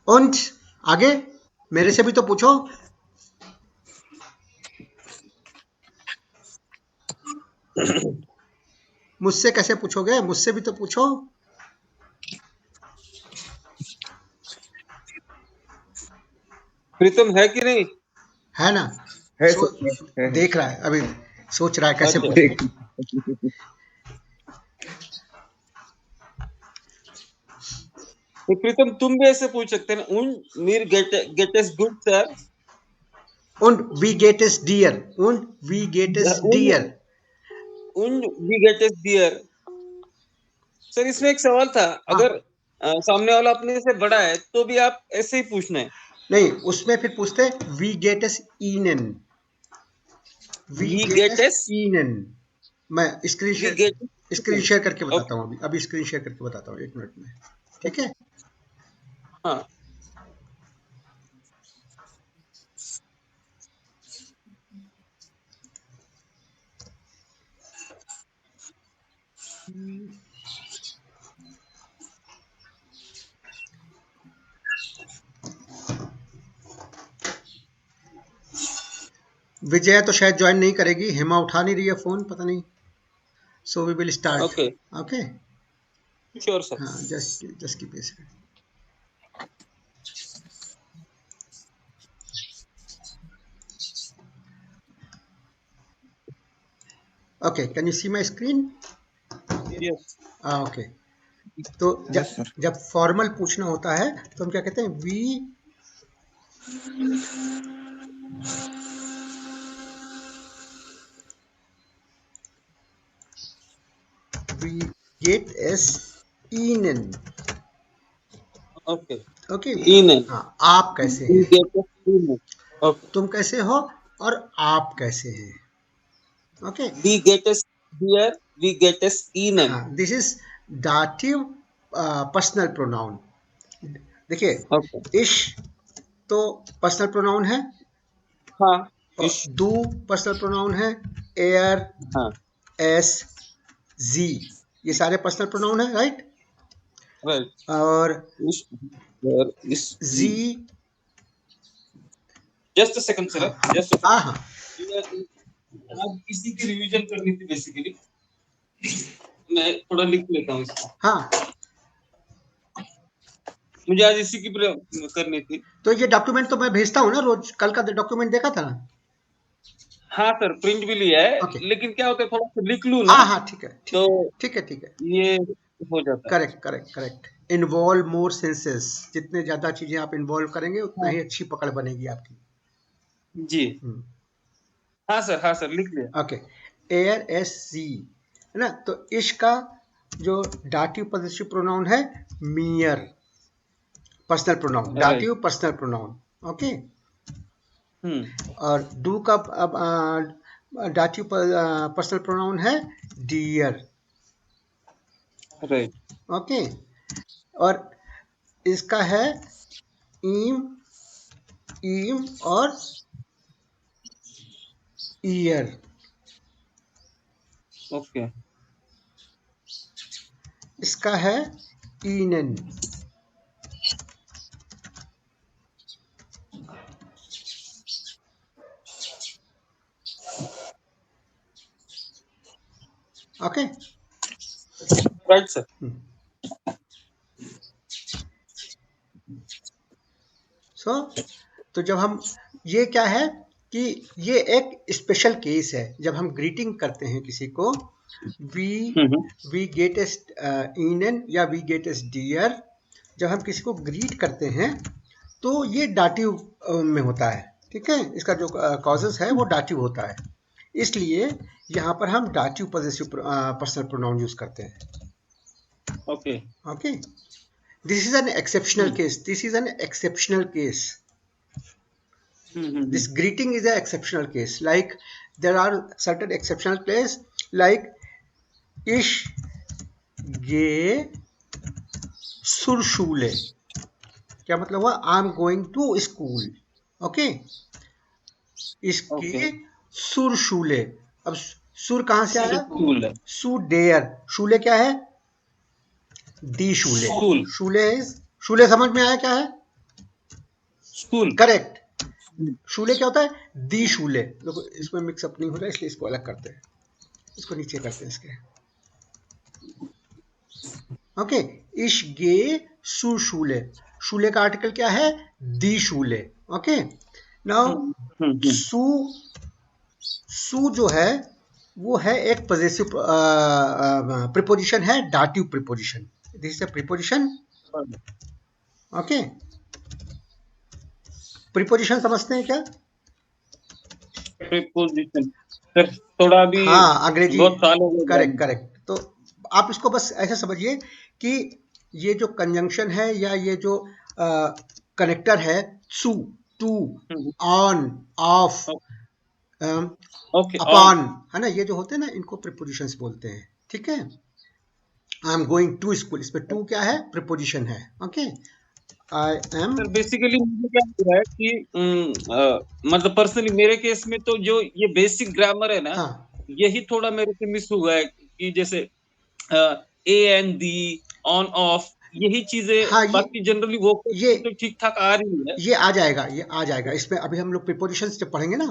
Und आगे मेरे से भी तो पूछो। मुझसे कैसे पूछोगे, मुझसे भी तो पूछो। प्रीतम है कि नहीं? है ना? है सो सर, है। देख रहा है अभी, सोच रहा है कैसे अच्छा। पूछूं। तो प्रीतम तुम भी ऐसे पूछ सकते हैं, उन Mir gets good sir. Und wie geht es dir? Und wie geht es उन dir? उन वी गेटेस डियर। सर इसमें एक सवाल था, हाँ, अगर सामने वाला अपने से बड़ा है तो भी आप ऐसे ही पूछना है। नहीं उसमें फिर पूछते wie geht es ihnen? Wie वी geht es गेटेस ihnen? मैं वी गेट स्क्रीन शेयर करके बताता ओके। हूँ, अभी स्क्रीन शेयर करके बताता हूँ 1 मिनट में। ठीक है? हाँ विजया तो शायद ज्वाइन नहीं करेगी, हेमा उठा नहीं रही है फोन, पता नहीं। So we will start. Okay okay, sure sir. हाँ, just just keep a second. Okay, can you see my screen? Yes okay, तो यस सर। जब फॉर्मल पूछना होता है तो हम क्या कहते हैं? वी गेट एस ihnen। ओके ओके, इन हाँ, आप कैसे वी हैं, गेटेस इन ओके तुम कैसे हो, और आप कैसे हैं। ओके, वी गेटेस डियर वी गेटेस इन। हाँ, this is dative personal pronoun. देखिए, ओके इश तो पर्सनल प्रोनाउन है, हाँ और इश डू पर्सनल प्रोनाउन है, एयर, हाँ एस, जी, ये सारे पर्सनल प्रोनाउन है, राइट? राइट और इश देयर इज जी। जी, जस्ट अ सेकंड सर, हाँ जस्ट हाँ हाँ, आप किसी की रिवीजन करनी थी बेसिकली, मैं थोड़ा लिख लेता हूँ इसको। हाँ, मुझे आज इसी की करनी थी। तो ये डॉक्यूमेंट तो मैं भेजता हूँ ना रोज, कल का डॉक्यूमेंट देखा था ना? हाँ सर प्रिंट भी लिया है, ओके, लेकिन क्या होता है थोड़ा सा लिख लूँ ना हाँ हाँ, ठीक है ठीक तो है ठीक है ठीक है, ये हो जाता है। Correct correct correct. इन्वॉल्व मोर सेंसेस, जितने ज्यादा चीजें आप इन्वॉल्व करेंगे उतना हाँ ही अच्छी पकड़ बनेगी आपकी। जी हाँ सर लिख लिया। ओके, एयर, एस, सी, है ना? तो इश का जो डाटिव पॉजिटिव प्रोनाउन है, मियर, personal pronoun, right dative personal pronoun. Okay, और डू का अब डाटिव पर्सनल प्रोनाउन है डियर। राइट ओके, और इसका है ईम, ईम और ईयर। ओके इसका है ईनन। Okay, right sir. सो तो जब हम, ये क्या है कि ये एक स्पेशल केस है, जब हम ग्रीटिंग करते हैं किसी को, वी वी गेट एस ईनन या वी गेट एस डियर, जब हम किसी को ग्रीट करते हैं तो ये डाटिव में होता है। ठीक है, इसका जो कॉजेस है वो डाटिव होता है, इसलिए यहाँ पर हम dative positive personal pronoun use करते हैं। Okay okay, this is an exceptional case, this is an exceptional case, this greeting is an exceptional case. Like there are certain exceptional case, like ish ge surshule, क्या मतलब हुआ? I am going to school. Okay, okay इसके सुरशूले, अब सुर कहां से आया? स्कूल है सु डेयर, शूले क्या है? दी शूले, स्कूल शूले शूले समझ में आया क्या है? स्कूल। करेक्ट। शूले क्या होता है? दी शूले। देखो इसमें मिक्सअप नहीं हो रहा है, इसलिए इसको अलग करते हैं, इसको नीचे करते हैं इसके। ओके, इश गे सु शूले। शूले का आर्टिकल क्या है? दी शूले। ओके, नाउ सु, सु जो है वो है एक पॉजेसिव प्रीपोजिशन है, dative preposition. This is a preposition. Okay, preposition समझते हैं क्या? प्रीपोजिशन सर थोड़ा भी हाँ, अंग्रेजी। बहुत साल हो गए करेक्ट जाने। करेक्ट। तो आप इसको बस ऐसे समझिए कि ये जो कंजंक्शन है या ये जो कनेक्टर है, सु, टू, ऑन, ऑफ, ओके ऑन। अपॉन, है ना, ये जो होते हैं ना, इनको प्रीपोजिशंस बोलते हैं। ठीक है, I am going to school, इसमें टू क्या है? प्रीपोजिशन है। Okay, I am. Sir basically मुझे क्या लग रहा है कि मतलब पर्सनली मेरे केस में तो जो ये बेसिक ग्रामर है ना, हाँ यही थोड़ा मेरे से मिस हुआ है कि जैसे A and the, on off, यही चीजें। हाँ, बाकी जनरली वो ये तो ठीक ठाक आ रही है। ये आ जाएगा, ये आ जाएगा इसमें। अभी हम लोग प्रीपोजिशंस जब पढ़ेंगे ना,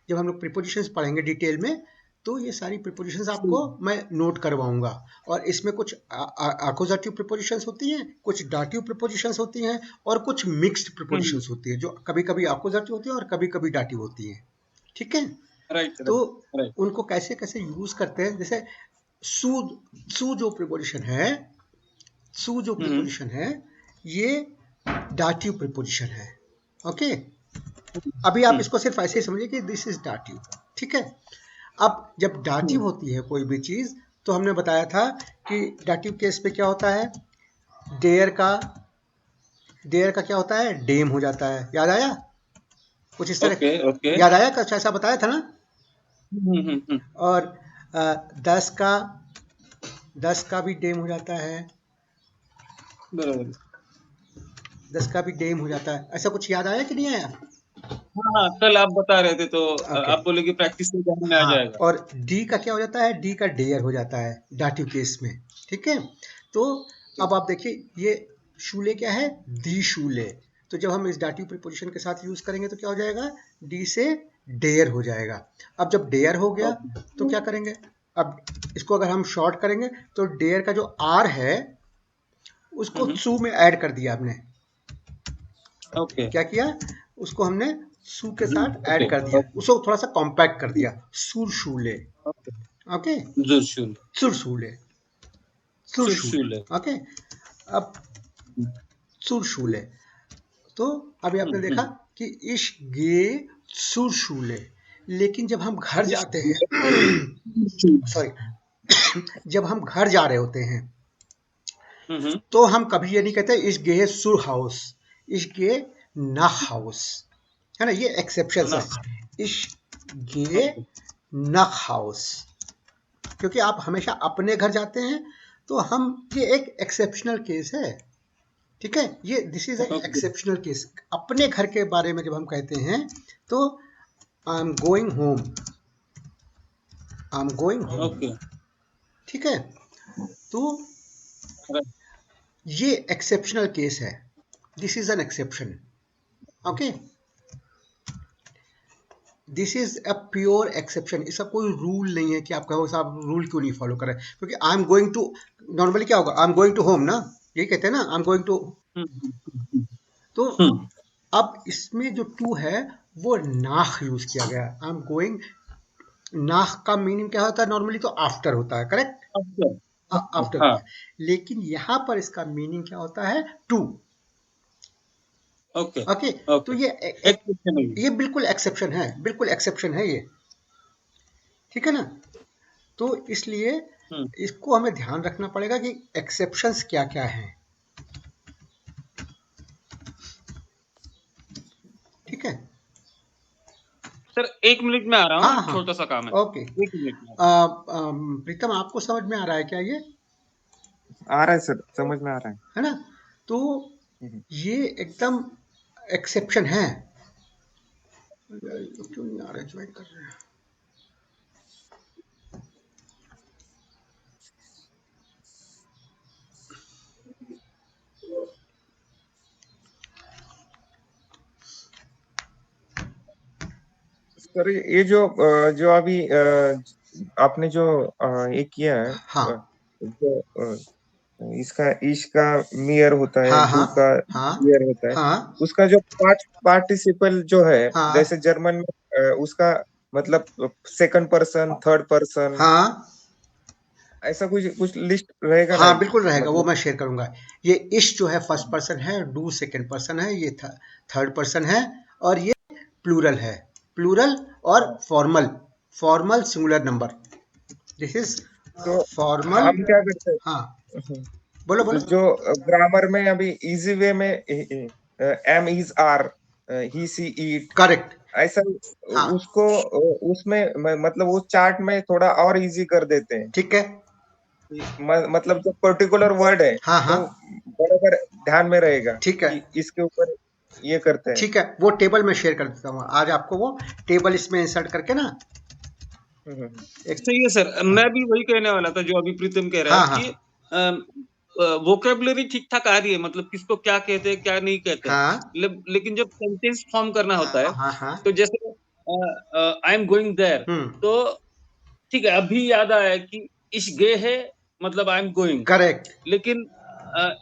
जब हम लोग प्रीपोजिशंस पढ़ेंगे डिटेल में, तो ये सारी प्रीपोजिशंस आपको मैं नोट करवाऊंगा। और इसमें कुछ अकोजेटिव प्रीपोजिशंस होती हैं, कुछ डाटिव प्रीपोजिशंस होती हैं, और कुछ मिक्स्ड प्रीपोजिशंस होती है, जो कभी कभी अकोजेटिव होती है और कभी कभी डाटिव होती है। ठीक है, राइट तो राइट राइट। उनको कैसे कैसे यूज करते हैं, जैसे सू, सू जो प्रीपोजिशन है, सू जो प्रीपोजिशन है, ये डाटिव प्रीपोजिशन है। ओके, अभी आप इसको सिर्फ ऐसे ही समझिए कि दिस इज डाटिव। ठीक है, अब जब डाटिव होती है कोई भी चीज, तो हमने बताया था कि डाटिव केस पे क्या होता है? डेयर का, डेयर का क्या होता है? डेम हो जाता है। याद आया कुछ इस तरह? Okay okay. याद आया कुछ ऐसा बताया था ना? हम्म। और अ, 10 का, 10 का भी डेम हो जाता है। बराबर। 10 का भी डेम हो जाता है। ऐसा कुछ याद आया कि नहीं आया? हाँ हाँ, कल आप बता रहे थे तो ओके, आप बोले कि प्रैक्टिस से ध्यान में आ हाँ, जाएगा। और डी का क्या हो जाता है? डी का डेयर हो जाता है डाटिव केस में। ठीक है, तो अब आप देखिए, ये शूले क्या है? दी शूले। तो जब हम इस डाटिव प्रीपोजिशन के साथ यूज करेंगे तो क्या हो जाएगा? डी से डेयर हो जाएगा। अब जब डेयर हो गया तो क्या करेंगे? अब इसको अगर हम शॉर्ट करेंगे तो डेयर का जो आर है उसको सू में ऐड कर दिया आपने। ओके क्या किया? उसको हमने सू के साथ ओके ऐड कर दिया, ओके उसको थोड़ा सा कॉम्पैक्ट कर दिया, सुर शूले। ओके। ओके, जुर्शुल। सुरशूले, सुरशूले। सुरशुल है। ओके, अब सुरशूले, तो अभी आपने देखा कि इश गे सुरशूले। लेकिन जब हम घर जाते हैं सॉरी, जब हम घर जा रहे होते हैं, तो हम कभी ये नहीं कहते इश गे सुर हाउस, इश गे ना हाउस, है ना, ये एक्सेप्शन है। इश गे ओके नख हाउस, क्योंकि आप हमेशा अपने घर जाते हैं, तो हम, ये एक एक्सेप्शनल केस है। ठीक है, ये this is okay exceptional case. अपने घर के बारे में जब हम कहते हैं तो आई am going home, I am going home. Okay. ठीक है, तो ये एक्सेप्शनल केस है, this is an exception. Okay, this is a pure exception. इसका कोई रूल नहीं है कि आप कहो साहब रूल क्यों नहीं फॉलो कर रहे, क्योंकि I am going to, normally क्या होगा? I am going to home ना, यही कहते हैं ना, आई एम गोइंग टू। तो अब इसमें जो टू है वो नाख यूज किया गया, आई एम गोइंग। नाख का मीनिंग क्या होता है? नॉर्मली तो आफ्टर होता है, करेक्ट, आफ्टर हाँ होता है। लेकिन यहां पर इसका मीनिंग क्या होता है? टू। ओके ओके, तो ओके। ये एक क्वेश्चन होगी। ये बिल्कुल एक्सेप्शन है, बिल्कुल एक्सेप्शन है ये। ठीक है ना, तो इसलिए इसको हमें ध्यान रखना पड़ेगा कि एक्सेप्शंस क्या क्या हैं। ठीक है, सर 1 मिनट में आ रहा हाँ हूँ, हाँ, छोटा सा काम है। ओके। 1 मिनट में। प्रीतम, आपको समझ में आ रहा है क्या ये? आ रहा है सर, समझ में आ रहा है। है ना, तो ये एकदम एक्सेप्शन है। क्यों नहीं आ रहे, ज्वाइन कर रहे हैं? सर ये जो अभी आपने जो ये किया है हाँ जो इसका इश का मियर होता है, हाँ हाँ डू का हाँ मियर होता है, हाँ उसका जो पार्टिसिपल जो है, जैसे हाँ जर्मन में उसका मतलब सेकंड पर्सन, थर्ड पर्सन, हाँ ऐसा कुछ कुछ लिस्ट रहेगा ना? हाँ बिल्कुल रहेगा, वो मतलब मैं शेयर करूंगा। ये इश जो है फर्स्ट पर्सन है, डू सेकंड पर्सन है, ये थर्ड पर्सन है, और ये प्लूरल है। प्लूरल और formal, formal singular number, this is तो फॉर्मल। हम क्या करते हाँ हैं, बोलो तो बोलो। जो ग्रामर में अभी इजी वे में am is are, he she it, correct. ऐसा हाँ उसको उसमें मतलब वो चार्ट में थोड़ा और इजी कर देते हैं ठीक है। कि मतलब जो पर्टिकुलर वर्ड है हाँ हाँ तो बराबर ध्यान में रहेगा ठीक है। कि इसके ऊपर ये करते हैं। ठीक है, वो टेबल में शेयर कर देता हूँ आज आपको, वो टेबल इसमें इंसर्ट करके ना हम्म। एक। सही है सर, मैं भी वही कहने वाला था जो अभी प्रीतम कह रहा है हाँ हाँ कि वोकेबुलरी ठीक ठाक आ रही है, मतलब किसको क्या कहते हैं क्या नहीं कहते हैं, हाँ लेकिन जब सेंटेंस फॉर्म करना होता है हाँ हाँ तो जैसे आई एम गोइंग देयर, तो ठीक है अभी याद आया कि इश गे है, मतलब आई एम गोइंग, करेक्ट लेकिन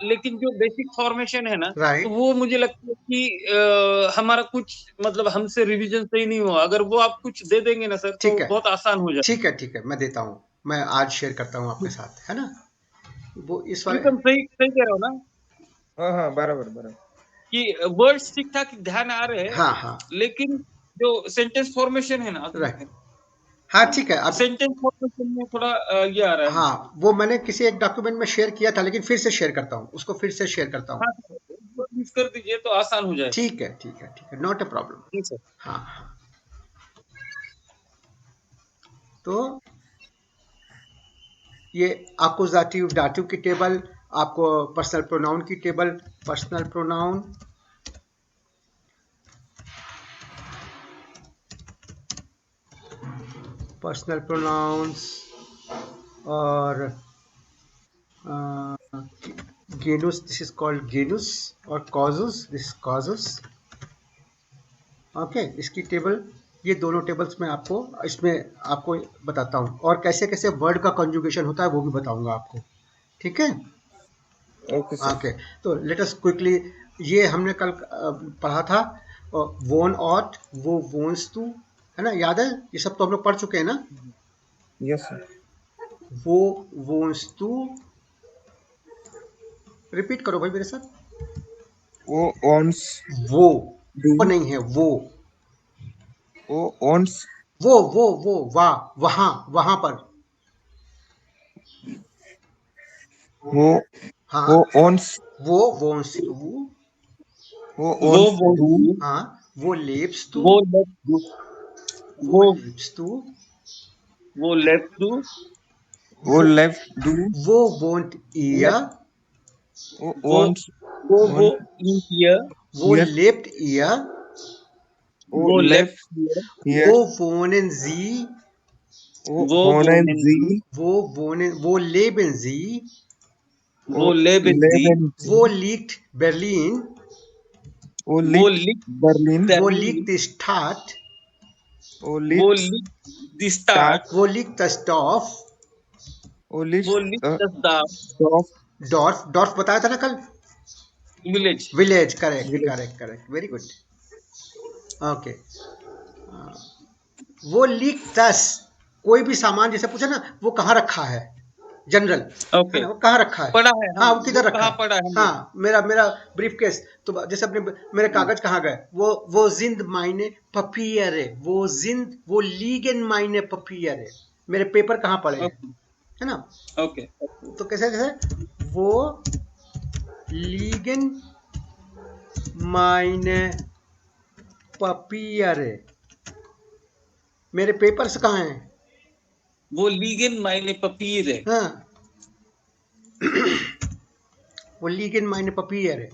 लेकिन जो बेसिक फॉर्मेशन है ना, तो राइट। वो मुझे लगता है कि हमारा कुछ मतलब हमसे रिवीजन सही नहीं हुआ, अगर वो आप कुछ दे देंगे ना सर तो ठीक है बहुत आसान हो जाए। ठीक है ठीक है, मैं देता हूँ, मैं आज शेयर करता हूँ आपके साथ, है ना, वो इस वाले। प्रीतम सही सही कह रहे हो ना हाँ हाँ, बराबर बराबर। कि वर्ड्स ठीक ठाक ध्यान आ रहे हैं, हाँ हाँ लेकिन जो सेंटेंस फॉर्मेशन है ना, राइट। हाँ ठीक है अब। सेंटेंस फॉर्मेशन में थोड़ा ये आ रहा है। हाँ वो मैंने किसी एक डॉक्यूमेंट में शेयर किया था, लेकिन फिर से शेयर करता हूँ उसको, फिर से शेयर करता हूँ। हाँ मिस कर दीजिए तो आसान हो जाए। ठीक है ठीक है ठीक है, नॉट ए प्रॉब्लम। जी सर। हाँ हाँ तो ये अकुजाटिव डाटिव की टेबल, आपको पर्सनल प्रोनाउन की table, personal pronoun, personal pronouns, और genus, this is called genus, और causus, this is causus। Okay इसकी टेबल, ये दोनों टेबल्स में आपको इसमें आपको बताता हूँ, और कैसे कैसे वर्ड का कंजुगेशन होता है वो भी बताऊंगा आपको। ठीक है ओके सर। ओके। तो लेट अस क्विकली, ये हमने कल पढ़ा था, वोन ऑट, वो वोन्स टू, है ना, याद है, ये सब तो हम लोग पढ़ चुके हैं ना। Yes sir. वो वोन्स टू, रिपीट करो भाई मेरे साथ। वो ऑन्स डू, वो नहीं है, वो ऑन्स, वो वाह, वहां, वहां पर। वो हाँ वो ऑन्स, वो वोन्स टू, वो वो ऑन्स वो डू, हाँ वो लेप्स टू, वो लेफ्ट डू, वो वो लेप्स टू, वो लेफ्ट डू, वो वो लेफ्ट डू, वो वोंट ईयर, लेफ्ट वो वो ऑन्स, वो ऑन इन ईयर, वो ईयर, लेफ्ट ईयर, वो वो लेफ्ट लेफ्ट ईयर, वो ईयर, wohnen sie, वो वो होनेन बोनेन जी, जी, वो leben sie, वो वो लेबन जी, लेवेन वो जी, liegt Berlin, वो वो लिट लिख बर्लिन, वो बर्लिन, liegt die Stadt, वो वो लिट लिख द स्टार्ट, स्टार्ट, वो liegt das Dorf, वो लिट वो लिख द ऑफ डॉर्फ बताया था ना कल, village. Village, correct village. Correct correct, very good. Okay वो liegt das, कोई भी सामान जैसे पूछा ना, वो कहाँ रखा है, जनरल, है ओके ना, वो कहाँ रखा है, पढ़ा है, हाँ हाँ वो वो किधर रखा कहाँ है, पढ़ा है हम लोग। हाँ मेरा मेरा ब्रीफ केस, तो जैसे अपने मेरे कागज कहाँ गए, वो जिंद मायने पपियर है, वो जिंद, वो लीगन मायने पपियर है, मेरे पेपर कहाँ पड़े हैं, ओके है ना। ओके तो कैसे कैसे, वो लीगन मायने पपियर है, मेरे पेपर्स कहाँ हैं, वो लीगन मायने पपीर है। हाँ वो लीगन मायने पपियर है,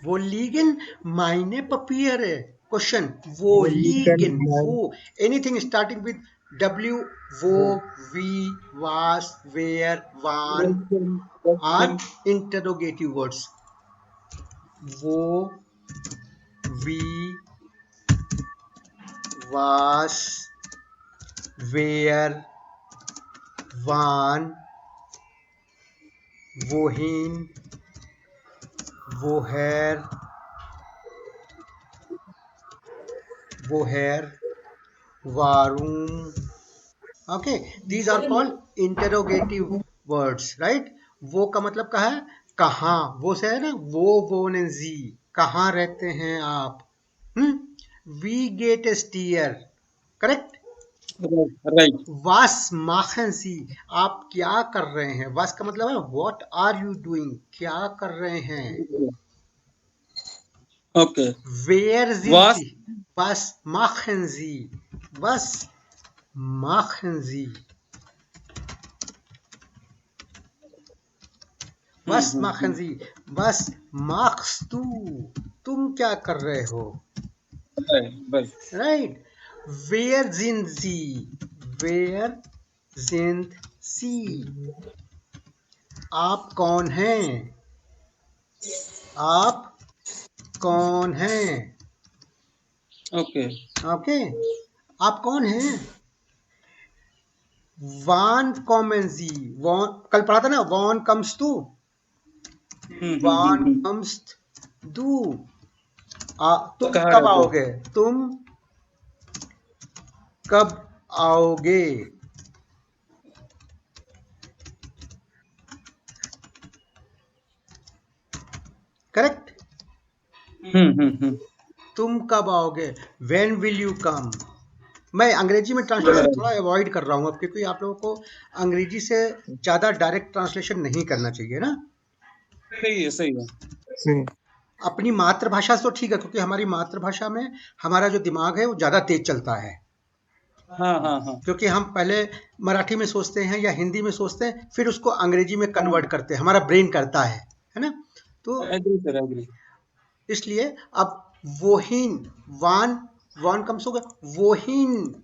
वो लीगन मायने पपियर है, क्वेश्चन, वो वो लीगन लीगन, वो एनीथिंग स्टार्टिंग विद डब्ल्यू, वो, वी, वास, वेयर, वान आर इंटरोगेटिव वर्ड्स, वो, वी, was, where, वान, वोहीन, वोहेर, वोहेर, वारूम. Okay, these are called interrogative words, right? वो का मतलब क्या है? कहाँ. वो से है ना, वो ने जी, कहाँ रहते हैं आप? We get a steer, correct? Right. Was machen Sie, आप क्या कर रहे हैं? Was का मतलब है what are you doing, क्या कर रहे हैं? Okay. Where sind Was Sie? Was machen Sie? Was machen Sie? Was machen Sie? Was machst du? तुम क्या कर रहे हो? Right? Where sind Sie? Where sind Sie? आप कौन हैं? आप कौन हैं? ओके. ओके, आप कौन हैं? वान कॉमन जी, कल पढ़ा था ना, वान कम्स टू, वान कम्स डू. तुम कब आओगे? तुम कब आओगे? करेक्ट. तुम कब आओगे? When will you come? मैं अंग्रेजी में ट्रांसलेशन थोड़ा अवॉइड कर रहा हूँ अब, क्योंकि आप लोगों को अंग्रेजी से ज्यादा डायरेक्ट ट्रांसलेशन नहीं करना चाहिए ना. सही है, सही है. अपनी मातृभाषा से तो ठीक है, क्योंकि हमारी मातृभाषा में हमारा जो दिमाग है वो ज्यादा तेज चलता है. हाँ. क्योंकि हम पहले मराठी में सोचते हैं या हिंदी में सोचते हैं, फिर उसको अंग्रेजी में कन्वर्ट करते हैं, हमारा ब्रेन करता है ना. तो एग्री. इसलिए अब वोहीन, वान कम्स होगा, वोहीन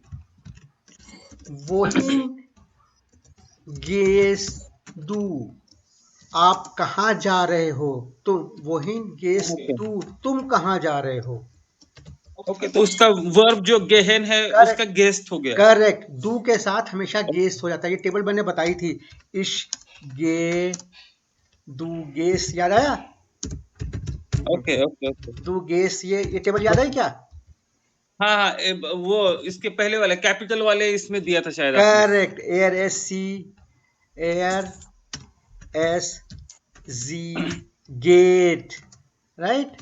गेस दू, आप कहाँ जा रहे हो? तो वोहीन गेस दू, तुम कहाँ जा रहे हो? ओके, तो उसका वर्ब जो गेहन है उसका गेस्ट हो गया. करेक्ट. दू के साथ हमेशा गेस्ट हो जाता है. ये टेबल मैंने बताई थी, इश गे दू गेस, याद आया? ओके. दू गेस, ये टेबल याद है क्या? हाँ, वो इसके पहले वाले कैपिटल वाले इसमें दिया था शायद. करेक्ट. एयर एस सी, एयर एस जी, गेट. राइट.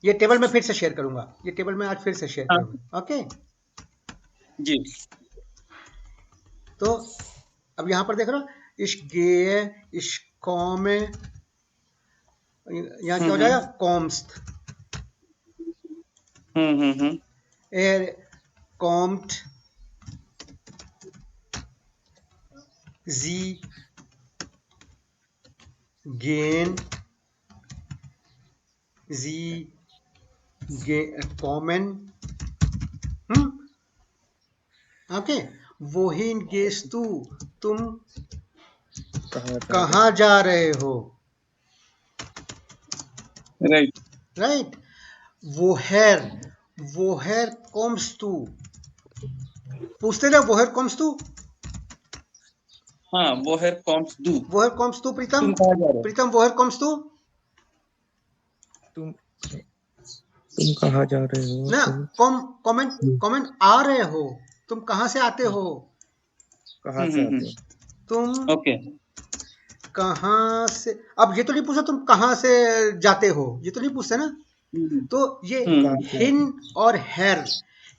ये टेबल मैं फिर से शेयर करूंगा, ये टेबल मैं आज फिर से शेयर करूंगा. ओके जी. तो अब यहां पर देख रहे हो, इस गे, इस कॉम, यहाँ क्या हो जाएगा? कॉम्स्ट. एर कॉम्ट जी गेन जी गे कॉमन. ओके. वोहीन गेस तू, तुम कहाँ जा रहे हो? राइट. वोहेर कॉम्स तू, पूछते ना, वोहेर कॉम्स तू. हाँ, वोहेर कॉम्स डू. वोहेर कॉम्स तू. प्रीतम, वोहेर कॉम्स तू. तुम कहाँ जा रहे हो? ना, कमेंट आ रहे हो. तुम कहाँ से आते हो? कहाँ से आते हो? तुम ओके. कहाँ से. अब ये तो नहीं पूछा तुम कहाँ से जाते हो, ये तो नहीं पूछते ना. तो ये हिन और हेर,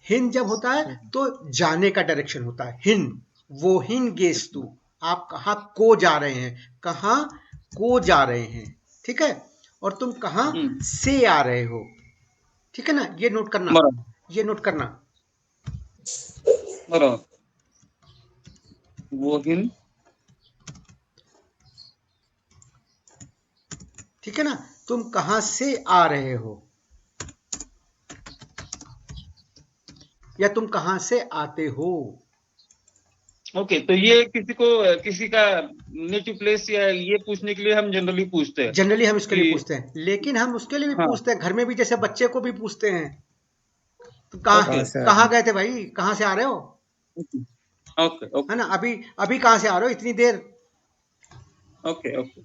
हिन जब होता है तो जाने का डायरेक्शन होता है. हिन, वो हिन गेस तू, आप कहाँ को जा रहे हैं, कहाँ को जा रहे हैं. ठीक है. और तुम कहाँ से आ रहे हो. ठीक है ना. ये नोट करना, ये नोट करना. वो हिन, ठीक है ना. तुम कहाँ से आ रहे हो या तुम कहाँ से आते हो. ओके. तो ये किसी का नेटिव प्लेस या ये पूछने के लिए हम जनरली पूछते हैं. जनरली हम इसके लिए पूछते हैं, लेकिन हम उसके लिए भी पूछते हैं घर में भी, जैसे बच्चे को भी पूछते हैं. तुम कहाँ गए थे भाई, कहाँ से आ रहे हो? ओके है ना, अभी कहाँ से आ रहे हो इतनी देर? Okay okay.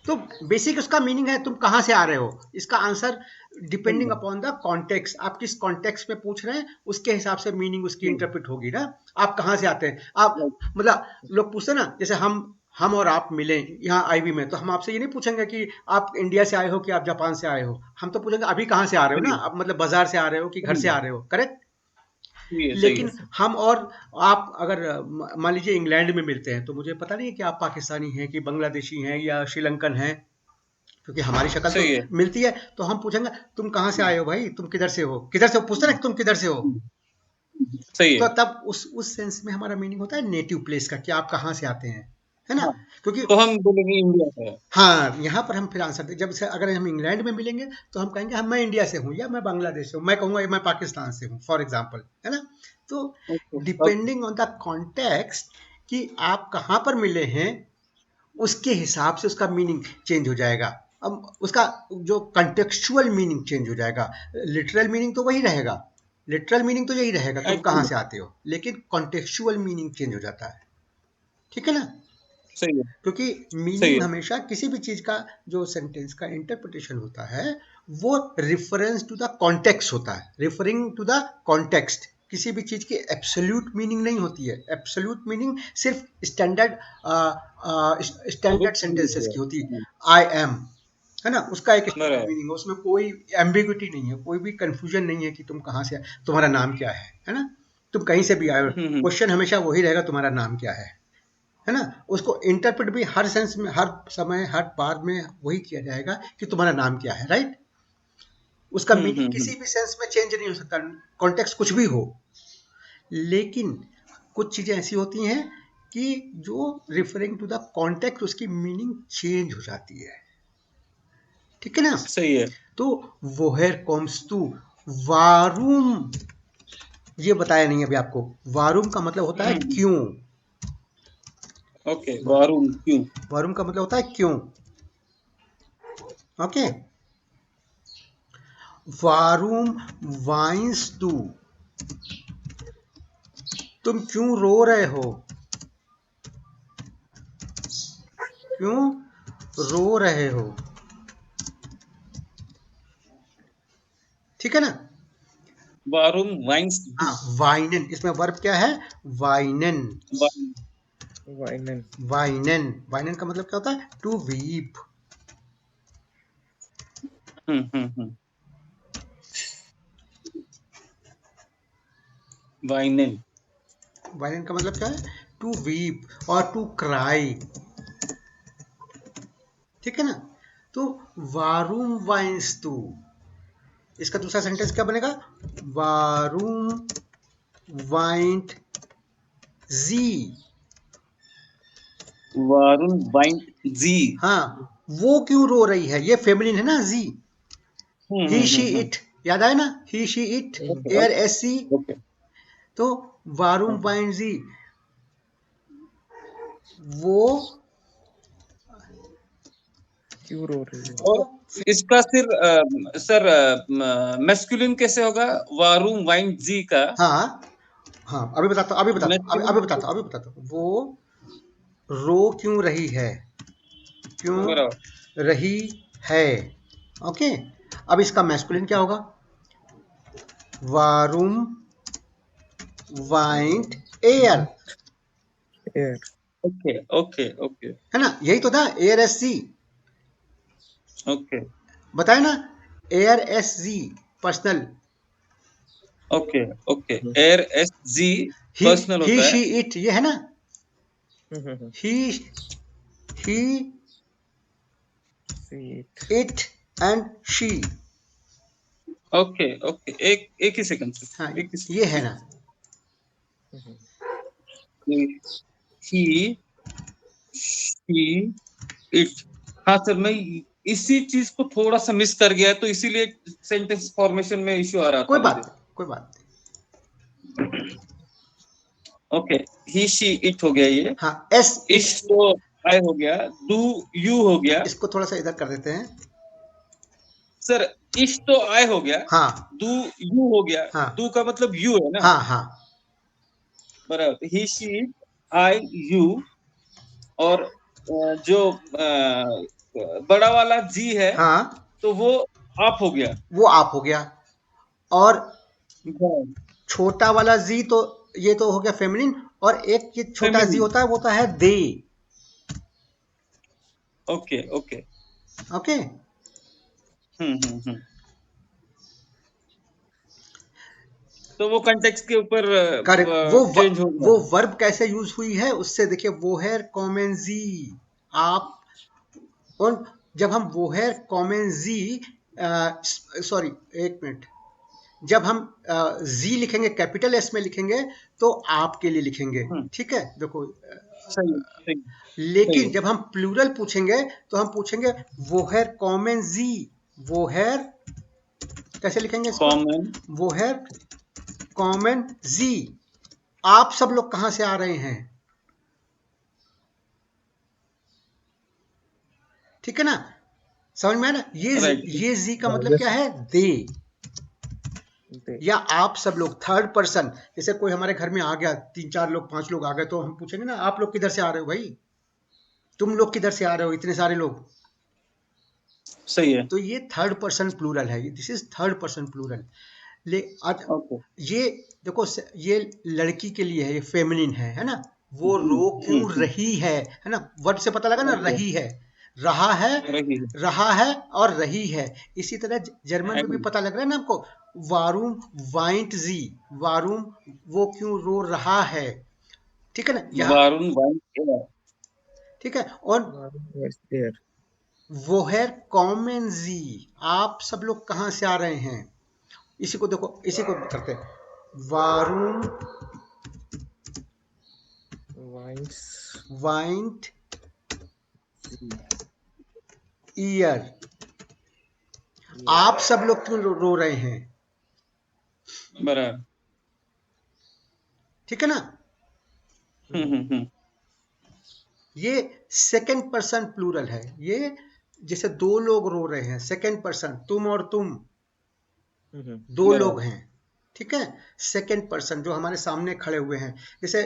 तो बेसिक उसका मीनिंग है तुम कहाँ से आ रहे हो। इसका answer depending upon the context, आप किस कॉन्टेक्स्ट में पूछ रहे हैं उसके हिसाब से मीनिंग उसकी इंटरप्रेट होगी ना। आप कहाँ से आते हैं, आप मतलब लोग पूछते हैं ना, जैसे हम और आप मिले यहाँ आईवी में, तो हम आपसे ये नहीं पूछेंगे कि आप इंडिया से आए हो कि आप जापान से आए हो, हम तो पूछेंगे अभी कहाँ से आ रहे हो ना, आप मतलब बाजार से आ रहे हो कि घर से आ रहे हो, करेक्ट। लेकिन हम और आप अगर मान लीजिए इंग्लैंड में मिलते हैं, तो मुझे पता नहीं है कि आप पाकिस्तानी हैं कि बांग्लादेशी हैं या श्रीलंकन हैं, क्योंकि हमारी शक्ल तो मिलती है। तो हम पूछेंगे तुम कहाँ से आए हो भाई, तुम किधर से हो, पूछते ना तुम किधर से हो। सही है। तो तब उस सेंस में हमारा मीनिंग होता है नेटिव प्लेस का, कि आप कहाँ से आते हैं, है ना। क्योंकि तो हम बोलेंगे इंडिया से। हाँ, यहाँ पर हम फिर आंसर दें, जब से अगर हम इंग्लैंड में मिलेंगे तो हम कहेंगे मैं इंडिया से हूँ या मैं बांग्लादेश से हूँ, मैं कहूँगा मैं पाकिस्तान से हूँ, फॉर एग्जाम्पल, है ना। तो डिपेंडिंग ऑन द कॉन्टेक्स्ट कि आप कहाँ पर मिले हैं, उसके हिसाब से उसका मीनिंग चेंज हो जाएगा। अब उसका जो कंटेक्चुअल मीनिंग चेंज हो जाएगा। लिटरल मीनिंग तो वही रहेगा, लिटरल मीनिंग तो यही रहेगा तुम कहाँ से आते हो, लेकिन कॉन्टेक्चुअल मीनिंग चेंज हो जाता है, ठीक है ना। सही है। क्योंकि मीनिंग हमेशा किसी भी चीज का जो सेंटेंस का इंटरप्रिटेशन होता है वो रिफरेंस टू द कॉन्टेक्स्ट होता है, रिफरिंग टू द कॉन्टेक्स्ट। किसी भी चीज की एब्सोल्यूट मीनिंग नहीं होती है। एब्सोल्यूट मीनिंग सिर्फ स्टैंडर्ड सेंटेंसेस की होती है। आई एम, है ना, उसका एक मीनिंग है, उसमें कोई एम्बिग्विटी नहीं है, कोई भी कंफ्यूजन नहीं है कि तुम कहाँ से, तुम्हारा नाम क्या है ना। तुम कहीं से भी आए हो, क्वेश्चन हमेशा वही रहेगा, तुम्हारा नाम क्या है ना। उसको इंटरप्रेट भी हर सेंस में, हर समय, हर बार में वही किया जाएगा कि तुम्हारा नाम क्या है, राइट। उसका मीनिंग किसी भी सेंस में चेंज नहीं हो सकता, कॉन्टेक्स्ट कुछ भी हो। लेकिन कुछ चीजें ऐसी होती हैं कि जो रिफरिंग टू द कॉन्टेक्स्ट उसकी मीनिंग चेंज हो जाती है, ठीक है ना। सही है। तो वोहेर कॉम्स टू वारूम, ये बताया नहीं अभी आपको। वारूम का मतलब होता है क्यों। ओके, वारूम क्यों, वारूम का मतलब होता है क्यों, ओके। वारूम वाइंस टू, तुम क्यों रो रहे हो, क्यों रो रहे हो, ठीक है ना। वारूम वाइंस, हाँ, वाइनन, इसमें वर्ब क्या है, वाइनन। वाइनन, वाइनन, वाइनन का मतलब क्या होता है, टू वीप। वाइनन, वाइनन का मतलब क्या है, टू वीप और टू क्राई, ठीक है ना। तो वारूम वाइंस टू, इसका दूसरा सेंटेंस क्या बनेगा, वारूम वाइंट जी, वारून वाइंट जी। हाँ, वो क्यों रो रही है, ये फेमिनिन है ना, जी। ही शी इट, याद आया ना, ही शी इट, एयर एस सी। तो वारूम वाइंट जी, वो क्यों रो रही है। और इसका सर मैस्कुलिन कैसे होगा, वारूम वाइंट जी का। हाँ, अभी बताता हूँ, वो रो क्यों रही है, क्यों रही है, ओके। अब इसका मैस्कुलिन क्या होगा, वारूम वाइंट एयर, एयर, ओके ओके ओके, है ना, यही तो था, एयर एस सी, ओके, बताए ना, एयर एस जी पर्सनल, ओके ओके, एयर एस जी पर्सनल ही होता है। शी इट, ये है ना, he it and she, okay okay, एक ही सेकंड से, हाँ, एक ही ये है ना, ही शी इट। हाँ सर, मैं इसी चीज को थोड़ा सा मिस कर गया, तो इसीलिए सेंटेंस फॉर्मेशन में इश्यू आ रहा था। कोई बात ओके, ही शी इट हो गया ये। हाँ, एस इश तो आई हो गया, डू यू हो गया। इसको थोड़ा सा इधर कर देते हैं सर, इश तो आई हो गया, हाँ दू यू हो गया, हाँ दू का मतलब यू है ना, हाँ हाँ बराबर। ही शी आई यू, और जो बड़ा वाला जी है हाँ, तो वो आप हो गया। वो आप हो गया। और बराबर, छोटा वाला जी तो ये तो हो गया फेमिनिन, और एक ये छोटा जी फेमिनिन। होता है वो तो है they. Okay okay. Okay, hmm. तो वो कंटेक्स्ट के ऊपर करेक्ट। चेंज हो गया। वो वर्ब कैसे यूज हुई है उससे देखिए, वो है कॉमन जी। आप, और जब हम वो है कॉमन जी, सॉरी एक मिनट, जब हम जी लिखेंगे कैपिटल एस में लिखेंगे तो आपके लिए लिखेंगे, हम्म, ठीक है, देखो। सही सही सही लेकिन है। जब हम प्लूरल पूछेंगे तो हम पूछेंगे वो है कॉमन जी, वो है, कैसे लिखेंगे इसको, कॉमन। वो है कॉमन जी। आप सब लोग कहां से आ रहे हैं, ठीक है ना, समझ में आया ना, राइट। ये जी का मतलब क्या है, दे, they, या आप सब लोग, थर्ड पर्सन। जैसे कोई हमारे घर में आ गया, 3 4 लोग 5 लोग आ गए, तो हम पूछेंगे ना आप लोग किधर से आ रहे हो भाई, तुम लोग किधर से आ रहे हो, इतने सारे लोग। सही है। तो ये थर्ड पर्सन प्लूरल है, this is third person plural. ले आज ओके। ये देखो, ये लड़की के लिए है, ये फेमिनिन है ना, वो रो क्यों रही है ना, वर्ड से पता लगा ना, ओके। रही है, रहा है, रही रहा है और रही है। इसी तरह जर्मन में भी है। पता लग रहा है ना आपको, वारूम वाइंट जी, वारूम वो क्यों रो रहा है, ठीक है ना, यहाँ, वारुण वाइन। ठीक है। और yes, there. वो है कॉमन जी, आप सब लोग कहाँ से आ रहे हैं, इसी को देखो, इसी को करते हैं, वारूम Wines, वाइंट see, ईयर, yeah. आप सब लोग क्यों रो रहे हैं, बराबर। ठीक है ना। हम्म। ये सेकंड पर्सन प्लूरल है, ये जैसे 2 लोग रो रहे हैं, सेकंड पर्सन, तुम और तुम, Mhm. 2 लोग बराबर। हैं, ठीक है। सेकंड पर्सन जो हमारे सामने खड़े हुए हैं, जैसे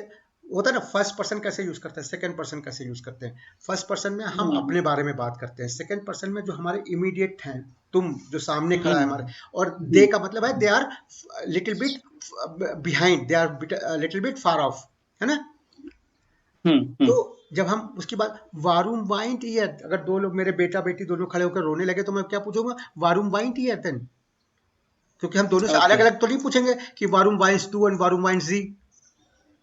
होता है ना, फर्स्ट पर्सन कैसे यूज करते हैं, सेकंड पर्सन कैसे यूज करते हैं, फर्स्ट पर्सन में हम हम्म अपने बारे में बात करते हैं, सेकंड पर्सन में जो हमारे इमीडिएट हैं, तुम जो सामने खड़ा है हमारे, और दे का मतलब है they are little bit behind, they are little bit far off, है ना। तो हम्म। जब हम उसके बाद वारूम वाइंट ईयर, अगर 2 लोग, मेरे बेटा बेटी दोनों खड़े होकर रोने लगे, तो मैं क्या पूछूंगा, वारूम वाइंट ईयर देन, क्योंकि हम दोनों से अलग ओके। अलग तो नहीं पूछेंगे कि वारूम वाइंस टू एंड वारूम वाइंस जी,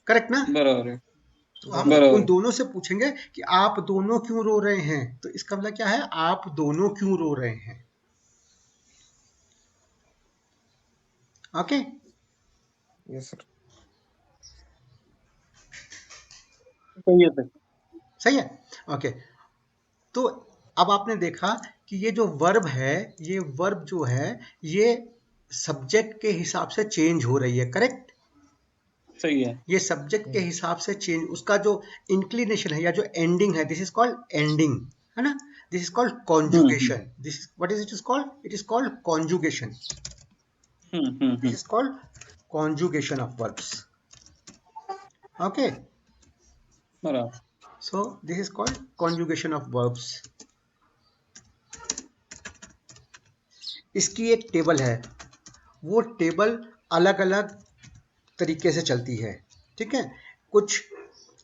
करेक्ट ना। बराबर है। तो हम Barabar. उन बराबर। दोनों से पूछेंगे कि आप दोनों क्यों रो रहे हैं, तो इसका मतलब क्या है, आप दोनों क्यों रो रहे हैं, ओके। Yes, sir. सही है सर। सही है, ओके। तो अब आपने देखा कि ये जो वर्ब है, ये वर्ब जो है, ये सब्जेक्ट के हिसाब से चेंज हो रही है, करेक्ट। सही है। ये सब्जेक्ट के Mm. हिसाब से चेंज, उसका जो इंक्लिनेशन है या जो एंडिंग है, दिस इज कॉल्ड एंडिंग, है ना, this is called hmm conjugation, this what is it is called, it is called conjugation, this hmm. Is called conjugation of verbs, okay. बराबर। So this is called conjugation of verbs. इसकी एक table है, वो table अलग अलग तरीके से चलती है, ठीक है। कुछ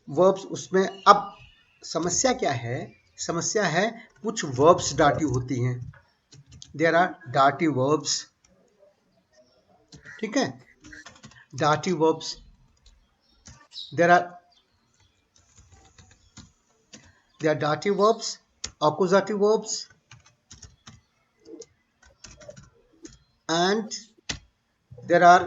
वर्ब्स उसमें, अब समस्या क्या है, समस्या है कुछ वर्ब्स डाटिव होती हैं, देयर आर डाटिव वर्ब्स, ठीक है, dative verbs, there are dative verbs, accusative verbs and there are,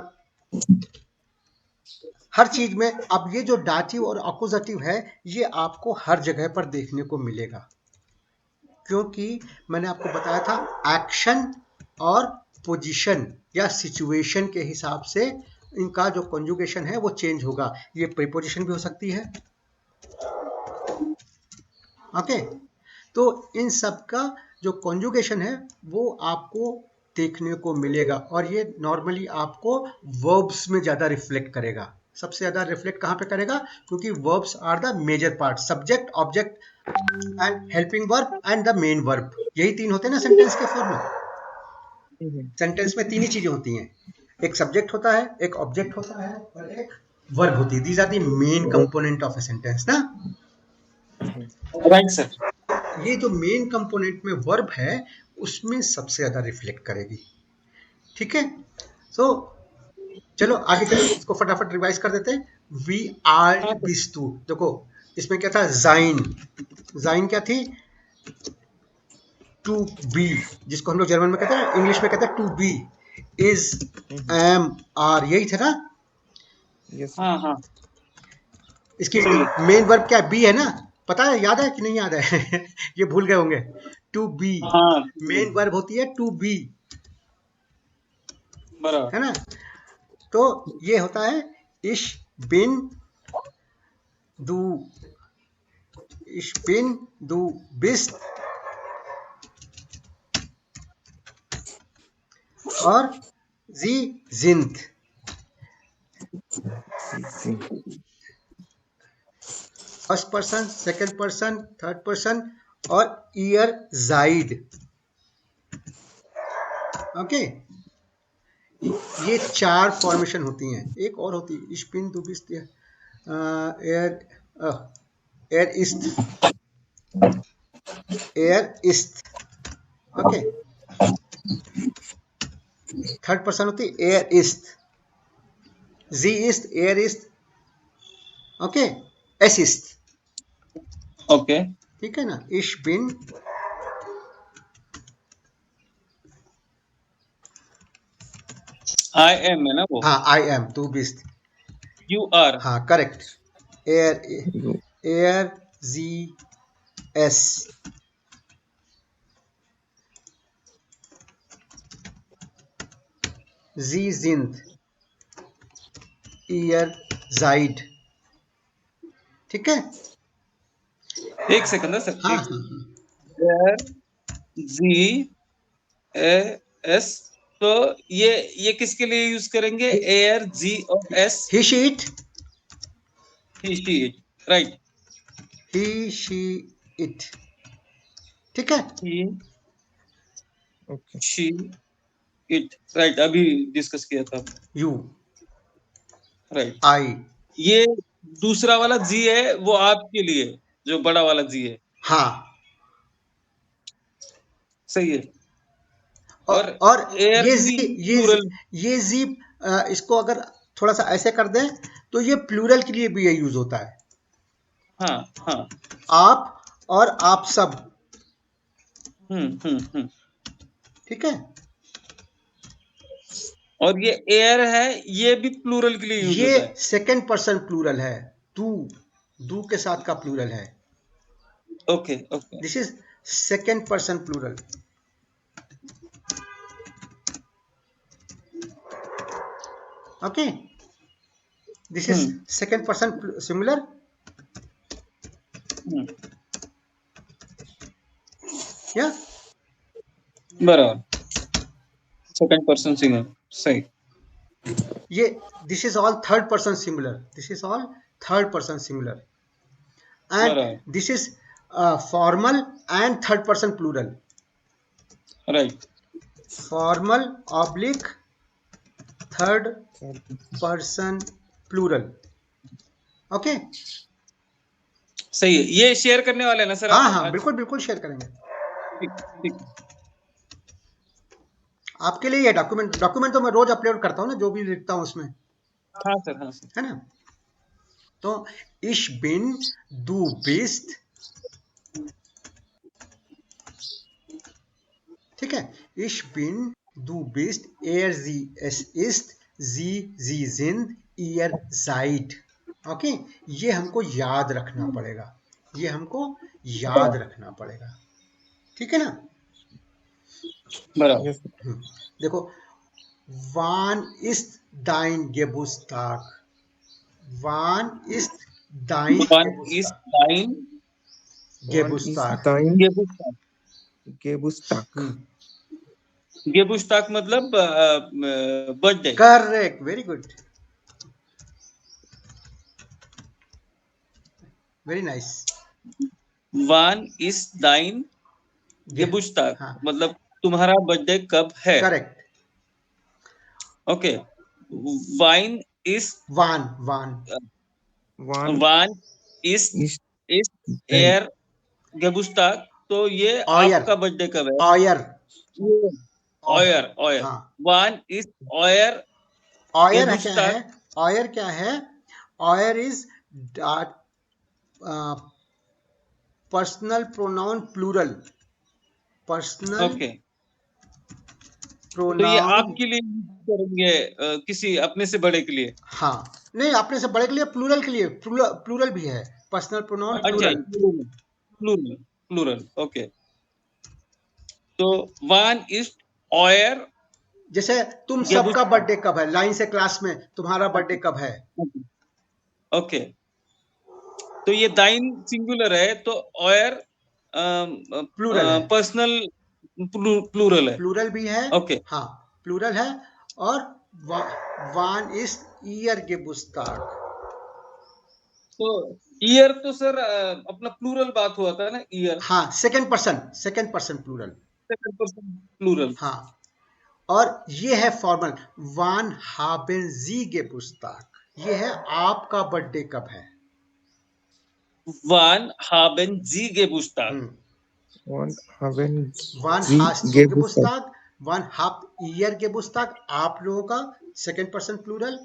हर चीज में। अब ये जो डाटिव और अकुजेटिव है, ये आपको हर जगह पर देखने को मिलेगा, क्योंकि मैंने आपको बताया था एक्शन और पोजीशन या सिचुएशन के हिसाब से इनका जो कंजुगेशन है वो चेंज होगा। ये प्रीपोजिशन भी हो सकती है, ओके। तो इन सब का जो कंजुगेशन है वो आपको देखने को मिलेगा, और ये नॉर्मली आपको वर्ब्स में ज़्यादा रिफ्लेक्ट करेगा। सबसे ज़्यादा रिफ्लेक्ट कहाँ पे करेगा? क्योंकि verbs are the major part, subject, object and helping verb and the main verb, यही तीन होते हैं ना सेंटेंस के फॉर्म में। सेंटेंस में तीन ही चीजें होती हैं, एक सब्जेक्ट होता है, एक ऑब्जेक्ट होता है, और एक वर्ब होती है। These are the main component of a sentence ना। Right sir. ये जो मेन कंपोनेंट में वर्ब है उसमें सबसे ज्यादा रिफ्लेक्ट करेगी। ठीक है, सो चलो आगे चलो, इसको फटाफट रिवाइज कर देते हैं। वी आर बिस टू, देखो इसमें क्या था? जाइन, जाइन क्या थी? टू बी, जिसको हम लोग जर्मन में कहते हैं, इंग्लिश में कहते हैं to be. Is, am, are, यही थे ना? हाँ हाँ। इसकी मेन वर्ब क्या? बी है ना? पता है, याद है कि नहीं याद है? ये भूल गए होंगे। टू बी, हाँ, मेन वर्ब होती है टू बी, बराबर है ना? तो ये होता है इश बिन दू, इश बिन दू बिस्ट, और जी जिंद। First person, second person, third person, और ईयर जाइड। ओके, ये चार फॉर्मेशन होती हैं। एक और होती है इश्पिन दू बिस्ट, एयर, एयर इस्ट, एयर इस्ट। ओके, थर्ड पर्सन होती है एयर इस्ट, जी इस्ट, एयर इस्ट, ओके, एस इस्ट। ओके। ठीक है ना? इश बिन, आई एम है ना वो? हाँ आई एम, तू बिस्ट, यू आर। हाँ करेक्ट। एयर, एयर जी एस, जी जिंद, ईयर जाइड। ठीक है, एक सेकंड है सर। हाँ एयर जी एस, तो ये किसके लिए यूज करेंगे? एयर जी और S. He sheet, he she it, right. He she it. ठीक है, ही शी इट, राइट, अभी डिस्कस किया था। You, right. आई, ये दूसरा वाला जी है वो आपके लिए, जो बड़ा वाला जी है। हाँ, सही है। और एयर ये जी जी, प्लूरल। ये जी, इसको अगर थोड़ा सा ऐसे कर दें तो ये प्लूरल के लिए भी ये यूज होता है। हाँ हाँ। आप और आप सब। हम्म। ठीक है, और ये एयर है, ये भी प्लूरल के लिए यूज ये होता है। सेकंड पर्सन प्लूरल है, दू, दू के साथ का प्लूरल है। Okay okay. This is second person plural. Okay, this is second person singular. या बराबर, सेकंड पर्सन सिंगल, सही। ये this is all third person singular, this is all third person singular, and this is formal and third person plural. Right. Formal oblique third person plural. Okay, सही है। ये share करने वाले हैं ना sir? हाँ हाँ बिल्कुल बिल्कुल शेयर करेंगे। ठीक। आपके लिए ये डॉक्यूमेंट तो मैं रोज अपलोड करता हूँ ना, जो भी लिखता हूँ उसमें। हाँ सर, हाँ सर। है ना? तो इश बिन दू बिस्ट, ठीक है, इश बिन दू बिस्ट, एयर जी एस इस्ट, जी जिंद, ईयर जाइड। ओके, ये हमको याद रखना पड़ेगा, ये हमको याद रखना पड़ेगा। ठीक है ना? बराबर। देखो, वान इस्ट दाइन गेबुस्ताग, वान इस्ट दाइन वन इज दाइन गेबुस्ताग। Dein गेबुस्ताग। Geburtstag. गेबुस्ताग मतलब birthday. Correct, very good, very nice. वान इज दाइन गेबुस्ताग हाँ, मतलब तुम्हारा बर्थडे कब है। करेक्ट। ओके। वाइन इज वान वान One वान इज is इज एयर गेबुस्ताग, तो ये ऑयर, आपका बर्थडे कब है। ऑयर, ऑयर ऑयर हाँ, वान इज ऑयर ऑयर क्या है? गेबुस्ताग। ऑयर क्या है? ऑयर is personal pronoun plural, personal okay, तो ये प्रोनाउन। आपके लिए use करेंगे किसी अपने से बड़े के लिए। हाँ, नहीं, अपने से बड़े के लिए, प्लूरल के लिए, प्लूरल भी है, पर्सनल प्रोनाउन अच्छा, प्लूरल। Plural plural okay. तो वन इज ऑयर जैसे तुम सबका बर्थडे कब है, लाइन से क्लास में तुम्हारा बर्थडे कब है। ओके, तो ये दाइन सिंगुलर है, तो ऑयर प्लूरल है, पर्सनल प्लूरल है। प्लूरल भी है। ओके, हाँ, प्लूरल है। और वान इज ईयर गेबुस्ताग। तो ईयर तो सर अपना प्लूरल बात हुआ था ना, ईयर हाँ, second person plural. Second person plural. हाँ, और ये है फॉर्मल, वान हाबेन जी गेबुस्ताग, ये है आपका बर्थडे कब है। वान haben Sie Geburtstag? one haben वन Sie हास्ट टू Geburtstag. गेबुस्ताग, वन हाफ ईयर गेबुस्ताग, आप लोगों का सेकंड पर्सन प्लूरल,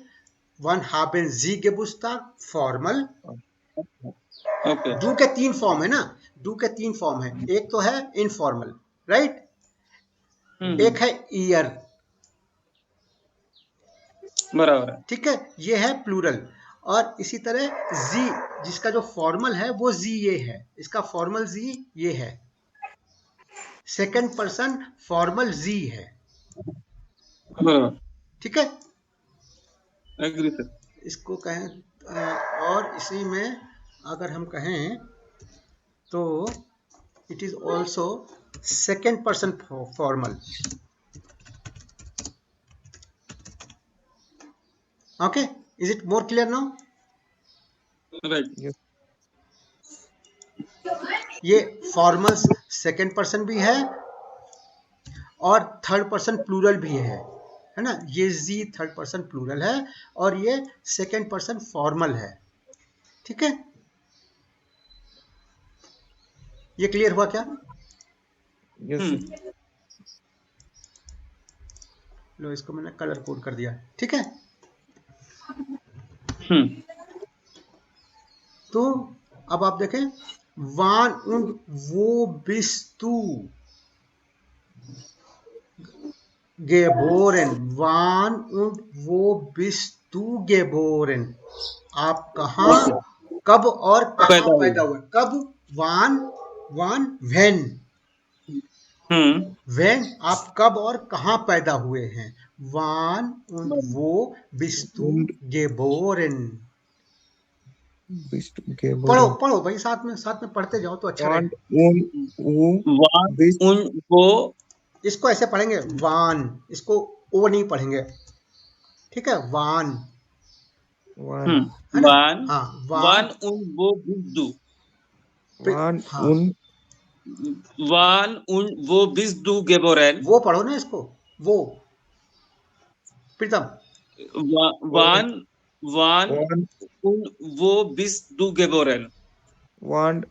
वन हाबेन जी गेबुस्ताग फॉर्मल। ओके, डू के 3 फॉर्म है ना, डू के 3 फॉर्म है, एक तो है इनफॉर्मल, राइट, एक है ईयर, बराबर है। ठीक है, ये है प्लूरल। और इसी तरह जी, जिसका जो फॉर्मल है वो जी ये है, इसका फॉर्मल जी ये है, सेकंड पर्सन फॉर्मल जी है, बराबर, ठीक है। Agree sir. इसको कहें और इसी में अगर हम कहें तो it is also second person formal. Okay, is it more clear now? Right, Yes. ये फॉर्मल सेकंड पर्सन भी है और थर्ड पर्सन प्लूरल भी है ना। ये जी थर्ड पर्सन प्लूरल है और ये सेकंड पर्सन फॉर्मल है, ठीक है। ये क्लियर हुआ क्या? Yes. Sir. लो, इसको मैंने कलर कोड कर दिया, ठीक है। तो अब आप देखें, वान und wo bist du geboren, वान und wo bist du geboren, आप कहाँ, कब और कहाँ पैदा हुए। कब, वान, वान व्हेन, व्हेन आप कब और कहाँ पैदा हुए हैं। वान und wo bist du Und geboren। bist पढ़ो geboren. पढ़ो भाई, साथ में पढ़ते जाओ तो अच्छा Und रहेगा। wo bist वो इसको ऐसे पढ़ेंगे वान, इसको ओ नहीं पढ़ेंगे, ठीक है, वान, one है ना। वान हाँ, वान वान, उन वो बिस्दु one हाँ, वान उन वो बिस्दु गेबोरेन। वो पढ़ो ना इसको, वो प्रीतम, वान वान one उन वो बिस्दु गेबोरेन। one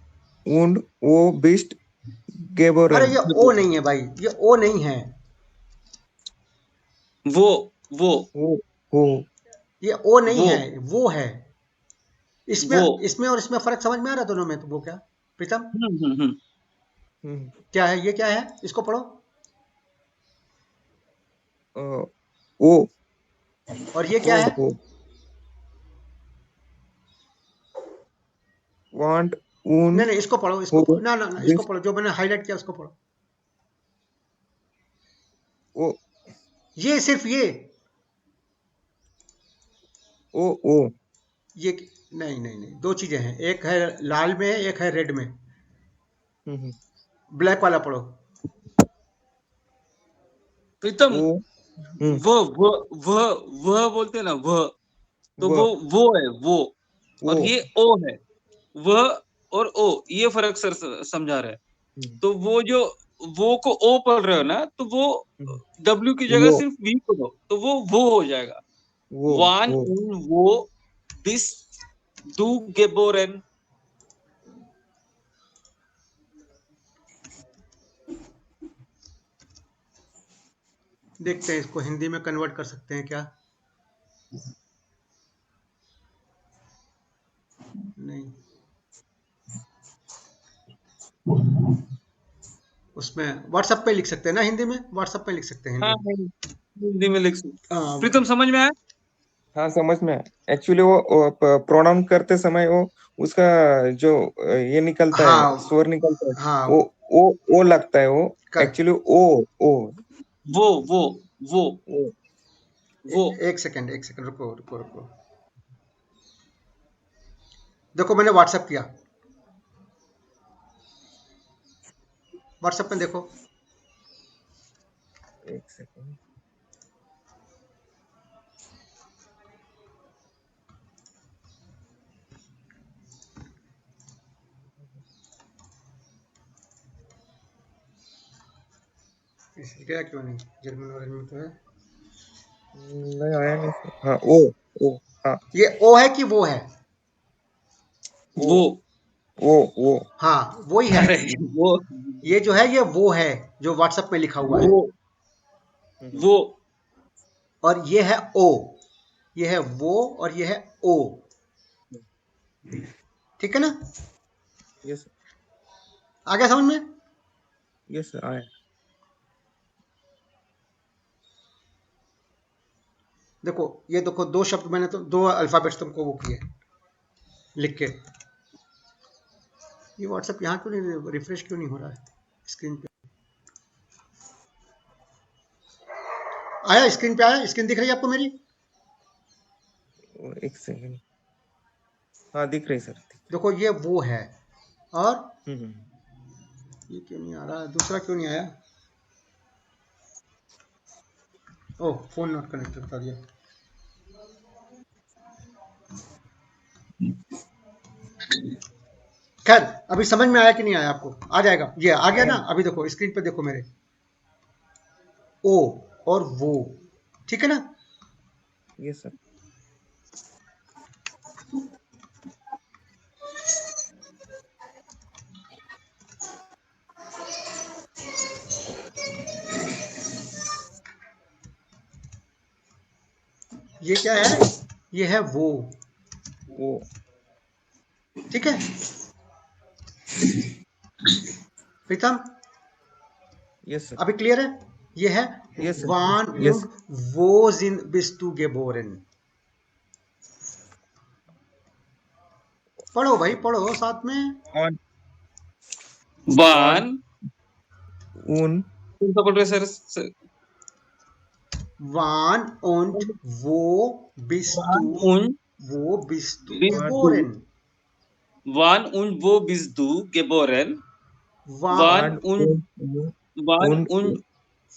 und wo bist अरे geboren. ये ओ नहीं है भाई, ये ओ नहीं है, वो Wo ये ओ नहीं वो है, वो है। इसमें वो इसमें और इसमें फर्क समझ में आ रहा है दोनों में? तो वो क्या प्रीतम, Hmm. क्या है, ये क्या है, इसको पढ़ो। O और ये क्या है? O want नहीं und नहीं, इसको पढ़ो, इसको wo पढ़ो, ना ना ना, इसको bist पढ़ो, जो मैंने हाईलाइट किया उसको पढ़ो। O ये सिर्फ O ये नहीं नहीं नहीं, दो चीजें हैं, एक है लाल में, एक है रेड में। Hmm. ब्लैक वाला पढ़ो। प्रीतम हम्म, वह बोलते हैं ना, वह तो वो है वो, और वो ये ओ है। वह और ओ, ये फर्क सर समझा रहे हैं। तो वो जो वो को ओ पढ़ रहे हो ना, तो वो डब्ल्यू की जगह वो सिर्फ वी पढ़ो, तो वो हो जाएगा। वान उन वो दिस दू गेबोरेन। देखते हैं इसको हिंदी में कन्वर्ट कर सकते हैं क्या? नहीं, उसमें व्हाट्सएप पे लिख सकते हैं ना हिंदी में? व्हाट्सएप पे लिख सकते हैं हाँ, हिंदी में। हिंदी में लिख सकते। हाँ, प्रीतम समझ में आया? हाँ समझ में। एक्चुअली वो प्रोनाउन करते समय वो उसका जो ये निकलता है, हाँ, स्वर निकलता है, हाँ, वो ओ लगता है वो। कर एक्चुअली ओ वो वो वो ओ वो एक सेकंड रुको रुको रुको। देखो मैंने व्हाट्सएप किया, व्हाट्सएप में देखो। एक सेकंड। इसलिए क्या क्यों नहीं? जर्मन वर्जन में तो है। नहीं आया नहीं सर। हाँ ओ हाँ ये ओ है कि वो है? ओ वो वो हाँ, वो ही है। अरे वो ये जो है ये वो है जो व्हाट्सएप में लिखा हुआ है। वो वो और ये है ओ, ये है वो और ये है ओ। ठीक है ना? यस आ गया समझ में? यस आया। देखो ये देखो, दो शब्द मैंने तो दो अल्फाबेट्स तुमको वो किए लिख के। ये व्हाट्सएप यहाँ क्यों नहीं रिफ्रेश क्यों नहीं हो रहा है स्क्रीन पे? आया स्क्रीन पे? आया स्क्रीन दिख रही है आपको मेरी? एक सेकंड। हाँ दिख रही सर। देखो ये वो है, और हम्म ये क्यों नहीं आ रहा? दूसरा क्यों नहीं आया? ओह, फोन नॉट कनेक्टेड बता दिया। खैर, अभी समझ में आया कि नहीं आया आपको? आ जाएगा, ये आ गया ना? अभी देखो स्क्रीन पे देखो मेरे, ओ और वो। ठीक है ना? Yes sir. ये क्या है? ये है वो। वो ठीक है प्रीतम? Yes sir. अभी क्लियर है? ये है यस वान sir. Yes und wo sind bist du geboren। पढ़ो भाई पढ़ो साथ में। वन वन वान उन कौन सा पढ़ रहे सर? वान und wo bist वान du, उन wo bist du बिस वन दू, geboren। वान उन वो बिस दू गेबोरेन, वान वान वन उन उन वान उन उन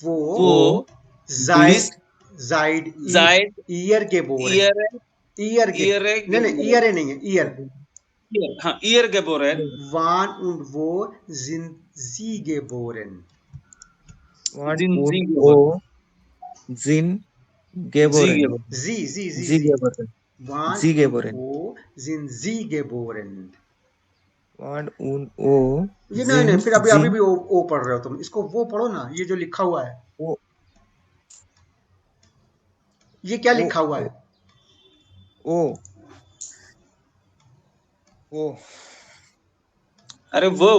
wo वो वो seid बिस seid जायद ihr geboren। ईयर ईयर के ईयर नहीं नहीं, गेबोरेन, ईयर नहीं है, ईयर। हाँ ईयर गेबोरेन, वान und wo sind sie geboren। वन जिन उन जी ओ गेबोरेन, जिन जी गेबोरेन गेबोरेन, जी sie गेबोरेन वान जी und गेबोरेन wo sind sie geboren। वन उन ओ ये नहीं जिन नहीं, फिर अभी अभी जिन भी ओ पढ़ रहे हो तुम, इसको वो पढ़ो ना, ये जो लिखा हुआ है। ओ ये क्या ओ लिखा हुआ ओ है? ओ ओ अरे वो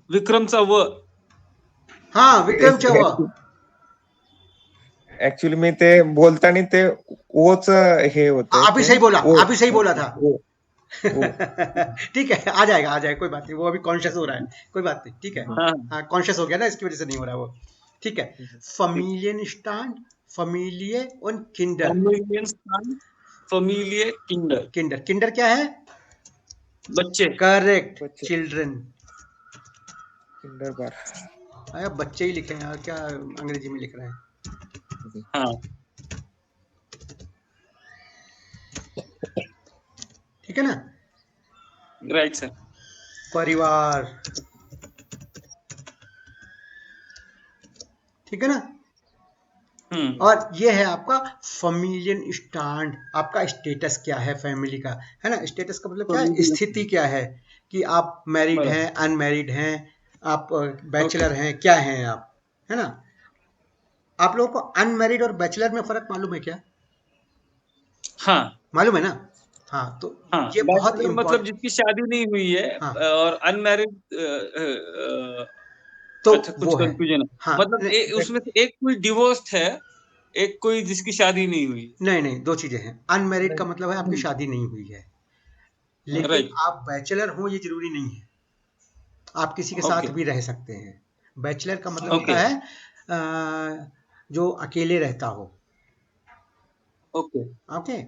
विक्रम सा वो। हाँ, विक्रम चौवा। ऍक्च्युली मी ते बोलताना ते ओच हे होते अभी ते सही बोला, ओ अभी सही बोला था। ओ ओ ठीक है, आ जाएगा आ जाएगा, कोई बात नहीं, वो अभी कॉन्शियस हो रहा है, कोई बात नहीं, ठीक है। हाँ, हाँ, कॉन्शियस हो गया ना, इसकी वजह से नहीं हो रहा है वो। ठीक है। फमीलियन स्टैंड, फमीलिये और किंडर। फैमिलिये किंडर, किंडर किंडर क्या है? बच्चे। करेक्ट, बच्चे चिल्ड्रन। किंडर बार आया बच्चे ही लिखे हैं यार, क्या अंग्रेजी में लिख रहे हैं? हाँ ठीक है ना। Right sir. परिवार, ठीक है ना। और ये है आपका फैमिलियन स्टैंड, आपका स्टेटस क्या है फैमिली का, है ना। स्टेटस का मतलब क्या है, स्थिति क्या है, कि आप मैरिड हैं, अनमैरिड हैं, आप बैचलर हैं, क्या हैं आप, है ना। आप लोगों को अनमैरिड और बैचलर में फर्क मालूम है क्या? हाँ मालूम है ना। हाँ, तो हाँ, ये बहुत बैचलर मतलब इम्पोर्टेंट। जिसकी शादी नहीं हुई है, हाँ, और अनमैरिड, तो अच्छा कुछ वो है। कंफ्यूजन है, हाँ, मतलब उसमें से एक कोई डिवोर्स्ड है, एक कोई जिसकी शादी नहीं हुई। नहीं नहीं, दो चीजें हैं। अनमैरिड का मतलब है आपकी शादी नहीं हुई है, लेकिन राइट। आप बैचलर हो ये जरूरी नहीं है, आप किसी के ओके साथ भी रह सकते हैं। बैचलर का मतलब होता ओके है जो अकेले रहता हो। ओके ओके,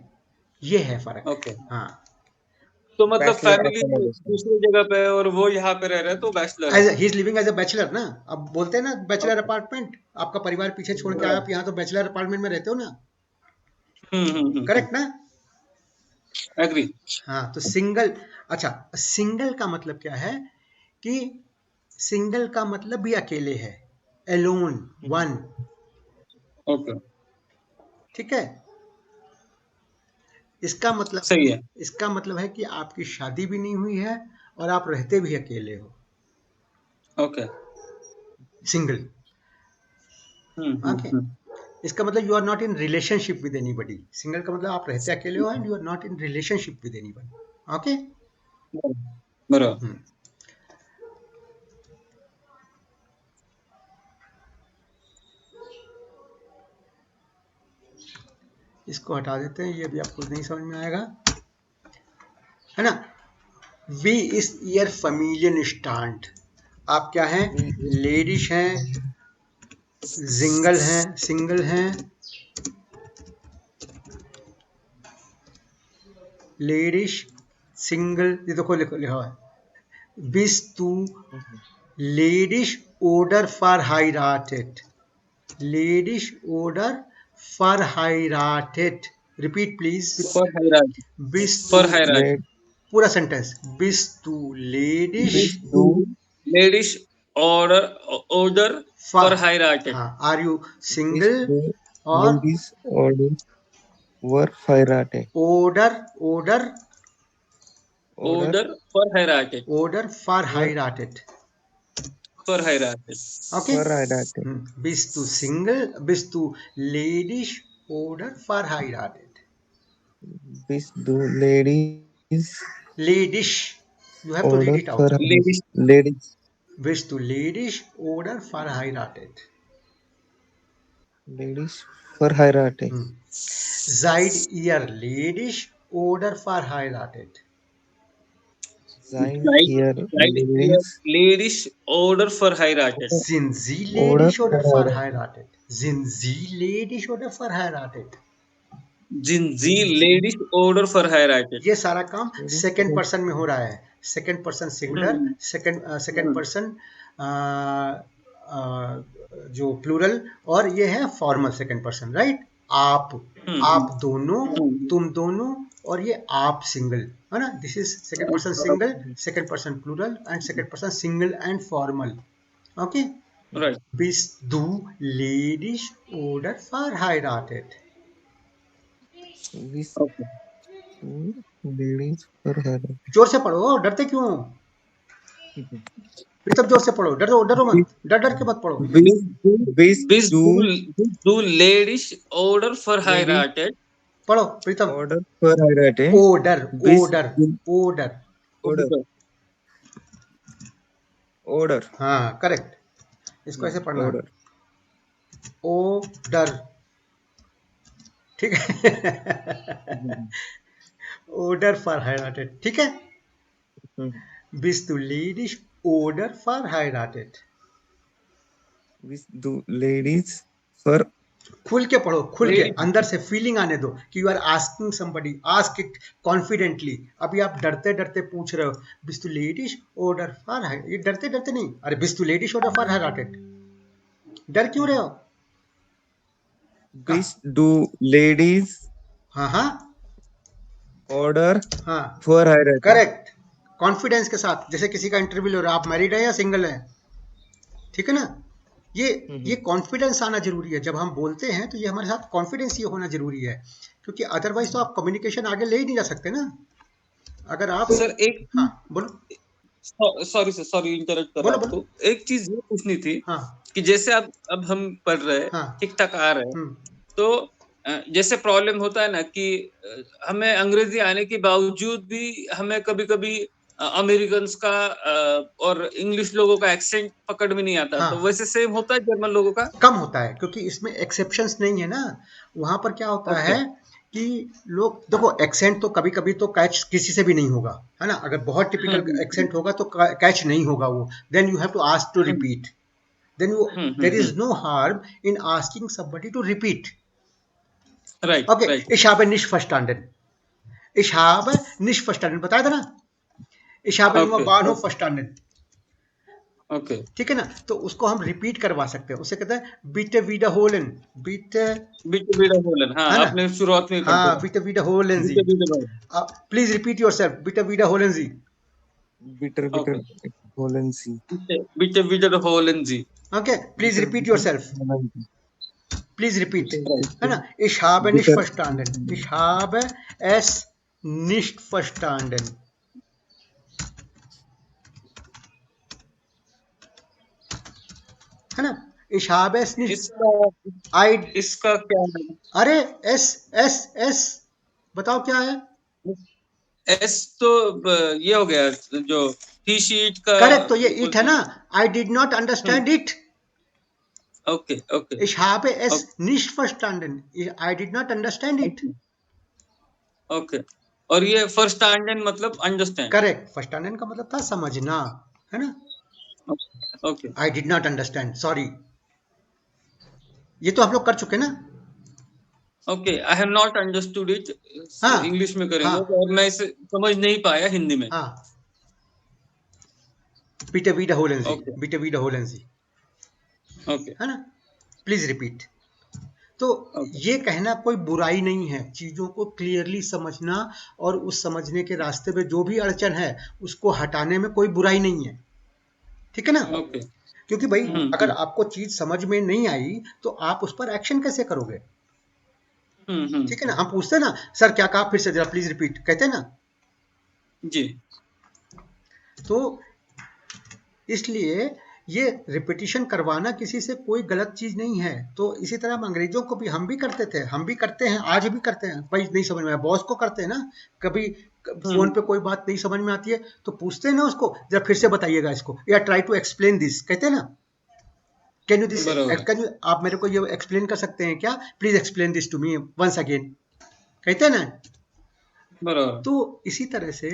ये है फर्क। ओके। हाँ, तो मतलब बैचलर का फैमिली समझ उसका। दूसरी जगह पे है और वो यहाँ पे रह रहे हैं तो बैचलर है। As he is living as a bachelor ना। अब बोलते हैं ना बैचलर अपार्टमेंट, आपका परिवार पीछे छोड़ के आप यहाँ तो बैचलर अपार्टमेंट में रहते हो ना, करेक्ट ना। एग्री। हाँ, तो सिंगल, अच्छा, सिंगल का मतलब क्या है कि सिंगल का मतलब भी अकेले है, एलोन, वन, ओके ठीक है। इसका सही है। इसका मतलब है कि आपकी शादी भी नहीं हुई है और आप रहते भी अकेले हो, ओके सिंगल। ओके, इसका मतलब you are not in relationship with anybody. Single का मतलब आप रहते अकेले हो and you are not in relationship with anybody. Okay, बराबर। इसको हटा देते हैं, ये भी आपको नहीं समझ में आएगा, है ना। वी इस ईयर फैमिलियन स्टैंड, आप क्या हैं, लेडीज हैं, सिंगल हैं, लेडीज, सिंगल, ये देखो लिखो लिखा है, बिस टू लेडीज order for heiratet, ladies order for heiratet, repeat please, पर हायरार्की, bis to, पर हायरार्की। पूरा sentence, bis to ladies ladies order order for, पर हायरार्की। हाँ, are you These single two or ladies were fired. order Order ऑर्डर पर हायरार्की, order for were heiratet। पर हायरार्की। Okay, fired. bis to single, bis to ladies order for heiratet, These two ladies ladies, you have to read order it for out, ladies ladies. bis to ladies order for heiratet। Ladies for heiratet. Seid ihr ladies order for heiratet? Seid ihr ladies ladies ऑर्डर फॉर hierarchy. Sind sie order ladies for oder heiratet? verheiratet? Sind sie ladies oder verheiratet? जिनजी लेडीज ऑर्डर फॉर हायरार्की। ये सारा काम Ladies सेकंड for पर्सन में हो रहा है, second person singular, second person जो प्लूरल, और ये है फॉर्मल सेकंड पर्सन, राइट। आप दोनों, तुम दोनों, और ये आप सिंगल, है ना। This is second person single, second person plural and second person single and formal. Okay, right. bist du ledisch oder verheiratet? these okay two ladies for heiratet. जोर से पढ़ो, डरते क्यों हो? प्रीतम जोर से पढ़ो, डरो डरो मत, डर डर के मत पढ़ो। These बिस two डू लेडीज ऑर्डर फॉर ladies हायरार्की। पढ़ो प्रीतम, order for heiratet. ओडर, These ओडर, two ओडर, order हाँ करेक्ट, इसको ऐसे पढ़ना, order. ओडर, ठीक है। ओडर फॉर हाइराटेड, ठीक है। बिस टू लेडीज ओडर फॉर हाइराटेड। These two ladies for खुल के पढ़ो, खुल के लेडीज अंदर से फीलिंग आने दो कि you are asking somebody, ask it confidently. अभी आप डरते डरते पूछ रहे हो, बिस्तु लेडीज ऑर्डर फॉर, ये डरते डरते नहीं, अरे बिस्तु लेडीज ऑर्डर फॉर हाइराटेड, डर क्यों रहे हो? which do ladies हाँ order हाँ for hire? करेक्ट, कॉन्फिडेंस के साथ, जैसे किसी का इंटरव्यू ले रहे हो, आप मैरिड है या सिंगल है, ठीक है ना, ये कॉन्फिडेंस आना जरूरी है। जब हम बोलते हैं तो ये हमारे साथ कॉन्फिडेंस ये होना जरूरी है, क्योंकि अदरवाइज तो आप कम्युनिकेशन आगे ले ही नहीं जा सकते ना। अगर आप सर एक, हाँ बोलो, सॉरी इंटरप्ट कर रहा हूँ आपको। एक चीज ये पूछनी थी हाँ कि जैसे अब हम पढ़ रहे हैं, हाँ ठीक ठाक आ रहे हैं, तो जैसे प्रॉब्लम होता है ना कि हमें अंग्रेजी आने के बावजूद भी हमें कभी कभी अमेरिकन का और इंग्लिश लोगों का एक्सेंट पकड़ में नहीं आता, हाँ तो वैसे सेम होता है जर्मन लोगों का? कम होता है, क्योंकि इसमें एक्सेप्शंस नहीं है ना। वहां पर क्या होता ओके। है कि लोग देखो, एक्सेंट तो कभी कभी तो कैच किसी से भी नहीं होगा, है ना, अगर बहुत टिपिकल एक्सेंट होगा तो कैच नहीं होगा वो, then you have to ask to repeat, then you there is no harm in asking somebody to repeat. Right Okay, right. ich habe nicht verstanden, ich habe nicht verstanden, बताया था ना, ich habe nur okay Bahnhof verstanden, okay ठीक है ना, तो उसको हम repeat करवा सकते हैं, उसे कहते हैं bitte wiederholen, bitte, बिट विडाहोलन, हाँ है ना, आपने शुरुआत में कर हाँ दिया। bitte wiederholen Sie, बिट विडाहोलन, please repeat yourself, bitte wiederholen Sie, Bitter okay. Holency. बिट विडाहोलन जी, okay, please repeat yourself, please repeat, है ना, ich habe nicht Bitter. verstanden, ich habe es nicht verstanden, है ना, ich habe es nicht, इसका क्या है? अरे एस एस एस बताओ क्या है? एस तो ये हो गया जो टी शीट का। करेक्ट, तो ये इट है ना, I did not understand it, okay okay ich habe es nicht verstanden, I did not understand it, okay. और ये फर्स्टैंड मतलब अंडरस्टैंड? करेक्ट, फर्स्टैंड का मतलब था समझना, है ना, okay I did not understand, sorry, ये तो आप लोग कर चुके ना। Okay, I have not understood it, हाँ इंग्लिश में करेंगे, हाँ और मैं इसे समझ नहीं पाया हिंदी में। हाँ, bitte wiederholen Sie, okay bitte wiederholen Sie, okay है ना, प्लीज रिपीट। तो ये कहना कोई बुराई नहीं है, चीजों को क्लियरली समझना और उस समझने के रास्ते में जो भी अड़चन है उसको हटाने में कोई बुराई नहीं है, ठीक है ना, ओके। क्योंकि भाई अगर आपको चीज समझ में नहीं आई तो आप उस पर एक्शन कैसे करोगे, ठीक है ना, हम पूछते हैं ना, सर क्या कहा, फिर से जरा प्लीज रिपीट, कहते हैं ना जी। तो इसलिए ये रिपीटिशन करवाना किसी से कोई गलत चीज नहीं है। तो इसी तरह हम अंग्रेजों को भी, हम भी करते थे, हम भी करते हैं, आज भी करते हैं, भाई नहीं समझ में आया, बॉस को करते हैं ना, कभी फोन पे कोई बात नहीं समझ में आती है तो पूछते हैं ना उसको, जरा फिर से बताइएगा इसको, या ट्राई टू एक्सप्लेन दिस, कहते हैं ना, कैन यू आप मेरे को ये एक्सप्लेन कर सकते हैं क्या, please explain this to me once again, कहते हैं ना। बराबर। तो इसी तरह से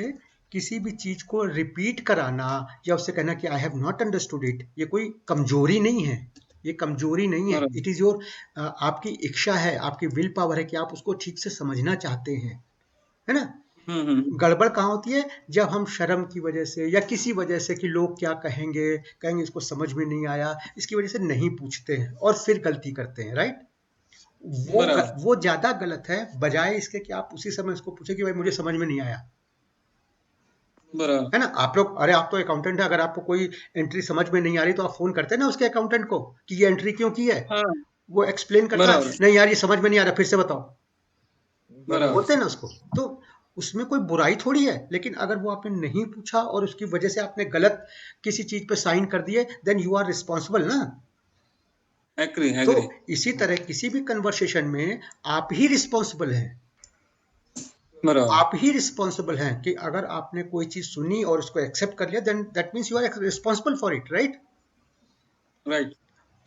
किसी भी चीज को रिपीट कराना या उससे कहना कि I have not understood it, ये कोई कमजोरी नहीं है, ये कमजोरी नहीं है, इट इज योर, आपकी इच्छा है, आपकी विल पावर है कि आप उसको ठीक से समझना चाहते हैं, है ना। गड़बड़ कहाँ होती है, जब हम शर्म की वजह से या किसी वजह से कि लोग क्या कहेंगे, कहेंगे इसको समझ में नहीं आया, इसकी वजह से नहीं पूछते हैं और फिर गलती करते हैं, राइट, वो ज्यादा गलत है, बजाय इसके कि आप उसी समय उसको पूछे कि भाई मुझे समझ में नहीं आया, है ना। आप लोग, अरे आप तो अकाउंटेंट है, अगर आपको कोई एंट्री समझ में नहीं आ रही तो आप फोन करते हैं ना उसके अकाउंटेंट को कि ये एंट्री क्यों की है, हाँ। वो एक्सप्लेन करता है, नहीं यार ये समझ में नहीं आ रहा, फिर से बताओ, बोलते हैं ना उसको। तो उसमें कोई बुराई थोड़ी है, लेकिन अगर वो आपने नहीं पूछा और उसकी वजह से आपने गलत किसी चीज पे साइन कर दिए, देन यू आर रिस्पॉन्सिबल ना। तो इसी तरह किसी भी कन्वर्सेशन में आप ही रिस्पॉन्सिबल हैं, आप ही रिस्पॉन्सिबल हैं कि अगर आपने कोई चीज सुनी और उसको एक्सेप्ट कर लिया, then that means you are responsible for it, right.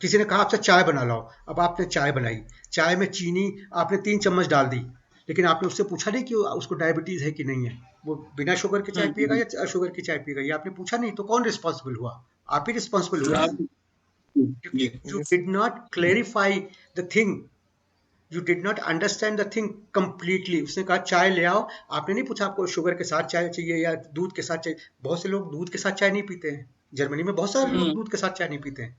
किसी ने कहा आपसे चाय बना लाओ, अब आपने चाय बनाई, चाय में चीनी आपने 3 चम्मच डाल दी, लेकिन आपने उससे पूछा नहीं कि उसको डायबिटीज है कि नहीं है, वो बिना शुगर की चाय पिएगा या शुगर की चाय पिएगा, ये आपने पूछा नहीं, तो कौन रिस्पॉन्सिबल हुआ, आप ही रिस्पॉन्सिबल हुआ, क्योंकि you did not clarify the thing, you did not understand the thing completely. उसने कहा चाय ले आओ, आपने नहीं पूछा आपको शुगर के साथ चाय चाहिए या दूध के साथ चाहिए, बहुत से लोग दूध के साथ चाय नहीं पीते हैं, जर्मनी में बहुत सारे लोग दूध के साथ चाय नहीं पीते हैं,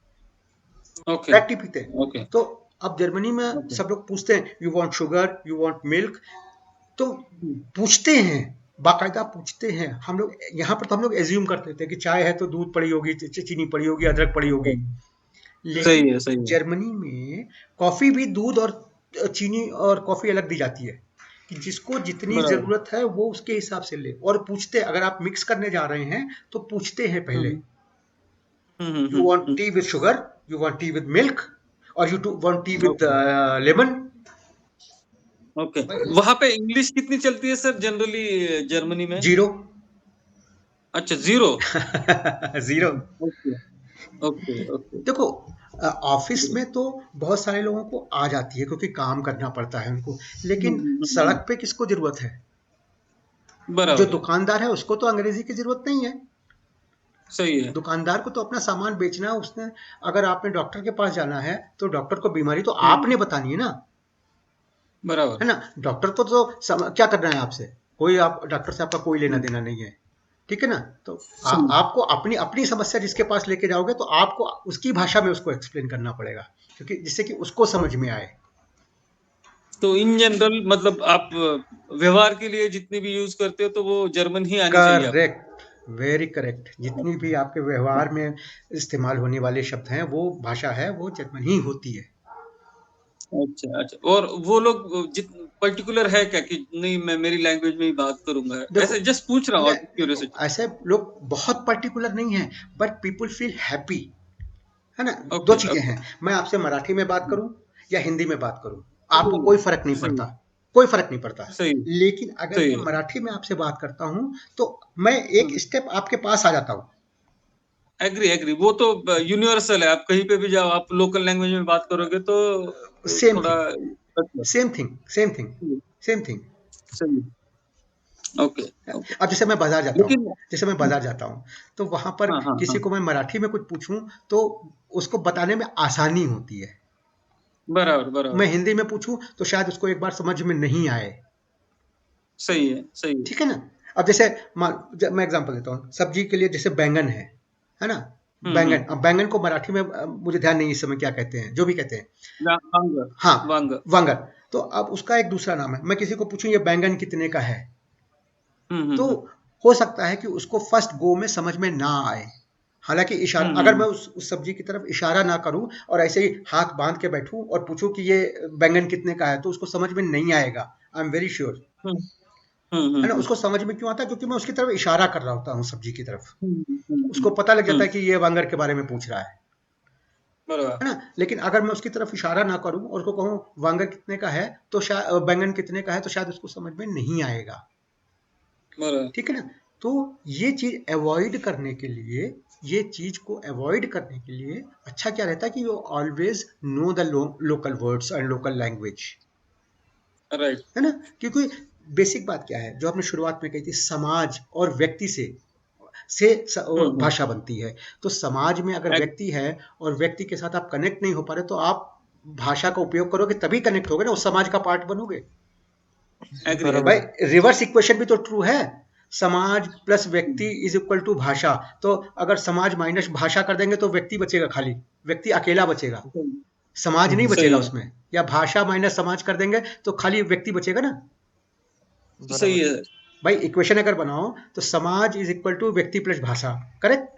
ब्लैक टी पीते हैं। तो अब जर्मनी में सब लोग पूछते हैं you want sugar, you want milk, तो पूछते हैं, बाकायदा पूछते हैं। हम लोग यहाँ पर तो हम लोग एज्यूम करते थे कि चाय है तो दूध पड़ी होगी, चीनी पड़ी होगी, अदरक पड़ी होगी। सही लेकिन है। जर्मनी में कॉफी भी दूध और चीनी और कॉफी अलग दी जाती है, कि जिसको जितनी बराबर। जरूरत है वो उसके हिसाब से ले। और पूछते, अगर आप मिक्स करने जा रहे हैं तो पूछते हैं पहले, you want tea with sugar, you want tea with milk, और you want tea with lemon. Okay, वहां पे इंग्लिश कितनी चलती है सर जनरली जर्मनी में? 0। अच्छा, 0। 0। Okay okay okay. देखो ऑफिस में तो बहुत सारे लोगों को आ जाती है क्योंकि काम करना पड़ता है उनको, लेकिन सड़क पे किसको जरूरत है? जो बराबर है। दुकानदार है उसको तो अंग्रेजी की जरूरत नहीं है। सही है। दुकानदार को तो अपना सामान बेचना है, उसने अगर आपने डॉक्टर के पास जाना है तो डॉक्टर को बीमारी तो आपने बतानी है ना, है बराबर। ना। डॉक्टर को तो क्या करना है आपसे, कोई आप डॉक्टर से आपका कोई लेना देना नहीं है, ठीक है ना। तो आपको अपनी अपनी समस्या जिसके पास लेके जाओगे तो आपको उसकी भाषा में उसको एक्सप्लेन करना पड़ेगा, क्योंकि जिससे कि उसको समझ में आए। तो इन जनरल मतलब आप व्यवहार के लिए जितनी भी यूज करते हो तो वो जर्मन ही आनी चाहिए आपको। Correct, very correct. जितनी भी आपके व्यवहार में इस्तेमाल होने वाले शब्द हैं, वो भाषा है वो जर्मन ही होती है। अच्छा अच्छा। और वो लोग जित पर्टिकुलर है क्या कि नहीं मैं मेरी लैंग्वेज में ही बात करूंगा? देखो ऐसे जस्ट पूछ रहा हूँ क्यूरियोसिटी। ऐसे लोग बहुत पर्टिकुलर नहीं है, बट पीपल फील हैप्पी, है ना। दो ओके चीजें ओके। हैं, मैं आपसे मराठी में बात करूं या हिंदी में बात करूं, आपको कोई फर्क नहीं सही पड़ता, कोई फर्क नहीं पड़ता। सही लेकिन अगर सही मैं है। मराठी में आपसे बात करता हूं तो मैं एक स्टेप आपके पास आ जाता हूं। एग्री एग्री, वो तो यूनिवर्सल है, आप कहीं पे भी जाओ आप लोकल लैंग्वेज में बात करोगे तो सेम थोड़ा थिंग, अच्छा। Same thing, same thing, same thing. सही। Okay okay. अब जैसे मैं बाजार जाता हूँ, लेकिन जैसे मैं बाजार जाता हूँ तो वहां पर हाँ हाँ किसी हाँ, को मैं मराठी में कुछ पूछूं तो उसको बताने में आसानी होती है। बराबर बराबर। मैं हिंदी में पूछूं तो शायद उसको एक बार समझ में नहीं आए, सही है सही है। ठीक है ना। अब जैसे मैं एग्जांपल देता हूँ, सब्जी के लिए जैसे बैंगन है ना। बैंगन, अब बैंगन को मराठी में मुझे ध्यान नहीं इस समय क्या कहते हैं, जो भी कहते हैं। वांग हाँ, वांग। वांगर। तो अब उसका एक दूसरा नाम है। मैं किसी को पूछूं ये बैंगन कितने का है, तो हम्म। हो सकता है कि उसको फर्स्ट गो में समझ में ना आए। हालांकि इशारा, अगर मैं उस सब्जी की तरफ इशारा ना करूं और ऐसे ही हाथ बांध के बैठूं और पूछूं कि ये बैंगन कितने का है, तो उसको समझ में नहीं आएगा। आई एम वेरी श्योर, है ना। उसको समझ में क्यों आता है, क्योंकि मैं उसकी तरफ इशारा कर रहा होता हूँ सब्जी की तरफ, उसको पता लग जाता है कि ये वांगर के बारे में पूछ रहा बराबर है ना। लेकिन अगर मैं उसकी तरफ इशारा ना करूं और उसको कहूं वांगर कितने का है, तो शायद बैंगन कितने का है, तो शायद उसको समझ में नहीं आएगा, बराबर। ठीक है ना। तो ये चीज अवॉइड करने के लिए, ये चीज को अवॉइड करने के लिए अच्छा क्या रहता है कि you always know the local words and local language, right. है ना। क्योंकि बेसिक बात क्या है जो आपने शुरुआत में कही थी, समाज और व्यक्ति से भाषा बनती है। तो समाज में अगर व्यक्ति है और व्यक्ति के साथ आप कनेक्ट नहीं हो पा रहे, तो आप भाषा का उपयोग करोगे तभी कनेक्ट होगे ना, उस समाज का पार्ट बनोगे। एग्री भाई एग्री। रिवर्स इक्वेशन भी तो ट्रू है, समाज प्लस व्यक्ति इज इक्वल टू भाषा। तो अगर समाज माइनस भाषा कर देंगे तो व्यक्ति बचेगा, खाली व्यक्ति अकेला बचेगा, समाज नहीं सही बचेगा है उसमें। या भाषा माइनस समाज कर देंगे तो खाली व्यक्ति बचेगा ना। सही है। भाई इक्वेशन अगर बनाओ तो समाज इज इक्वल टू व्यक्ति प्लस भाषा, करेक्ट।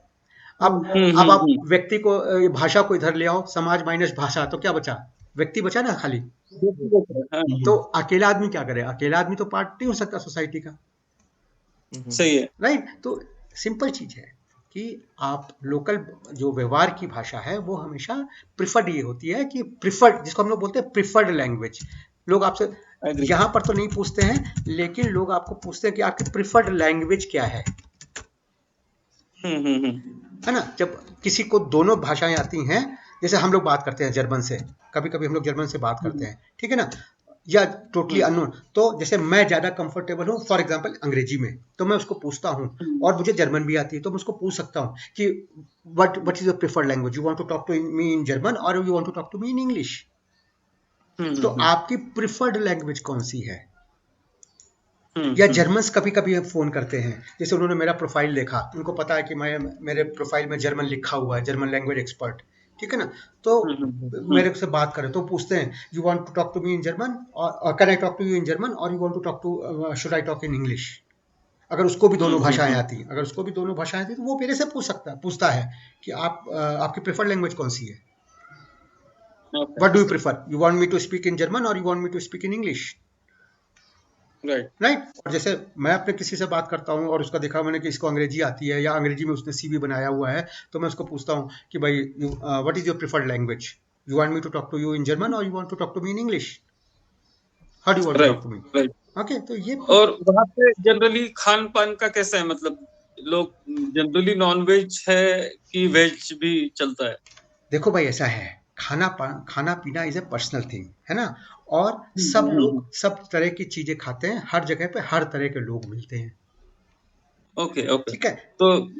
अब आप व्यक्ति को भाषा को इधर ले आओ, समाज माइनस भाषा, तो क्या बचा, व्यक्ति बचा ना खाली। तो अकेला आदमी क्या करे, अकेला आदमी तो पार्ट नहीं हो सकता सोसाइटी का, सही है। राइट। तो सिंपल चीज है कि आप लोकल जो व्यवहार की भाषा है वो हमेशा प्रिफर्ड ये होती है, कि प्रिफर्ड जिसको हम लोग बोलते हैं प्रिफर्ड लैंग्वेज। लोग आपसे एग्री। यहाँ पर तो नहीं पूछते हैं, लेकिन लोग आपको पूछते हैं कि आपकी प्रिफर्ड लैंग्वेज क्या है ना। जब किसी को दोनों भाषाएं आती हैं, जैसे हम लोग बात करते हैं जर्मन से, कभी कभी हम लोग जर्मन से बात करते हैं, ठीक है ना, या टोटली अननोन। तो जैसे मैं ज्यादा कंफर्टेबल हूँ फॉर एग्जांपल अंग्रेजी में, तो मैं उसको पूछता हूँ, और मुझे जर्मन भी आती है, तो मैं उसको पूछ सकता हूँ कि what is your preferred language, you want to talk to me in German और you want to talk to me in English. तो आपकी प्रिफर्ड लैंग्वेज कौन सी है। या जर्मन्स कभी कभी फोन करते हैं, जैसे उन्होंने मेरा प्रोफाइल देखा, उनको पता है कि मैं मेरे प्रोफाइल में जर्मन लिखा हुआ है, जर्मन लैंग्वेज एक्सपर्ट, ठीक है ना। तो मेरे से बात करें तो पूछते हैं you want to talk to me in German और can I talk to you in German और you want to talk to should I talk in English. अगर उसको भी दोनों भाषाएं आती हैं, तो वो मेरे से पूछता है कि आपकी प्रेफर्ड लैंग्वेज कौन सी है। What do you prefer, you want me to speak in German और you want me to speak in English, right. और जैसे मैं अपने किसी से बात करता हूँ और उसका देखा मैंने कि इसको अंग्रेजी आती है या अंग्रेजी में उसने सीवी बनाया हुआ है, तो मैं उसको पूछता हूँ कि भाई what is your preferred language, you want me to talk to you in German और you want to talk to me in English, how do you want to talk to me. Okay, तो ये और वहाँ पे generally Khan पान का कैसा है, मतलब लोग जनरली नॉन वेज है कि वेज भी चलता है। देखो भाई ऐसा है, खाना पीना इज ए पर्सनल थिंग है ना, और सब लोग सब तरह की चीजें खाते हैं, हर जगह पे हर तरह के लोग मिलते हैं। ओके ओके, ठीक है। तो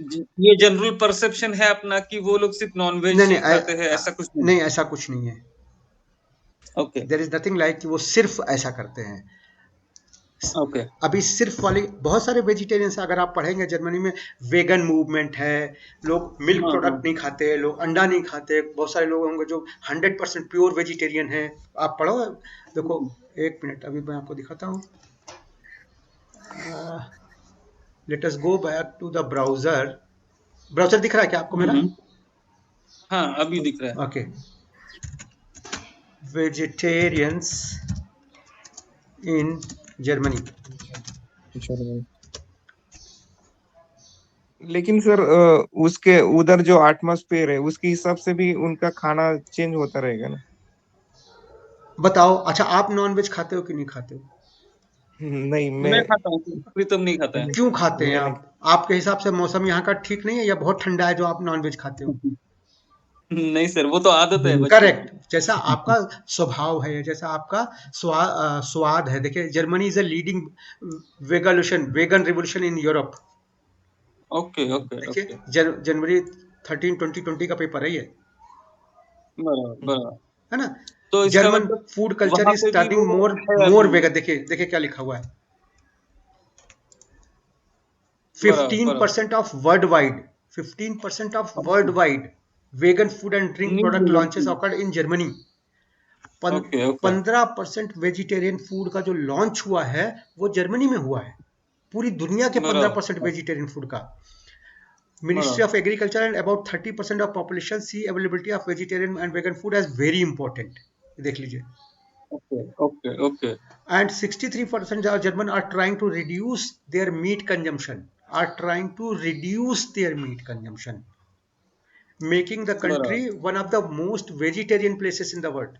ये जनरल परसेप्शन है अपना कि वो लोग सिर्फ नॉन वेज ही खाते हैं, ऐसा कुछ नहीं, ऐसा कुछ नहीं है। Okay, there is nothing like कि वो सिर्फ ऐसा करते हैं। ओके, अभी सिर्फ वाले बहुत सारे वेजिटेरियंस, अगर आप पढ़ेंगे जर्मनी में वेगन मूवमेंट है, लोग मिल्क प्रोडक्ट नहीं खाते, लोग अंडा नहीं खाते, बहुत सारे लोग होंगे जो 100% प्योर वेजिटेरियन है। आप पढ़ो, देखो एक मिनट अभी मैं आपको दिखाता हूँ। Let us go back to the browser दिख रहा है क्या आपको मेरा? हाँ अभी दिख रहा है। Okay, vegetarians in Germany. लेकिन सर उसके उधर जो एटमॉस्फेयर है उसके हिसाब से भी उनका खाना चेंज होता रहेगा ना। बताओ, अच्छा आप नॉन वेज खाते हो कि नहीं खाते हो? नहीं, मैं खाता हूँ, प्रीतम नहीं खाता है। क्यों खाते हैं आप? आपके हिसाब से मौसम यहाँ का ठीक नहीं है या बहुत ठंडा है जो आप नॉन वेज खाते हो? नहीं सर, वो तो आदत है। करेक्ट, जैसा आपका स्वभाव है, जैसा आपका स्वाद है। देखिए Germany is a leading vegan revolution in Europe. Okay okay देखिए जनवरी 13 2020 का पेपर है ये, बराबर है ना। तो इसका जर्मन मतलब फूड कल्चर वहाँ इज पे भी टर्निंग वो मोर वेगन। देखिए क्या लिखा हुआ है, 15% of worldwide 15% of worldwide vegan food and drink product launches occurred in Germany। 15% vegetarian food का जो लॉन्च हुआ है वो जर्मनी में हुआ है। पूरी दुनिया के 15% वेजिटेरियन फूड का। Ministry of agriculture and about 30% of population see availability of vegetarian and vegan food as very important. देख लीजिए। Okay okay, and 63% of German are trying to reduce their meat consumption, making the country one of the most vegetarian places in the world।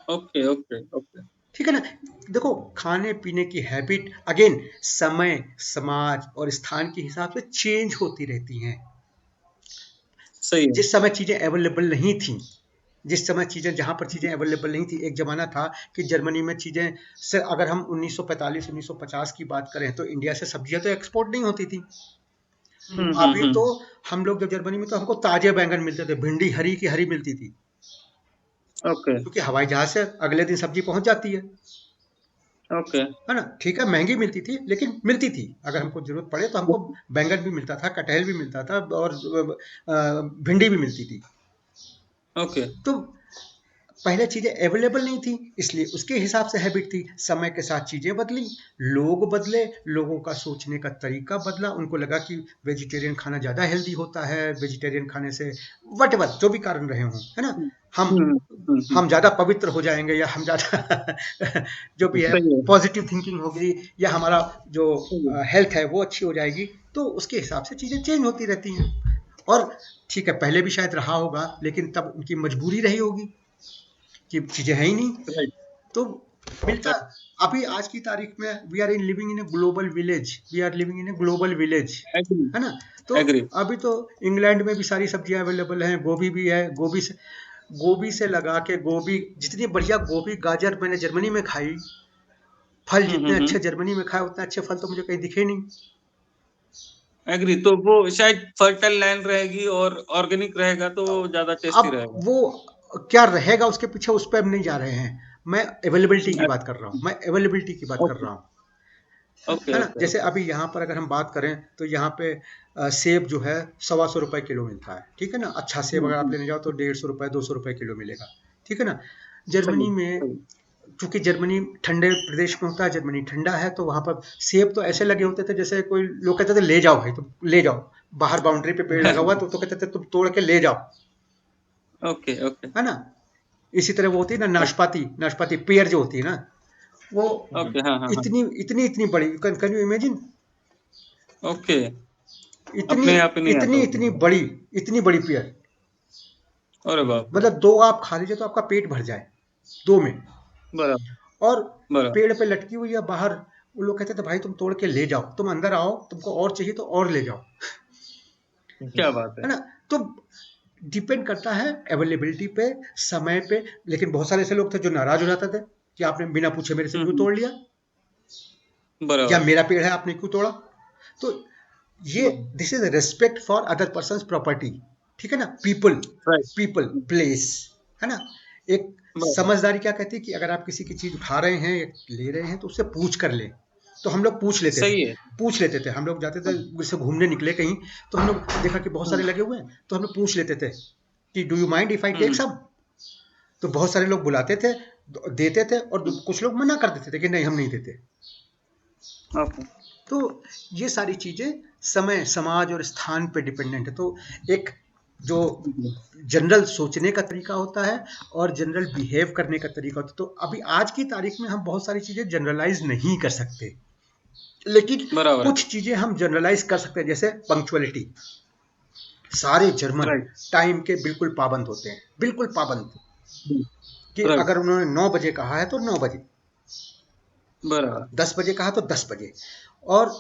Okay okay okay, ठीक है ना। देखो खाने पीने की habit again समय, समाज और स्थान के हिसाब से चेंज होती रहती हैं। सही है। जिस समय चीजें अवेलेबल नहीं थी, जहां पर चीजें अवेलेबल नहीं थी, एक जमाना था कि जर्मनी में चीजें से, अगर हम 1945 1950 की बात करें तो इंडिया से सब्जियां तो एक्सपोर्ट नहीं होती थी। अभी तो हम लोग जब जर्मनी में, तो हमको ताजे बैंगन मिलते थे, भिंडी हरी की हरी मिलती थी। ओके, क्योंकि हवाई जहाज से अगले दिन सब्जी पहुंच जाती है। ओके, है ना। ठीक है, महंगी मिलती थी लेकिन मिलती थी। अगर हमको जरूरत पड़े तो हमको बैंगन भी मिलता था, कटहल भी मिलता था और भिंडी भी मिलती थी। ओके, तो पहले चीजें अवेलेबल नहीं थी, इसलिए उसके हिसाब से हैबिट थी। समय के साथ चीजें बदली, लोग बदले, लोगों का सोचने का तरीका बदला। उनको लगा कि वेजिटेरियन खाना ज्यादा हेल्दी होता है, वेजिटेरियन खाने से वटएवर जो भी कारण रहे हों, है ना, हम ज्यादा पवित्र हो जाएंगे, या हम ज्यादा जो भी है पॉजिटिव थिंकिंग होगी, या हमारा जो हेल्थ है वो अच्छी हो जाएगी। तो उसके हिसाब से चीजें चेंज होती रहती हैं। और ठीक है, पहले भी शायद रहा होगा, लेकिन तब उनकी मजबूरी रही होगी कि चीजें है ही नहीं, तो मिलता। अभी आज की तारीख में we are living in a global village, है ना। तो अभी तो इंग्लैंड में भी सारी सब्जियां अवेलेबल हैं, गोभी भी है। गोभी से लगा के जितनी बढ़िया गोभी गाजर मैंने जर्मनी में खाई, फल जितने अच्छे जर्मनी में खाए उतने अच्छे फल तो मुझे कहीं दिखे नहीं। एग्री, तो वो शायद फर्टाइल लैंड रहेगी और ऑर्गेनिक रहेगा तो ज्यादा टेस्टी रहेगा। वो क्या रहेगा उसके पीछे, उस पर हम नहीं जा रहे हैं। मैं अवेलेबिलिटी की बात कर रहा हूँ, ओके है ना। ओके जैसे ओके। अभी यहाँ पर अगर हम बात करें तो यहाँ पे सेब जो है 125 रुपए किलो मिलता है, ठीक है ना। अच्छा सेब अगर आप लेने जाओ तो 150 रुपए 200 रुपए किलो मिलेगा, ठीक है ना। सही जर्मनी में, सही। क्योंकि जर्मनी ठंडे प्रदेश में होता है, जर्मनी ठंडा है, तो वहां पर सेब तो ऐसे लगे होते थे जैसे कोई लोग कहते थे ले जाओ भाई तुम ले जाओ, बाहर बाउंड्री पे पेड़ लगा हुआ तो कहते थे तुम तोड़ के ले जाओ, ओके ओके है ना। इसी तरह वो होती है ना नाशपाती, नाशपाती पेयर जो होती है ना, वो ओके। हाँ हाँ हाँ। इतनी इतनी इतनी बड़ी, कैन यू इमेजिन, ओके। इतनी अपने आप ही नहीं आता इतनी होगा। इतनी बड़ी, इतनी बड़ी पेयर, अरे बाप रे। मतलब दो आप खा लीजिए तो आपका पेट भर जाए दो में। बराबर और बराबर। पेड़ पे लटकी हुई है बाहर, वो लोग कहते थे भाई तुम तोड़ के ले जाओ, तुम अंदर आओ, तुमको और चाहिए तो और ले जाओ, क्या बात है है। ना। तो डिपेंड करता है अवेलेबिलिटी पे, समय पे। लेकिन बहुत सारे ऐसे लोग थे जो नाराज हो जाते थे कि आपने बिना पूछे मेरे से क्यों हम्म, तोड़ लिया, या बराबर मेरा पेड़ है आपने क्यों तोड़ा। तो ये बराबर। This is respect for other person property, ठीक है ना। People, right. पीपल प्लेस, है ना। एक बराबर। समझदारी क्या कहती है कि अगर आप किसी की चीज उठा रहे हैं या ले रहे हैं तो उससे पूछ कर ले। तो हम लोग पूछ लेते थे, सही है। पूछ लेते थे, हम लोग जाते थे जैसे घूमने निकले कहीं, तो हम लोग देखा कि बहुत सारे हम्म लगे हुए हैं, तो हम लोग पूछ लेते थे कि do you mind if I take hmm. Some. तो बहुत सारे लोग बुलाते थे, देते थे, और कुछ लोग मना कर देते थे कि नहीं हम नहीं देते। ओके। तो ये सारी चीजें समय, समाज और स्थान पे डिपेंडेंट है। तो एक जो जनरल सोचने का तरीका होता है और जनरल बिहेव करने का तरीका होता है। तो अभी आज की तारीख में हम बहुत सारी चीजें जनरलाइज नहीं कर सकते, लेकिन बराबर है। कुछ चीजें हम जनरलाइज कर सकते हैं, जैसे पंक्चुअलिटी। सारे जर्मन राइट। टाइम के बिल्कुल पाबंद होते हैं, बिल्कुल पाबंद, कि राइट। अगर उन्होंने 9 बजे कहा है तो 9 बजे, बराबर। 10 बजे कहा तो 10 बजे। और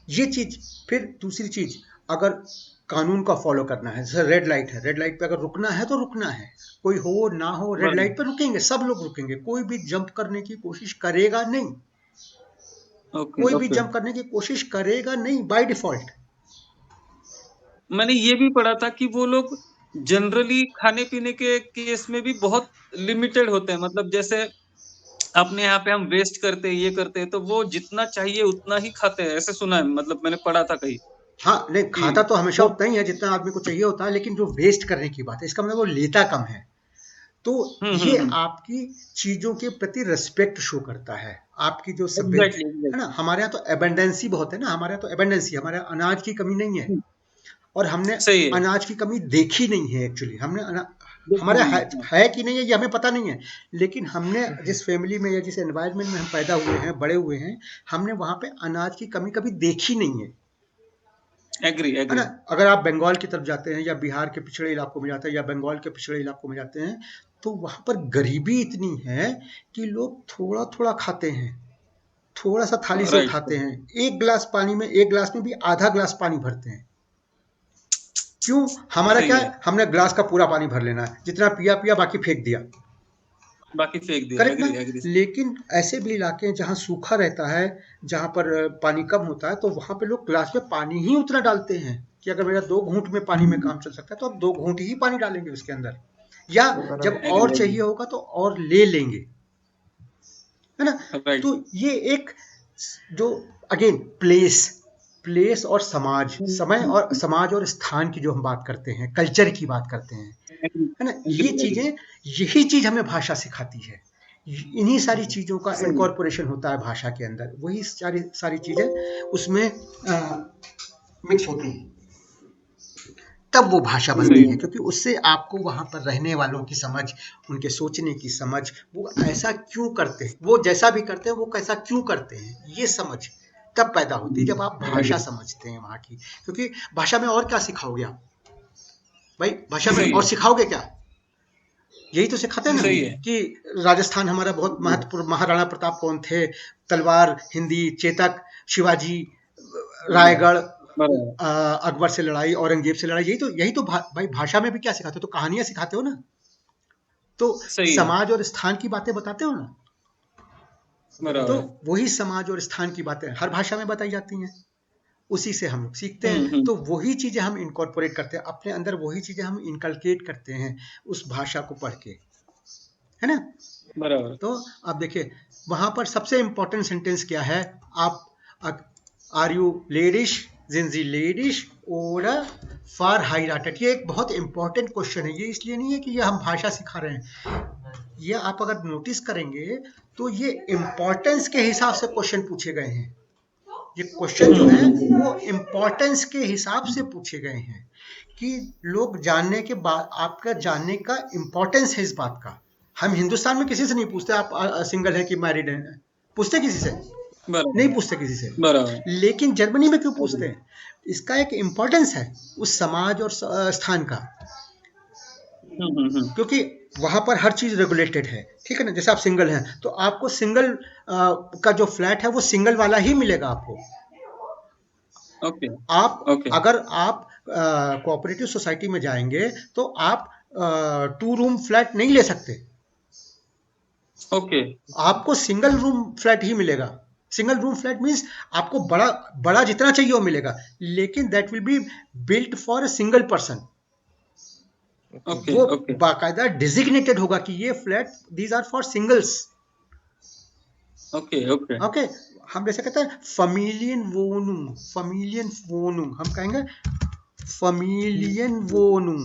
ये चीज, फिर दूसरी चीज, अगर कानून का फॉलो करना है, जैसे रेड लाइट है, रेड लाइट पे अगर रुकना है तो रुकना है, कोई हो ना हो रेड बराबर। लाइट पे रुकेंगे, सब लोग रुकेंगे, कोई भी जंप करने की कोशिश करेगा नहीं, ओके कोई भी ओके। जंप करने की कोशिश करेगा नहीं बाय डिफॉल्ट। मैंने ये भी पढ़ा था कि वो लोग जनरली खाने पीने के केस में भी बहुत लिमिटेड होते हैं, मतलब जैसे अपने यहाँ पे हम वेस्ट करते हैं, ये करते हैं, तो वो जितना चाहिए उतना ही खाते हैं, ऐसे सुना है, मतलब मैंने पढ़ा था कहीं हाँ नहीं, कि खाता तो हमेशा वो। उतना ही है जितना आदमी को चाहिए होता है, लेकिन जो वेस्ट करने की बात है इसका मतलब वो लेता कम है। तो ये हम्म। आपकी चीजों के प्रति रिस्पेक्ट शो करता है, आपकी जो सभ्य, एग्जैक्टली है ना। एग्जैक्टली। हमारे यहाँ तो एबेंडेंसी बहुत है ना, हमारे यहाँ तो एबेंडेंसी, हमारे यहाँ अनाज की कमी नहीं है, और हमने सही है। अनाज की कमी देखी नहीं है एक्चुअली। हमने हमारे देखिए, है कि नहीं है ये हमें पता नहीं है, लेकिन हमने जिस फैमिली में या जिस एनवायरनमेंट में हम पैदा हुए हैं, बड़े हुए हैं, हमने वहां पे अनाज की कमी कभी देखी नहीं एग्री है ना। एग्री। अगर आप बंगाल की तरफ जाते हैं या बिहार के पिछड़े इलाकों में जाते हैं या बंगाल के पिछड़े इलाकों में जाते हैं, तो वहां पर गरीबी इतनी है कि लोग थोड़ा थोड़ा खाते हैं, थोड़ा सा थाली से राइट। उठाते हैं, एक गिलास पानी में, एक गिलास में भी आधा गिलास पानी भरते हैं। क्यों? हमारा सही क्या है। है, हमने ग्लास का पूरा पानी भर लेना है, जितना पिया पिया बाकी फेंक दिया, बाकी फेंक दिया। करेक्ट ना। Agree agree. लेकिन ऐसे भी इलाके हैं जहाँ सूखा रहता है, जहाँ पर पानी कम होता है, तो वहां पे लोग ग्लास में पानी ही उतना डालते हैं कि अगर मेरा 2 घूंट में पानी में काम चल सकता है तो अब 2 घूंट ही पानी डालेंगे उसके अंदर, या जब एग्री और एग्री। चाहिए होगा तो और ले लेंगे, है ना। राइट। तो ये एक जो, अगेन प्लेस, प्लेस और समाज, समय और समाज और स्थान की जो हम बात करते हैं, कल्चर की बात करते हैं, है ना। ये एग्री चीजें, एग्री। यही चीज हमें भाषा सिखाती है, इन्हीं सारी चीजों का सही है। इनकॉर्पोरेशन होता है भाषा के अंदर, वही सारी सारी चीजें उसमें मिक्स होती हैं, तब वो भाषा बनती सही है, है। क्योंकि उससे आपको वहां पर रहने वालों की समझ, उनके सोचने की समझ, वो ऐसा क्यों करते हैं, वो जैसा भी करते हैं वो कैसा क्यों करते हैं, ये समझ तब पैदा होती है जब आप भाषा एग्री। समझते हैं वहां की। क्योंकि भाषा में और क्या सिखाओगे आप भाई, भाषा में सही और है। सिखाओगे क्या, यही तो सिखाते हैं ना सही है। कि राजस्थान हमारा बहुत महत्वपूर्ण, महाराणा प्रताप कौन थे, तलवार, हिंदी, चेतक, शिवाजी, रायगढ़, बराबर। अकबर से लड़ाई, औरंगजेब से लड़ाई, यही तो भाई भाषा में भी क्या सिखाते हो, तो कहानियां सिखाते हो ना। तो सही है। समाज और स्थान की बातें बताते हो ना, तो बराबर। वही समाज और स्थान की बातें हर भाषा में बताई जाती हैं, उसी से हम लोग सीखते हैं। हम्म। तो वही चीजें हम इनकॉर्पोरेट करते हैं अपने अंदर, वही चीजें हम इनकलकेट करते हैं उस भाषा को पढ़ के, है ना। बराबर। तो आप देखिए वहां पर सबसे इंपॉर्टेंट सेंटेंस क्या है, आप आर यू लेडिश, जिंजी लेडिश और फार हाइराटेड। ये एक बहुत इंपॉर्टेंट क्वेश्चन है। ये इसलिए नहीं है कि ये हम भाषा सिखा रहे हैं, ये आप अगर नोटिस करेंगे तो ये इंपॉर्टेंस के हिसाब से क्वेश्चन पूछे गए हैं। ये क्वेश्चन जो है वो इंपॉर्टेंस के हिसाब से पूछे गए हैं कि लोग जानने के बाद, आपका जानने का इंपॉर्टेंस है इस बात का। हम हिंदुस्तान में किसी से नहीं पूछते आप सिंगल है कि मैरिड है, पूछते किसी से नहीं पूछते किसी से, लेकिन जर्मनी में क्यों पूछते हैं? इसका एक इंपॉर्टेंस है उस समाज और स्थान का, क्योंकि वहां पर हर चीज रेगुलेटेड है, ठीक है ना। जैसे आप सिंगल हैं तो आपको सिंगल का जो फ्लैट है वो सिंगल वाला ही मिलेगा आपको। आप अगर आप कोऑपरेटिव सोसाइटी में जाएंगे तो आप 2 रूम फ्लैट नहीं ले सकते। आपको सिंगल रूम फ्लैट ही मिलेगा। सिंगल रूम फ्लैट मीन्स आपको बड़ा जितना चाहिए वो मिलेगा, लेकिन that will be built for a single person. वो बाकायदा डिजिग्नेटेड होगा कि ये flat these are for singles. Okay हम जैसे कहते हैं फैमिलियन वोनुम, हम कहेंगे फैमिलियन वोनुम,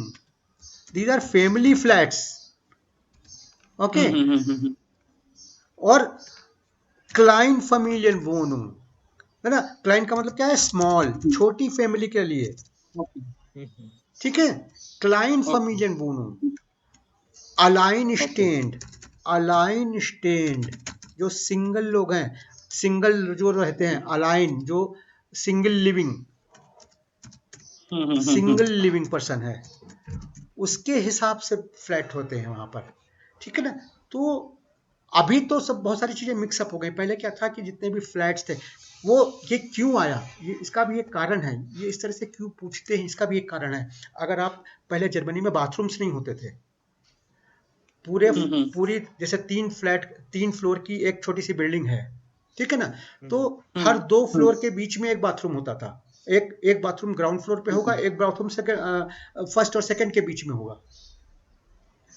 these are family flats. Okay और क्लाइन फैमिलियन वोनुम है ना। क्लाइन का मतलब क्या है? स्मॉल, छोटी फैमिली के लिए, ठीक है। क्लाइन फैमिलियन वोनुम। अलाइन स्टैंड जो सिंगल लोग हैं, सिंगल जो रहते हैं, अलाइन जो सिंगल लिविंग पर्सन है, उसके हिसाब से फ्लैट होते हैं वहां पर, ठीक है ना। तो अभी तो सब बहुत सारी चीजें मिक्सअप हो गई। पहले क्या था कि जितने भी फ्लैट्स थे वो, ये क्यों आया, ये इसका भी एक कारण है। ये इस तरह से क्यों पूछते हैं, इसका भी एक कारण है। अगर आप पहले जर्मनी में बाथरूम्स नहीं होते थे, पूरी जैसे 3 फ्लोर की एक छोटी सी बिल्डिंग है, ठीक है ना। तो हर 2 फ्लोर के बीच में एक बाथरूम होता था। एक बाथरूम ग्राउंड फ्लोर पे होगा, एक बाथरूम फर्स्ट और सेकंड के बीच में होगा।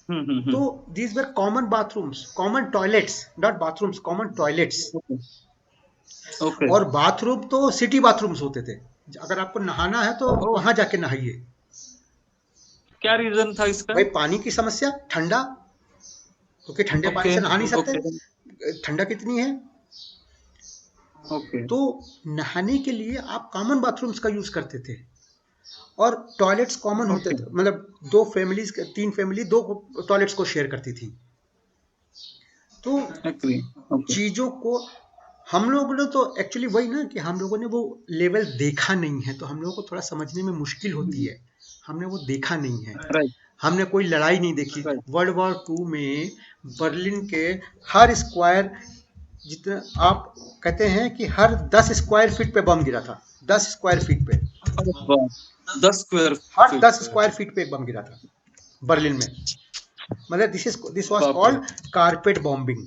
तो these were common bathrooms, common toilets, not bathrooms, common toilets. और बाथरूम तो सिटी बाथरूम्स होते थे। अगर आपको नहाना है तो वहां जाके नहाइए। क्या रीजन था इसका? भाई पानी की समस्या, ठंडा, क्योंकि ठंडे पानी से नहा नहीं सकते, ठंडा कितनी है। तो नहाने के लिए आप कॉमन बाथरूम्स का यूज करते थे और टॉयलेट्स कॉमन होते थे। मतलब 3 फैमिली 2 टॉयलेट्स को शेयर करती थी। तो चीजों को हम लोगों ने तो एक्चुअली वही ना कि हम लोगों ने वो लेवल देखा नहीं है, तो हम लोगों को थोड़ा समझने में मुश्किल होती है। हमने वो देखा नहीं है, हमने कोई लड़ाई नहीं देखी। वर्ल्ड वॉर 2 में बर्लिन के हर स्क्वायर, जितना आप कहते हैं कि हर 10 स्क्वायर फीट पे बम गिरा था। 10 स्क्वायर फीट पे, 10 स्क्वायर फीट पे एक बम गिरा था बर्लिन में। मतलब this was called carpet bombing.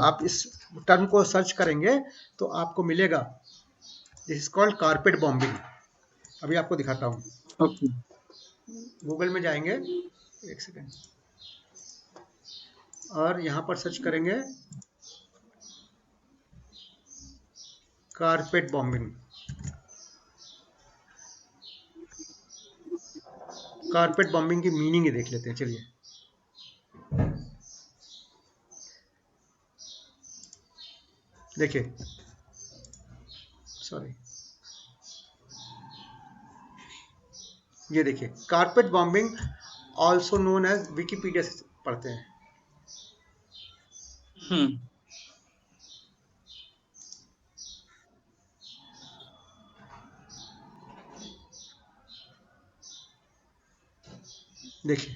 आप इस टर्म को सर्च करेंगे तो आपको मिलेगा, this is called carpet bombing. अभी आपको दिखाता हूँ। गूगल में जाएंगे, एक सेकेंड, और यहाँ पर सर्च करेंगे कारपेट बॉम्बिंग। कारपेट बॉम्बिंग की मीनिंग ही देख लेते हैं, चलिए। देखिए, सॉरी, ये देखिए, carpet bombing also known as, Wikipedia से पढ़ते हैं। देखिए,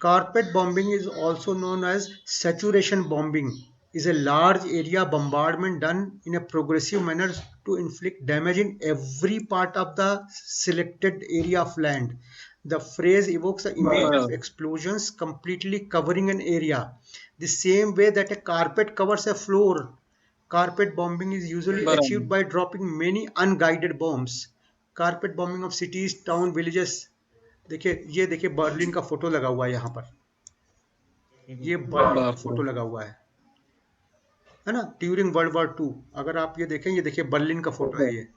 carpet bombing is also known as saturation bombing, is a large area bombardment done in a progressive manner to inflict damage in every part of the selected area of land. The phrase evokes the image of explosions completely covering an area, the same way that a carpet covers a floor. Carpet bombing is usually achieved by dropping many unguided bombs. Carpet bombing of cities, town, villages. देखिए, ये देखिए Berlin का photo लगा हुआ है यहाँ पर, ये बर्लिन का फोटो लगा हुआ है। है ना, ड्यूरिंग वर्ल्ड वॉर 2। अगर आप ये देखें, ये देखिए बर्लिन का फोटो है, ये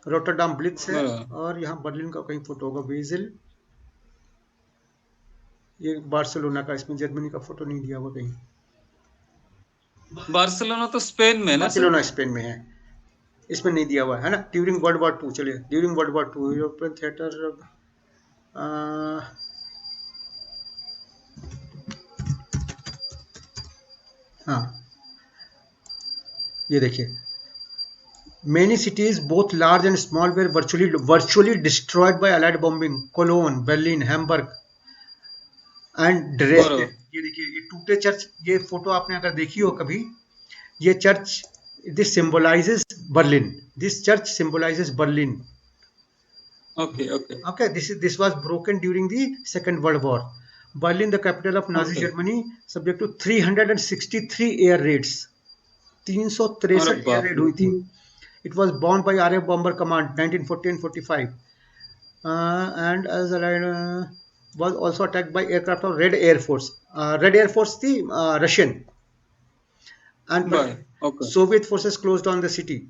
रोटरडाम ब्लिट्ज है, और यहाँ बर्लिन का कहीं फोटो होगा, वेजल, ये बार्सिलोना का, इसमें जर्मनी का फोटो नहीं दिया हुआ कहीं। बार्सिलोना तो स्पेन में है ना सर? बार्सिलोना स्पेन में है, इसमें नहीं दिया हुआ है ना, ड्यूरिंग वर्ल्ड वॉर 2। चलिए, during world war 2 European theatre, हाँ ये देखिए, many cities both large and small were virtually destroyed by allied bombing. Cologne, Berlin, Hamburg and Dresden. ये देखिए, ये टूटे चर्च, ये फोटो आपने अगर देखी हो कभी, ये church, this symbolizes Berlin. This church symbolizes Berlin. Okay, this was broken during the Second World War. Berlin, the capital of Nazi Germany, subject to 363 air raids. 363 air red हुई थी. It was bombed by RAF Bomber Command 1940 and 45, and as was also attacked by aircraft of Red Air Force. Red Air Force थी Russian, and Soviet forces closed on the city.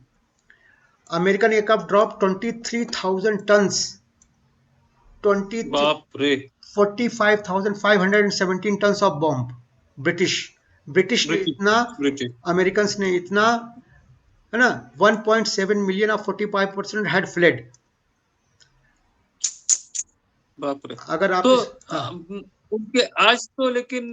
American aircraft dropped 23,000 tons. 45,517 tons of bomb. British ने इतना, Americans ने इतना, है ना, 1.7 million of 45% had fled. बाप रे. अगर आप तो उनके आज तो लेकिन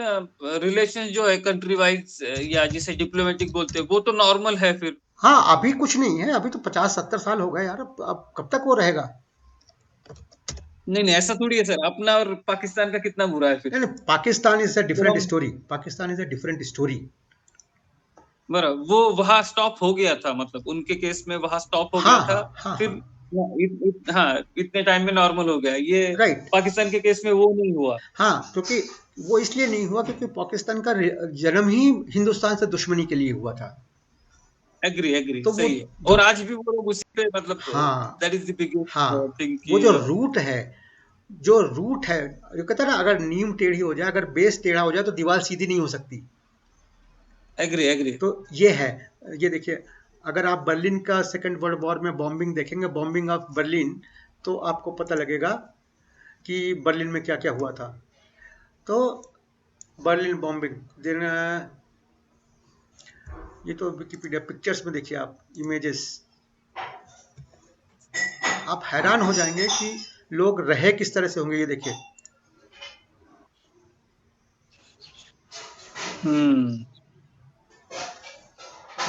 रिलेशन जो है कंट्री वाइज या जिसे डिप्लोमेटिक बोलते हैं, वो तो नॉर्मल है फिर. हाँ, अभी कुछ नहीं है, अभी तो 50-70 साल हो गए यार, अब कब तक वो रहेगा? नहीं, ऐसा थोड़ी है सर. अपना और पाकिस्तान का कितना बुरा है फिर? नहीं, Pakistan is a different story. Pakistan is a different story. बराबर, वो वहां स्टॉप हो गया था, मतलब उनके केस में वहां स्टॉप हो गया था. फिर इतने टाइम में नॉर्मल हो गया. ये पाकिस्तान के केस में वो नहीं हुआ. हाँ, क्योंकि वो इसलिए नहीं हुआ क्योंकि पाकिस्तान का जन्म ही हिंदुस्तान से दुश्मनी के लिए हुआ था. एग्री तो सही है. और आज भी वो लोग उसी पे, मतलब that is the biggest thing. वो जो रूट है, जो कहता है ना, अगर नींव टेढ़ी हो जाए, अगर बेस टेढ़ा हो जाए तो दीवार सीधी नहीं हो सकती. एग्री तो ये है. ये देखिए, अगर आप बर्लिन का सेकेंड वर्ल्ड वॉर में बॉम्बिंग देखेंगे, बॉम्बिंग ऑफ बर्लिन, तो आपको पता लगेगा कि बर्लिन में क्या क्या हुआ था. तो बर्लिन बॉम्बिंग, ये तो विकिपीडिया पिक्चर्स में देखिए आप, इमेजेस, आप हैरान हो जाएंगे कि लोग रहे किस तरह से होंगे. ये देखिए,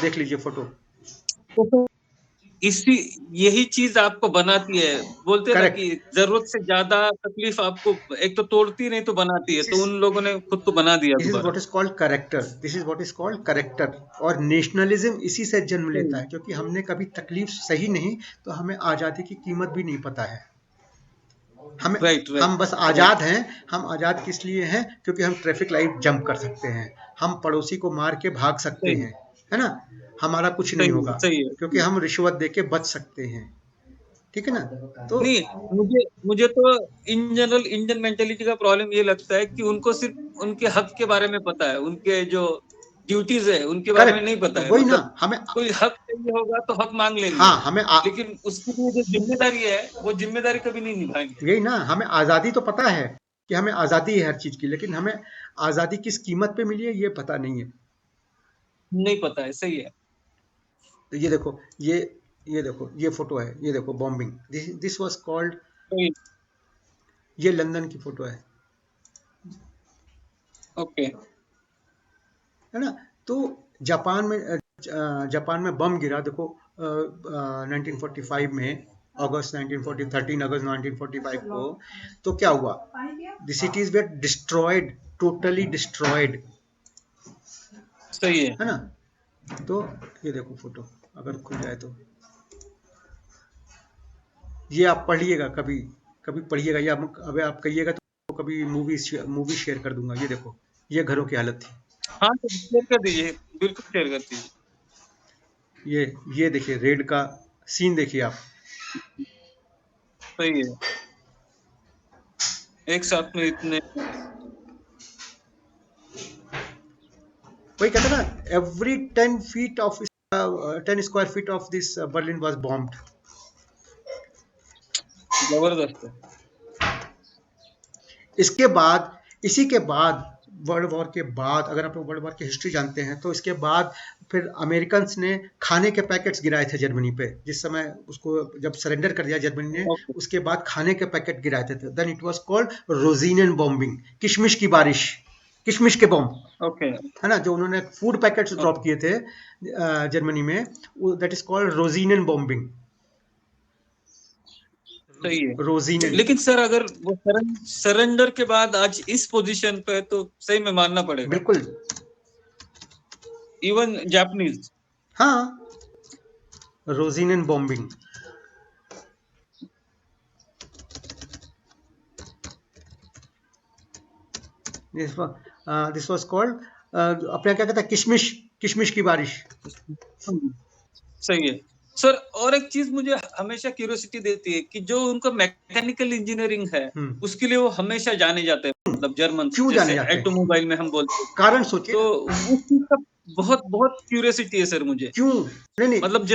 देख लीजिए फोटो. यही चीज आपको बनाती है. बोलते हैं ना कि जरूरत से ज्यादा तकलीफ आपको एक तो तोड़ती नहीं तो बनाती है. तो उन लोगों ने खुद को बना दिया. This is what is called character. This is what is called character. और नेशनलिज्म इसी से जन्म लेता है, क्योंकि हमने कभी तकलीफ सही नहीं, तो हमें आजादी की कीमत भी नहीं पता है. हमें हम बस आजाद हैं. हम आजाद किस लिए हैं? क्योंकि हम ट्रैफिक लाइट जंप कर सकते हैं, हम पड़ोसी को मार के भाग सकते हैं, है ना, हमारा कुछ नहीं होगा, क्योंकि हम रिश्वत देके बच सकते हैं. ठीक है ना. तो नहीं, मुझे तो इन जनरल इंडियन मेंटेलिटी का प्रॉब्लम ये लगता है कि उनको सिर्फ उनके हक के बारे में पता है, उनके जो ड्यूटीज है उनके बारे में नहीं पता है. वही ना, हमें कोई हक चाहिए होगा तो हक मांग लेंगे. हाँ, हमें लेकिन उसके लिए जो जिम्मेदारी है, वो जिम्मेदारी कभी नहीं निभाएंगे. यही ना, हमें आजादी तो पता है कि हमें आजादी है हर चीज की, लेकिन हमें आजादी किस कीमत पे मिली है ये पता नहीं है. नहीं पता है. सही है. तो ये देखो, ये देखो, ये फोटो है, ये देखो बॉम्बिंग. दिस वाज कॉल्ड, ये लंदन की फोटो है. ओके, है ना. तो जापान में बम गिरा, देखो, 1945 में, अगस्त 1940, 13 अगस्त 1945 को. तो क्या हुआ? The cities were destroyed, totally destroyed. सही है ना. तो ये देखो फोटो, अगर खुल जाए तो ये आप पढ़िएगा, कभी पढ़िएगा, या अबे आप कहिएगा तो कभी मूवी शेयर कर दूंगा. ये देखो, ये घरों की हालत थी. हाँ, तो शेयर कर दीजिए, बिल्कुल शेयर कर दीजिए. ये देखिए, रेड का सीन देखिए आप. सही है. एक साथ में इतने. वही कहते ना, every 10 square feet of this Berlin was bombed. जबरदस्त है। इसके बाद, इसी के बाद, वर्ल्ड वॉर के बाद, अगर आप लोग वर्ल्ड वॉर की हिस्ट्री जानते हैं तो इसके बाद फिर अमेरिकन ने खाने के पैकेट्स गिराए थे जर्मनी पे, जिस समय उसको जब सरेंडर कर दिया जर्मनी ने, ओके उसके बाद खाने के पैकेट गिराए थे। देन इट वाज कॉल्ड रोजीनियन बॉम्बिंग, किशमिश की बारिश, किशमिश के बॉम्ब, ओके है ना, जो उन्होंने फूड पैकेट्स ड्रॉप ओके किए थे जर्मनी में, दैट इज कॉल्ड रोजीनियन बॉम्बिंग। सही है। रोजीनियन। लेकिन सर अगर वो सरेंडर के बाद आज इस पोजीशन पे, तो सही में मानना पड़ेगा, बिल्कुल, इवन जापानीज। हाँ, रोजीनियन बॉम्बिंग। दिस वाज कॉल्ड, अपने क्या कहता है, किशमिश, किशमिश की बारिश। सही है सर। और एक चीज मुझे हमेशा क्यूरियोसिटी देती है कि जो उनका मैकेनिकल इंजीनियरिंग है, उसके लिए वो हमेशा जाने जाते हैं, मतलब जर्मन, क्यों जाने जैसे जाते हैं? ऑटोमोबाइल में हम बोलते हैं, कारण सोचिए तो ना। उस चीज का बहुत बहुत क्यूरियोसिटी है सर मुझे। क्यों? नहीं नहीं, मतलब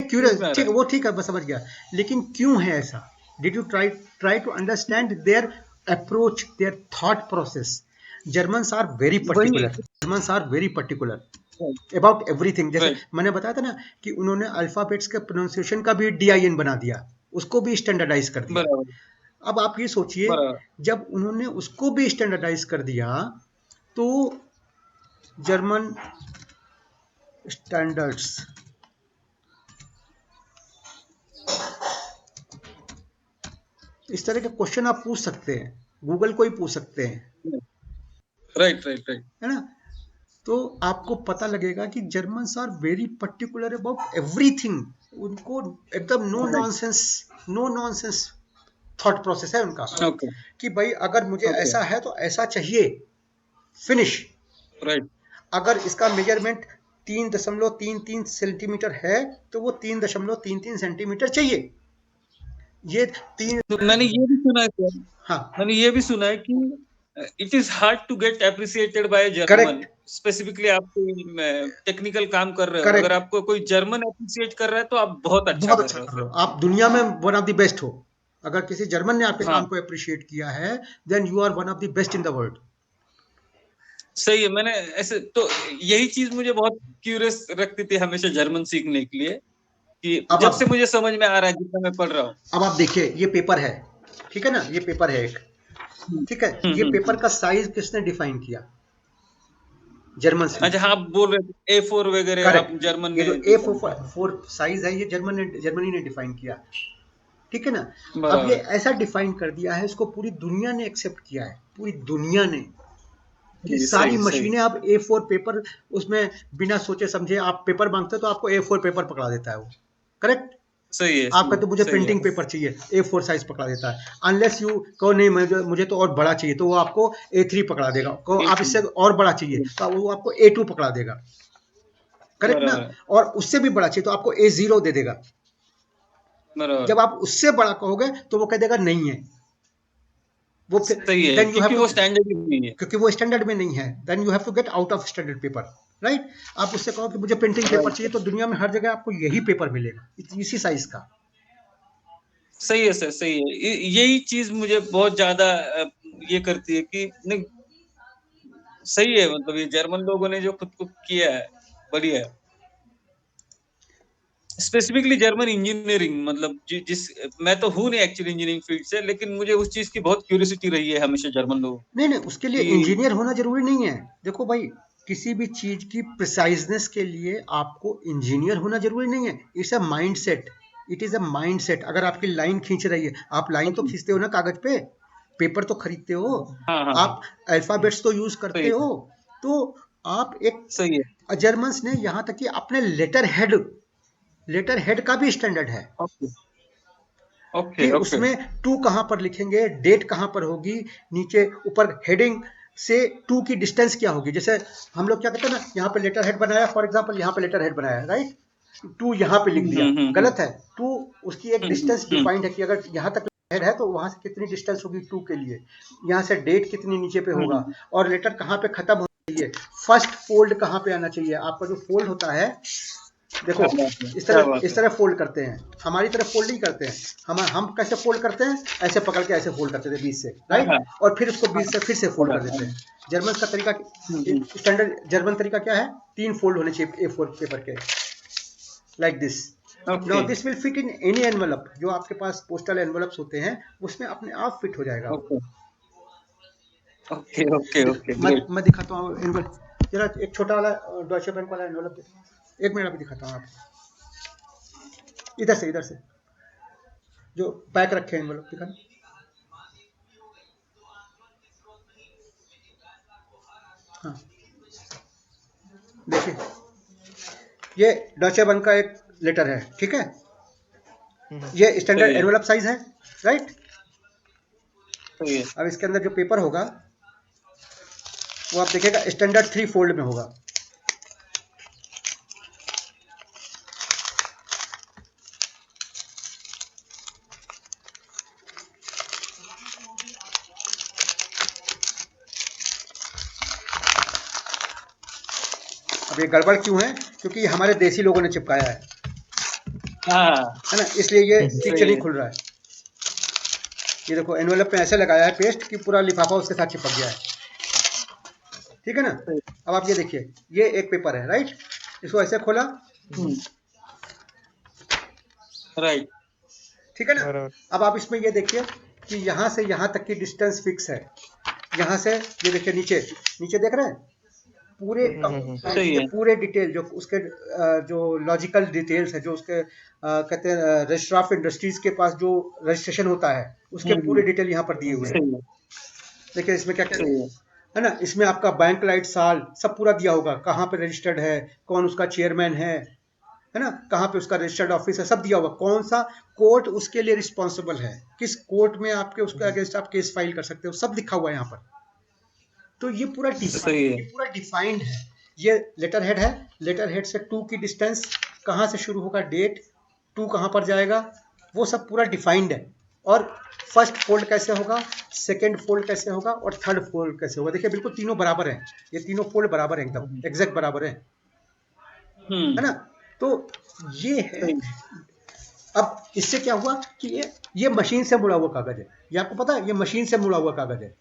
क्यूरियस, में आ रहा ठीक है, है। वो ठीक है, मैं समझ गया, लेकिन क्यों है ऐसा? Did you try to understand their approach, their thought process? Germans are very वही। particular. Germans are very particular about everything. जैसे राइट मैंने बताया था ना कि उन्होंने अल्फाबेट्स के प्रोनाउंसिएशन का भी DIN बना दिया, उसको भी स्टैंडर्डाइज कर दिया। बराबर अब आप ये सोचिए, बराबर। जब उन्होंने उसको भी स्टैंडर्डाइज कर दिया तो जर्मन स्टैंडर्ड्स, इस तरह के क्वेश्चन आप पूछ सकते हैं, गूगल को ही पूछ सकते हैं, राइट राइट राइट। है ना, तो आपको पता लगेगा कि Germans are very particular about everything. उनको एकदम नो नॉनसेंस थॉट प्रोसेस है उनका, ओके कि भाई अगर मुझे ओके ऐसा है तो ऐसा चाहिए, फिनिश। राइट। अगर इसका मेजरमेंट 3.33 सेंटीमीटर है तो वो 3.33 सेंटीमीटर चाहिए। ये तीन, तो मैंने ये भी सुना है सर, हाँ, मैंने ये भी सुना है कि it is hard to get appreciated by German. Correct, specifically आप टेक्निकल काम कर रहे हो, अगर करेक्ट, आपको कोई जर्मन अप्रिसिएट कर रहा है तो आप बहुत अच्छा बहुत कर अच्छा रहे हो कर रहे सर। हो आप, दुनिया में वन ऑफ द बेस्ट हो। अगर किसी जर्मन ने आपके हाँ काम को अप्रिशिएट किया है, then you are one of the best in the world. सही है। मैंने ऐसे तो यही चीज मुझे बहुत क्यूरियस रखती थी हमेशा जर्मन सीखने के लिए, कि अब जब आप से मुझे समझ में आ रहा है जितना मैं पढ़ रहा हूँ। अब आप देखिए, ये पेपर है, ठीक है ना, ये पेपर है एक, ठीक है, ये पेपर का साइज किसने डिफाइन किया? जर्मन ने। अच्छा हाँ, आप बोल रहे थे A4 वगैरह आप करेक्ट, जर्मन ये ने जो डिफाइन किया। A4 साइज है, ये जर्मनी ने डिफाइन किया, ठीक है ना। अब ये बराबर। ऐसा डिफाइन कर दिया है, इसको पूरी दुनिया ने एक्सेप्ट किया है, पूरी दुनिया ने, कि सारी सही सही। मशीनें अब A4 पेपर, उसमें बिना सोचे समझे आप पेपर मांगते हो तो आपको A4 पेपर पकड़ा देता है वो, करेक्ट। सही है आप कहते हो मुझे सही है। प्रिंटिंग पेपर चाहिए, A4 साइज पकड़ा देता है। अनलेस यू कहो नहीं मुझे तो और बड़ा चाहिए, तो वो आपको A3 पकड़ा देगा। कहो आप इससे और बड़ा चाहिए तो वो आपको A2 पकड़ा देगा, करेक्ट ना। बराबर और उससे भी बड़ा चाहिए तो आपको A0 दे देगा। बराबर। जब आप उससे बड़ा कहोगे तो वो कह देगा नहीं है, वो फिर, सही है, देन यू हैव क्योंकि टू, वो स्टैंडर्ड ही नहीं है। क्योंकि वो स्टैंडर्ड में नहीं है, then you have to get out of standard paper, right. आप उससे कहो कि मुझे प्रिंटिंग पेपर चाहिए, राइट। तो दुनिया में हर जगह आपको यही पेपर मिलेगा, इसी साइज का। सही है सर सही है। यही चीज मुझे बहुत ज्यादा ये करती है कि नहीं, सही है, मतलब ये जर्मन लोगों ने जो खुद को किया है बढ़िया है। स्पेसिफिकली जर्मन इंजीनियरिंग, मतलब जिस मैं तो हूँ नहीं एक्चुअली इंजीनियरिंग फील्ड से, लेकिन मुझे उस चीज की बहुत क्यूरियोसिटी रही है हमेशा जर्मन लोगों नहीं नहीं, उसके लिए की। इंजीनियर होना जरूरी नहीं है। देखो भाई, किसी भी चीज की प्रिसाइजनेस के लिए आपको इंजीनियर होना जरूरी नहीं है। It's a mind set, it is a mind set. अगर आपकी लाइन खींच रही है, आप लाइन तो खींचते हो ना कागज पे, पेपर तो खरीदते हो, हाँ हाँ आप अल्फाबेट्स तो यूज करते सही हो, तो आप एक, सही है। जर्मन्स ने यहाँ तक कि अपने लेटर हेड का भी स्टैंडर्ड है, ओके कि ओके ओके। उसमें टू कहां पर लिखेंगे, डेट कहां पर होगी, नीचे ऊपर हेडिंग से टू की डिस्टेंस क्या होगी। जैसे हम लोग क्या कहते हैं ना, यहाँ पे लेटर हेड बनाया, फॉर एग्जांपल यहाँ पे लेटर हेड बनाया, राइट, टू यहाँ पे लिख दिया, हम्म। गलत है। टू, उसकी एक डिस्टेंस डिफाइंड है कि अगर यहाँ तक हेड है तो वहां से कितनी डिस्टेंस होगी टू के लिए, यहाँ से डेट कितनी नीचे पे होगा, और लेटर कहाँ पे खत्म चाहिए, फर्स्ट फोल्ड कहाँ पे आना चाहिए, आपका जो फोल्ड होता है, देखो इस तरह फोल्ड करते हैं, हमारी तरफ फोल्ड नहीं करते हैं, हम कैसे फोल्ड करते हैं, ऐसे पकड़ के ऐसे फोल्ड करते थे बीच से, राइट, और फिर उसको बीच से फिर से फोल्ड कर देते हैं। जर्मन का तरीका, स्टैंडर्ड जर्मन तरीका क्या है, 3 फोल्ड होने चाहिए A4 पेपर के, like this. Now this will fit in any envelope, जो आपके पास पोस्टल एनवेलप्स होते हैं उसमें अपने आप फिट हो जाएगा। ओके मैं दिखाता हूँ एनवेलप, जरा एक छोटा वाला डॉयचे बैंक वाला एनवेलप, एक मिनट अभी दिखाता हूँ आपको, इधर से जो पैक रखे हैं एनवेलप दिखाना। हाँ देखिए, ये डॉयचे बैंक का एक लेटर है, ठीक है, ये स्टैंडर्ड एनवेलप साइज है, राइट। अब इसके अंदर जो पेपर होगा वो आप देखिएगा स्टैंडर्ड 3 फोल्ड में होगा। अब ये गड़बड़ क्यों है, क्योंकि हमारे देसी लोगों ने चिपकाया है ना, इसलिए ये ठीक से नहीं खुल रहा है। ये देखो एनवेलप में ऐसे लगाया है पेस्ट कि पूरा लिफाफा उसके साथ चिपक गया है, ठीक है ना। अब आप ये देखिए, ये एक पेपर है, राइट, इसको ऐसे खोला, राइट, ठीक है ना। अब आप इसमें ये देखिए कि यहाँ से यहाँ तक की डिस्टेंस फिक्स है, यहाँ से ये देखिए नीचे देख रहे हैं, पूरे ये पूरे डिटेल जो उसके जो लॉजिकल डिटेल्स है, जो उसके कहते हैं रजिस्टर ऑफ इंडस्ट्रीज के पास जो रजिस्ट्रेशन होता है उसके पूरे डिटेल यहाँ पर दिए हुए हैं। देखिए इसमें क्या क्या है ना, इसमें आपका बैंक लाइट साल सब पूरा दिया होगा, कहाँ पे रजिस्टर्ड है, कौन उसका चेयरमैन है ना, कहाँ पे उसका रजिस्टर्ड ऑफिस है, सब दिया होगा, कौन सा कोर्ट उसके लिए रिस्पॉन्सिबल है, किस कोर्ट में आपके उसके अगेंस्ट आप केस फाइल कर सकते हो, सब लिखा हुआ है यहाँ पर। तो ये पूरा डिफाइंड है। ये लेटर हेड है, लेटर हेड से 2 की डिस्टेंस, कहाँ से शुरू होगा डेट, 2 कहाँ पर जाएगा, वो सब पूरा डिफाइंड है। और फर्स्ट फोल्ड कैसे होगा, सेकंड फोल्ड कैसे होगा, और थर्ड फोल्ड कैसे होगा। देखिए बिल्कुल तीनों बराबर हैं, ये तीनों फोल्ड बराबर हैं, एकदम एग्जैक्ट बराबर है ना। तो ये है। अब इससे क्या हुआ कि ये मशीन से मुड़ा हुआ कागज है, ये आपको पता है, ये मशीन से मुड़ा हुआ कागज है।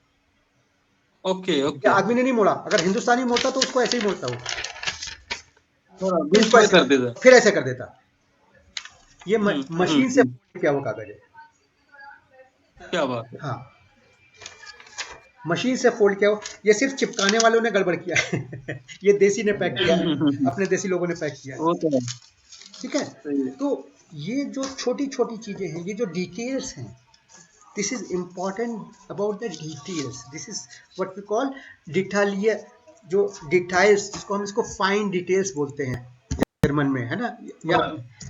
ओके आदमी ने नहीं मोड़ा, अगर हिंदुस्तानी मोड़ता तो उसको ऐसे ही मोड़ता वो, फिर ऐसे कर देता। ये मशीन से क्या वो कागज है, क्या बात है। हाँ, मशीन से फोल्ड किया हो, ये सिर्फ चिपकाने वालों ने गड़बड़ किया है ये देसी ने पैक किया है, अपने देसी लोगों ने पैक किया है, ठीक है। तो ये जो छोटी छोटी चीजें हैं, ये जो डिटेल्स हैं, this is important about the details, this is what we call डिटेलियर, जो डिटेल्स, जिसको हम इसको फाइन डिटेल्स बोलते हैं जर्मन में, है ना, या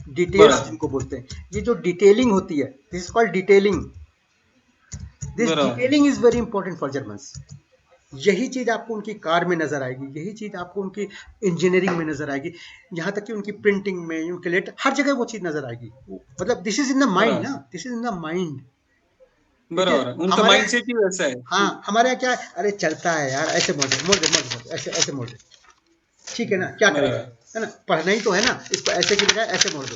डिटेल्स जिनको बोलते हैं। ये जो डिटेलिंग होती है, this is called detailing, this detailing is very important for Germans. यही चीज आपको उनकी कार में नजर आएगी, यही चीज आपको उनकी इंजीनियरिंग में नजर आएगी, यहाँ तक कि उनकी प्रिंटिंग में, उनके लेटर, हर जगह वो चीज नजर आएगी। मतलब this is in the mind ना, this is in the mind, बराबर, उनका माइंडसेट ही वैसा है। हाँ, हमारे यहाँ क्या है, अरे चलता है यार, ऐसे मोड़ दे, ऐसे मोड़ दे, ठीक है ना, क्या करेगा, है ना, पढ़ना ही तो है ना, इसको ऐसे की बजाय ऐसे मोड़ दो,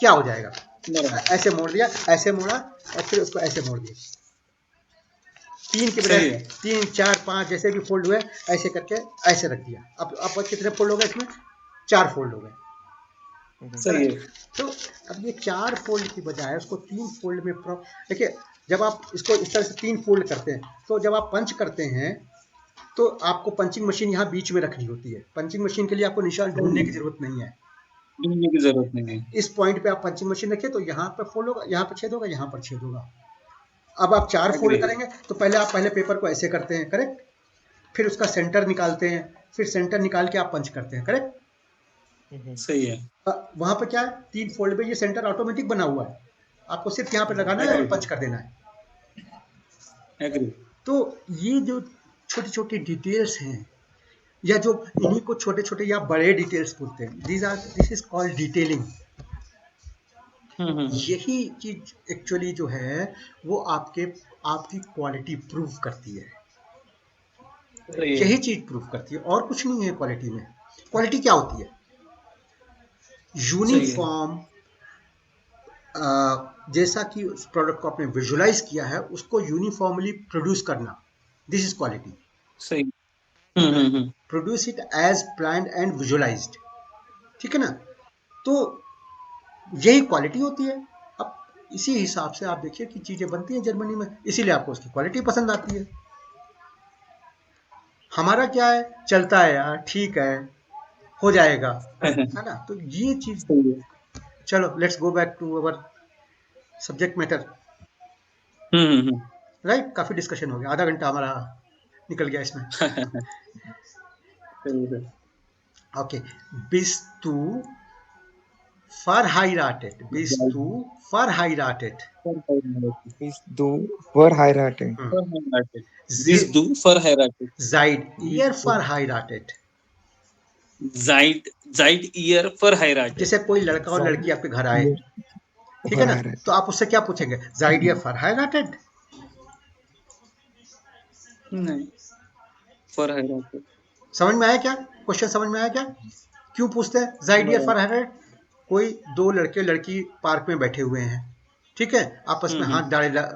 क्या हो जाएगा, ऐसे मोड़ दिया, ऐसे मोड़ा, और फिर उसको ऐसे मोड़ दिया, 3 के बजाय 3, 4, 5 जैसे भी फोल्ड हुए, ऐसे करके ऐसे रख दिया। अब कितने फोल्ड हो गए इसमें, 4 फोल्ड हो गए, सही है। तो अब ये 4 फोल्ड की बजाय उसको 3 फोल्ड में, देखिए जब आप इसको इस तरह से 3 फोल्ड करते हैं, तो जब आप पंच करते हैं तो आपको पंचिंग मशीन यहाँ बीच में रखनी होती है। पंचिंग मशीन के लिए आपको निशान ढूंढने की जरूरत नहीं है, इस पॉइंट पे आप पंचिंग मशीन रखिए, तो यहाँ पर फोल्ड होगा, यहाँ पर छेद होगा, यहाँ पर छेद होगा। अब आप 4 फोल्ड करेंगे तो पहले पेपर को ऐसे करते हैं, करेक्ट, फिर उसका सेंटर निकालते हैं, फिर सेंटर निकाल के आप पंच करते हैं, करेक्ट, सही है। वहां पर क्या है, 3 फोल्ड में ये सेंटर ऑटोमेटिक बना हुआ है, आपको सिर्फ यहाँ पे लगाना है और पंच कर देना है। तो ये जो छोटी छोटी डिटेल्स हैं, या जो इन्हीं को छोटे छोटे या बड़े डिटेल्स बोलते हैं, दिस इज कॉल्ड डिटेलिंग। यही चीज एक्चुअली जो है वो आपकी क्वालिटी प्रूव करती है। यही चीज प्रूव करती है, और कुछ नहीं है क्वालिटी में। क्वालिटी क्या होती है? यूनिफॉर्म, जैसा कि उस प्रोडक्ट को आपने विजुलाइज किया है उसको यूनिफॉर्मली प्रोड्यूस करना, दिस इज क्वालिटी। सही। Produce it as planned and visualized, ठीक है ना? तो यही क्वालिटी होती है। अब इसी हिसाब से आप देखिए कि चीजें बनती हैं जर्मनी में, इसीलिए आपको उसकी क्वालिटी पसंद आती है। हमारा क्या है, चलता है यार, ठीक है, हो जाएगा, है ना? तो ये चीज, चलो let's go back to our subject matter. Right, काफी डिस्कशन हो गया, आधा घंटा हमारा निकल गया इसमें। Okay, bist du verheiratet? Bist du verheiratet? Bist du verheiratet? Bist du verheiratet? Seid ihr verheiratet? Seid ihr verheiratet? जैसे कोई लड़का और लड़की आपके घर आए, ठीक है ना, तो आप उससे क्या पूछेंगे? Seid ihr verheiratet? नहीं, verheiratet। समझ में आया क्या? क्वेश्चन समझ में आया क्या? क्यों पूछते हैं Seid ihr verheiratet? कोई दो लड़के लड़की पार्क में बैठे हुए हैं, ठीक है, आपस में हाथ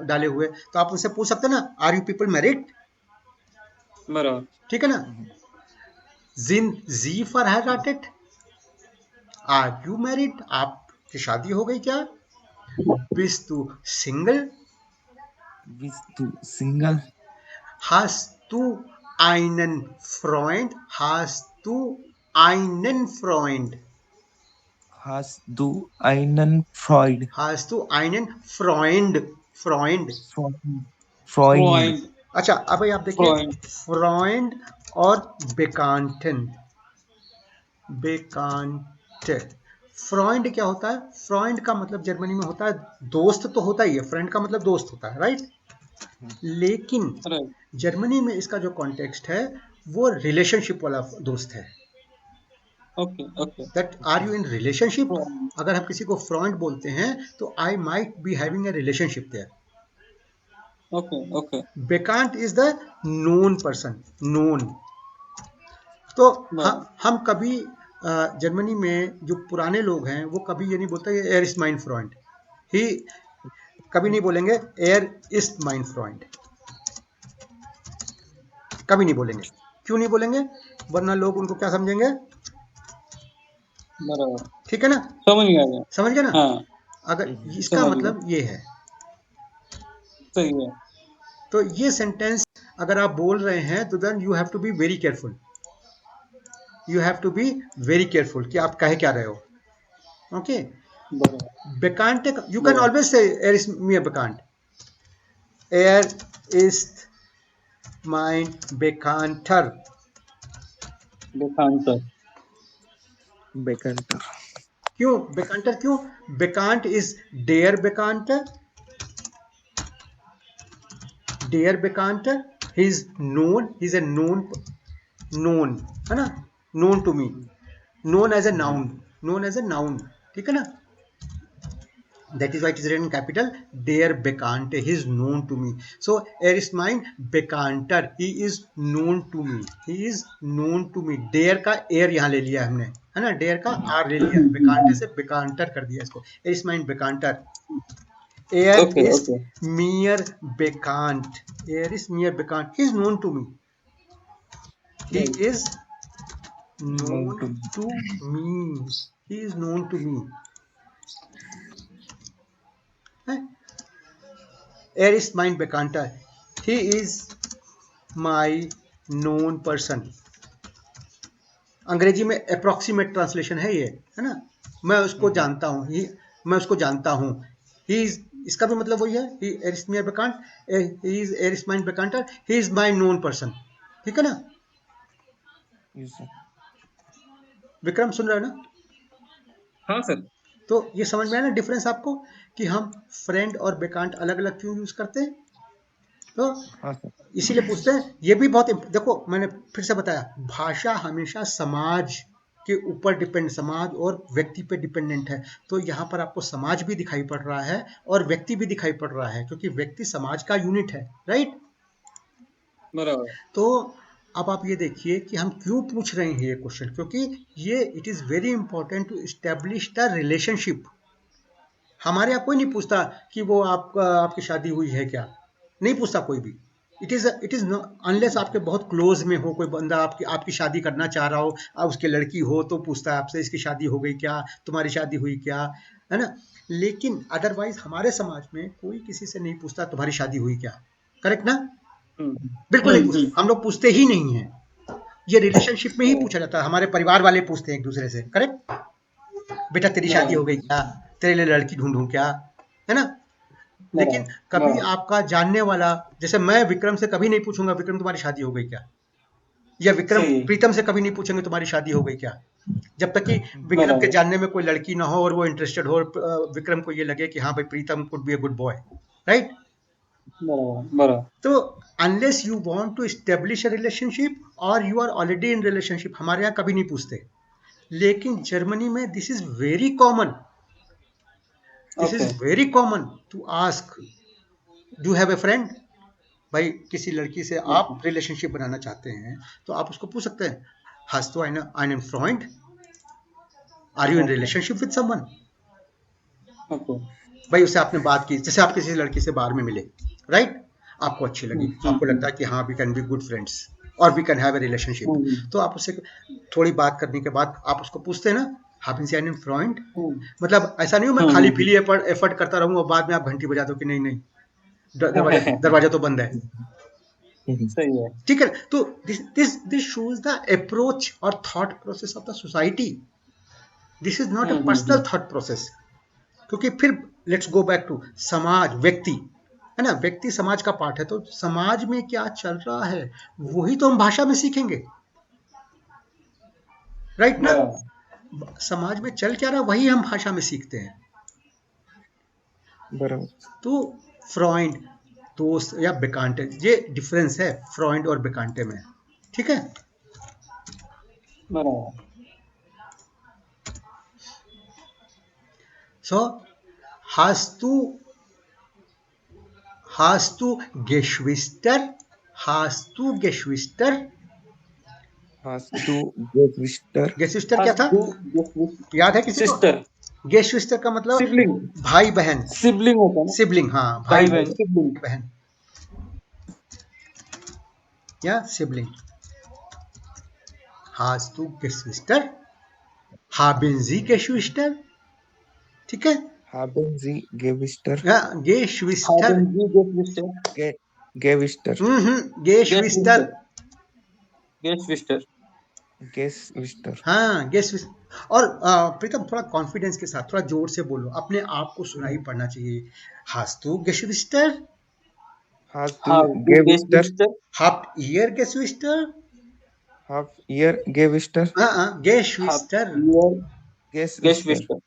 डाले हुए, तो आप उनसे पूछ सकते हैं ना, आर यू पीपल मैरिड? बराबर, ठीक है ना? Sind Sie verheiratet? Are you married? आपकी शादी हो गई क्या? Bist du single? Bist du single? Hast du einen Freund? Hast du einen Freund? Hast du einen Freund? Hast du einen Freund? Freund. Freund. अच्छा, अब आप देखिए Freund और Bekannten। फ्रॉइंड क्या होता है? फ्रॉइंड का मतलब जर्मनी में होता है दोस्त, तो होता ही है, फ्रेंड का मतलब दोस्त होता है, राइट? लेकिन जर्मनी में इसका जो कॉन्टेक्स्ट है वो रिलेशनशिप वाला दोस्त है। That are you in relationship? अगर हम किसी को फ्रॉइंड बोलते हैं तो I might be having a relationship there. बेकांट is the known person, known. तो हम कभी जर्मनी में जो पुराने लोग हैं वो कभी ये नहीं बोलते एयर इज माइन फ्रॉइंड, ही कभी नहीं बोलेंगे एयर इज माइन फ्रॉइंड, कभी नहीं बोलेंगे। क्यों नहीं बोलेंगे? वरना लोग उनको क्या समझेंगे? ठीक है ना? समझ गए ना? हाँ। अगर इसका मतलब ये है, सही है। तो ये सेंटेंस अगर आप बोल रहे हैं तो then you have to be very careful, you have to be very careful कि आप कहे क्या रहे हो। ओके, बेकांट, यू कैन ऑलवेज से एयर इज मी बेकांट, एयर इज mein Bekannter. क्यों Bekannter? क्यों Bekannt is der Bekannter, der Bekannter, he is known, he is a known, है ना, known to me, known as a noun, ठीक है ना? That is why it is written in capital, der Bekannte, he is known to me. So er ist mein Bekannter, he is known to me, he is known to me. der का air यहाँ ले लिया हमने, है ना, der का r ले लिया, Bekannte से Bekannter कर दिया इसको, er ist mein Bekannter. Er ist mir bekannt, er ist mir bekannt, he is known to me, he is known to me, he is known to me. Er ist mein Bekannter, he is my known person. अंग्रेजी में approximate translation है ये, है ना, मैं उसको जानता हूँ, मैं उसको जानता हूँ। ही इज, इसका भी मतलब वही है, ही इज माय बेकांट, ही इज एर इज माइन बेकांटर, he is my known person, ठीक है ना? विक्रम सुन रहे हो ना? हाँ सर। तो ये समझ में आया ना डिफरेंस आपको, कि हम फ्रेंड और बेकांट अलग अलग क्यों यूज करते हैं? तो इसीलिए पूछते हैं। ये भी बहुत, देखो मैंने फिर से बताया, भाषा हमेशा समाज के ऊपर डिपेंड, समाज और व्यक्ति पे डिपेंडेंट है। तो यहाँ पर आपको समाज भी दिखाई पड़ रहा है और व्यक्ति भी दिखाई पड़ रहा है, क्योंकि व्यक्ति समाज का यूनिट है, राइट? बराबर। तो अब आप ये देखिए कि हम क्यों पूछ रहे हैं ये क्वेश्चन, क्योंकि ये it is very important to establish the relationship. हमारे यहाँ कोई नहीं पूछता कि वो आपकी शादी हुई है क्या, नहीं पूछता कोई भी। इट इज अनलेस आपके बहुत क्लोज में हो कोई बंदा, आपकी शादी करना चाह रहा हो, उसकी लड़की हो, तो पूछता है आपसे इसकी शादी हो गई क्या, तुम्हारी शादी हुई क्या, है ना। लेकिन अदरवाइज हमारे समाज में कोई किसी से नहीं पूछता तुम्हारी शादी हुई क्या, करेक्ट ना। बिल्कुल नहीं पूछते, हम लोग पूछते ही नहीं है। ये रिलेशनशिप में ही पूछा जाता है, हमारे परिवार वाले पूछते हैं एक दूसरे से, करेक्ट। बेटा तेरी शादी हो गई क्या, तेरे लिए लड़की ढूंढूं क्या, है ना। लेकिन कभी आपका जानने वाला, जैसे मैं विक्रम से कभी नहीं पूछूंगा विक्रम तुम्हारी शादी हो गई क्या, या विक्रम प्रीतम से कभी नहीं पूछेंगे तुम्हारी शादी हो गई क्या, जब तक कि विक्रम के जानने में कोई लड़की ना हो और वो इंटरेस्टेड हो, और विक्रम को ये लगे कि हाँ भाई Pritam could be a good boy, right. तो unless you want to establish a relationship और you are already in relationship, हमारे यहाँ कभी नहीं पूछते। लेकिन जर्मनी में this is very common, this is very common to ask do have a friend. भाई किसी लड़की से आप रिलेशनशिप बनाना चाहते हैं तो आप उसको पूछ सकते हैं, hast du einen Freund, are you in relationship with someone. भाई उससे आपने बात की, जैसे आप किसी लड़की से बाहर में मिले, राइट, आपको अच्छी लगी, आपको लगता है कि हाँ we can be good friends और we can have a relationship, तो आप उससे थोड़ी बात करने के बाद आप उसको पूछते हैं ना, haben Sie einen Freund, मतलब ऐसा नहीं हो मैं खाली पीली एफर्ट करता रहूं और बाद में आप घंटी बजा दो कि नहीं नहीं दरवाजा तो बंद है, सही है, ठीक है। तो दिस शोज द अप्रोच और thought process of the society, this is not a personal thought process. क्योंकि फिर लेट्स गो बैक टू समाज, व्यक्ति है ना, व्यक्ति समाज का पार्ट है, तो समाज में क्या चल रहा है वही तो हम भाषा में सीखेंगे, राइट ना। समाज में चल क्या रहा है वही हम भाषा में सीखते हैं। बराबर। तो फ्रॉइड, दोस्त या बेकांटे, ये डिफरेंस है फ्रॉइड और बेकांटे में, ठीक है। सो hast du Geschwister, hast du Geschwister, Hast du Geschwister? Geschwister क्या था, याद है किसी को? Geschwister का मतलब सिबलिंग, भाई बहन, सिबलिंग होता है ना, सिबलिंग, हाँ भाई बहन, सिबलिंग, बहन या sibling. hast du Geschwister, haben Sie Geschwister, ठीक है। Haben Sie Geschwister? Geschwister, Geschwister. Geschwister, Geschwister, हाँ Geschwister। और प्रीतम थोड़ा कॉन्फिडेंस के साथ, थोड़ा जोर से बोलो, अपने आप को सुनाई पड़ना चाहिए। hast du Geschwister, Hast du Geschwister? habt ihr Geschwister, Habt ihr Geschwister? Geschwister, Geschwister.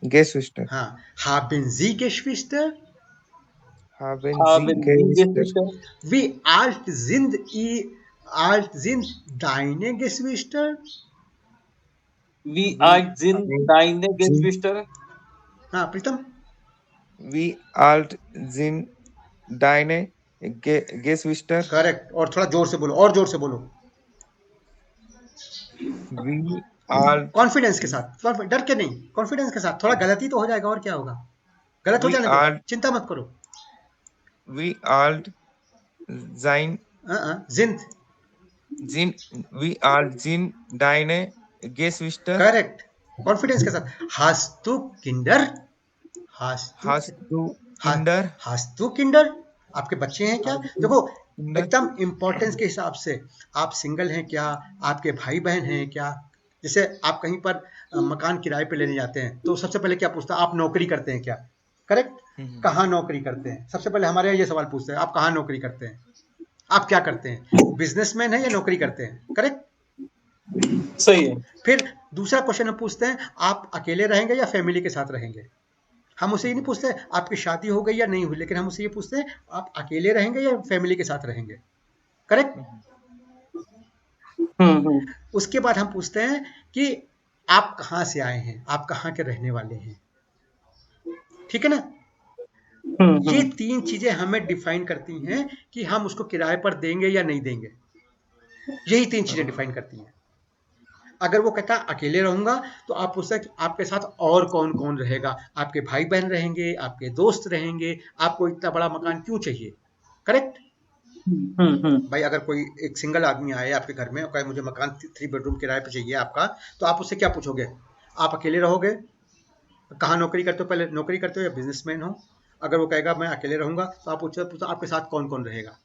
Geschwister. हाँ haben Sie Geschwister, Haben Sie Geschwister? wie alt sind deine Geschwister, Wie alt sind deine Geschwister? हाँ प्रीतम, Wie alt sind deine Geschwister? Correct, और थोड़ा जोर से बोलो, और जोर से बोलो, Wie alt कॉन्फिडेंस के साथ, डर के नहीं, कॉन्फिडेंस के साथ। थोड़ा गलती तो हो जाएगा और क्या होगा, गलत हो जाने दो, चिंता मत करो। Wie alt sind wie alt sind deine Geschwister? Correct, confidence के साथ। hast du Kinder, Hast du Kinder? hast du Kinder, आपके बच्चे हैं क्या। देखो एकदम इम्पोर्टेंस के हिसाब से, आप सिंगल हैं क्या, आपके भाई बहन हैं क्या। जैसे आप कहीं पर मकान किराए पे लेने जाते हैं तो सबसे पहले क्या पूछता है, आप नौकरी करते हैं क्या, करेक्ट, कहाँ नौकरी करते हैं, सबसे पहले हमारे यहाँ ये सवाल पूछते हैं, आप कहाँ नौकरी करते हैं, आप क्या करते हैं, बिजनेसमैन है या नौकरी करते हैं, करेक्ट, सही है। फिर दूसरा क्वेश्चन हम पूछते हैं, आप अकेले रहेंगे या फैमिली के साथ रहेंगे। हम उसे ये नहीं पूछते आपकी शादी हो गई या नहीं हुई, लेकिन हम उसे ये पूछते हैं आप अकेले रहेंगे या फैमिली के साथ रहेंगे, करेक्ट। उसके बाद हम पूछते हैं कि आप कहाँ से आए हैं, आप कहाँ के रहने वाले हैं, ठीक है ना। ये तीन चीजें हमें डिफाइन करती हैं कि हम उसको किराए पर देंगे या नहीं देंगे। यही 3 चीजें डिफाइन करती हैं। अगर वो कहता है अकेले रहूंगा, तो आप पूछते हैं कि आपके साथ और कौन कौन रहेगा, आपके भाई बहन रहेंगे, आपके दोस्त रहेंगे, आपको इतना बड़ा मकान क्यों चाहिए, करेक्ट। भाई अगर कोई एक सिंगल आदमी आए आपके घर में और कहे मुझे मकान 3 बेडरूम किराए पे चाहिए आपका, तो आप उससे क्या पूछोगे, आप अकेले रहोगे, कहाँ नौकरी करते हो, पहले नौकरी करते हो या बिजनेसमैन हो। अगर वो कहेगा मैं अकेले रहूंगा, तो आप पूछो आपके साथ कौन कौन रहेगा,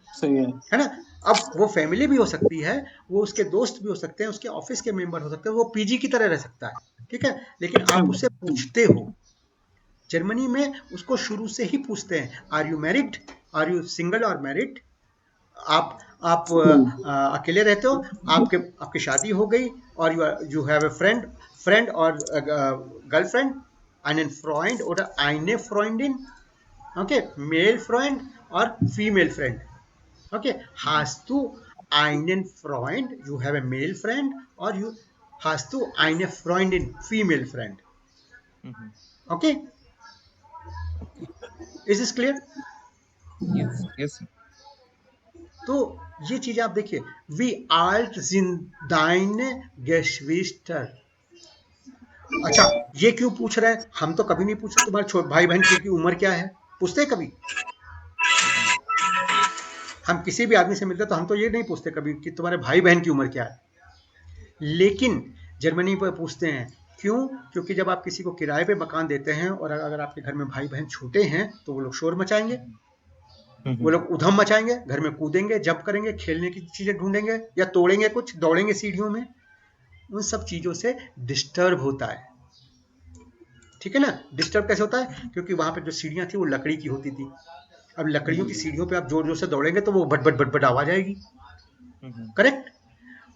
सही है ना। अब वो फैमिली भी हो सकती है, वो उसके दोस्त भी हो सकते हैं, उसके ऑफिस के मेंबर हो सकते हैं, वो पीजी की तरह रह सकता है, ठीक है, लेकिन आप उससे पूछते हो। जर्मनी में उसको शुरू से ही पूछते हैं, are you married, are you single और मैरिड, आप अकेले रहते हो, आपकी शादी हो गई, और यू हैव अ फ्रेंड और girlfriend, einen Freund oder eine Freundin, okay, Male Freund or Female Friend, okay, hast du einen Freund, you have a male friend, or you hast du eine Freundin, female friend, okay, is this clear? Yes, yes. तो ये चीजें आप देखिए, wie alt sind deine Geschwister। अच्छा, ये क्यों पूछ रहे हैं, हम तो कभी नहीं पूछते तुम्हारे भाई बहन की उम्र क्या है, पूछते हैं कभी? हम किसी भी आदमी से मिलते तो हम तो ये नहीं पूछते कभी कि तुम्हारे भाई बहन की उम्र क्या है, लेकिन जर्मनी पर पूछते हैं। क्यों? क्योंकि जब आप किसी को किराए पे मकान देते हैं और अगर आपके घर में भाई बहन छोटे हैं, तो वो लोग शोर मचाएंगे, वो लोग उधम मचाएंगे, घर में कूदेंगे, जंप करेंगे, खेलने की चीजें ढूंढेंगे या तोड़ेंगे, कुछ दौड़ेंगे सीढ़ियों में, उन सब चीजों से डिस्टर्ब होता है, ठीक है ना। डिस्टर्ब कैसे होता है? क्योंकि वहां पे जो सीढ़ियां थी वो लकड़ी की होती थी। अब लकड़ियों की सीढ़ियों पे आप जोर जोर से दौड़ेंगे तो वो बट बट बट बट आवाज आएगी, correct,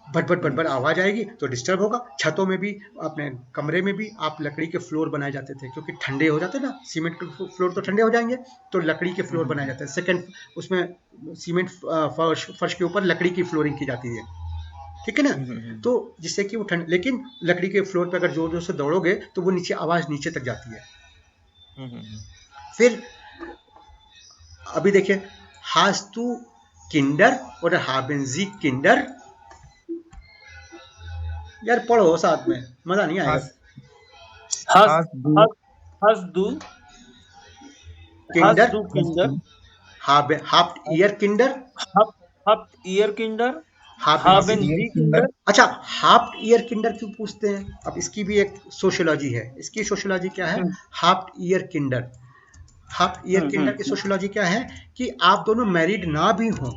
but but but but आवाज आएगी तो डिस्टर्ब होगा। छतों में भी, अपने कमरे में भी आप लकड़ी के फ्लोर बनाए जाते थे, क्योंकि ठंडे हो जाते ना, सीमेंट के फ्लोर तो ठंडे हो जाएंगे, तो लकड़ी के फ्लोर बनाए जाते हैं। सेकंड, उसमें सीमेंट फर्श के ऊपर लकड़ी की फ्लोरिंग की जाती है, ठीक है ना। तो जिससे कि वो ठंड, लेकिन लकड़ी के फ्लोर पे अगर जोर जोर से दौड़ोगे तो वो नीचे आवाज नीचे तक जाती है। फिर अभी देखिए, hast du Kinder oder haben Sie Kinder? यार पढ़ो साथ में, मजा नहीं आएगा। hast du Kinder, habt ihr Kinder, habt ihr Kinder, haben haben Sie Sie Kinder। अच्छा, हाफ्ट ईयर किंडर क्यों पूछते हैं? अब इसकी भी एक सोशियोलॉजी है। इसकी सोशियोलॉजी क्या है? हाफ्ट ईयर किंडर, हाफ्ट ईयर किंडर की सोशियोलॉजी क्या है कि आप दोनों मैरिड ना भी हों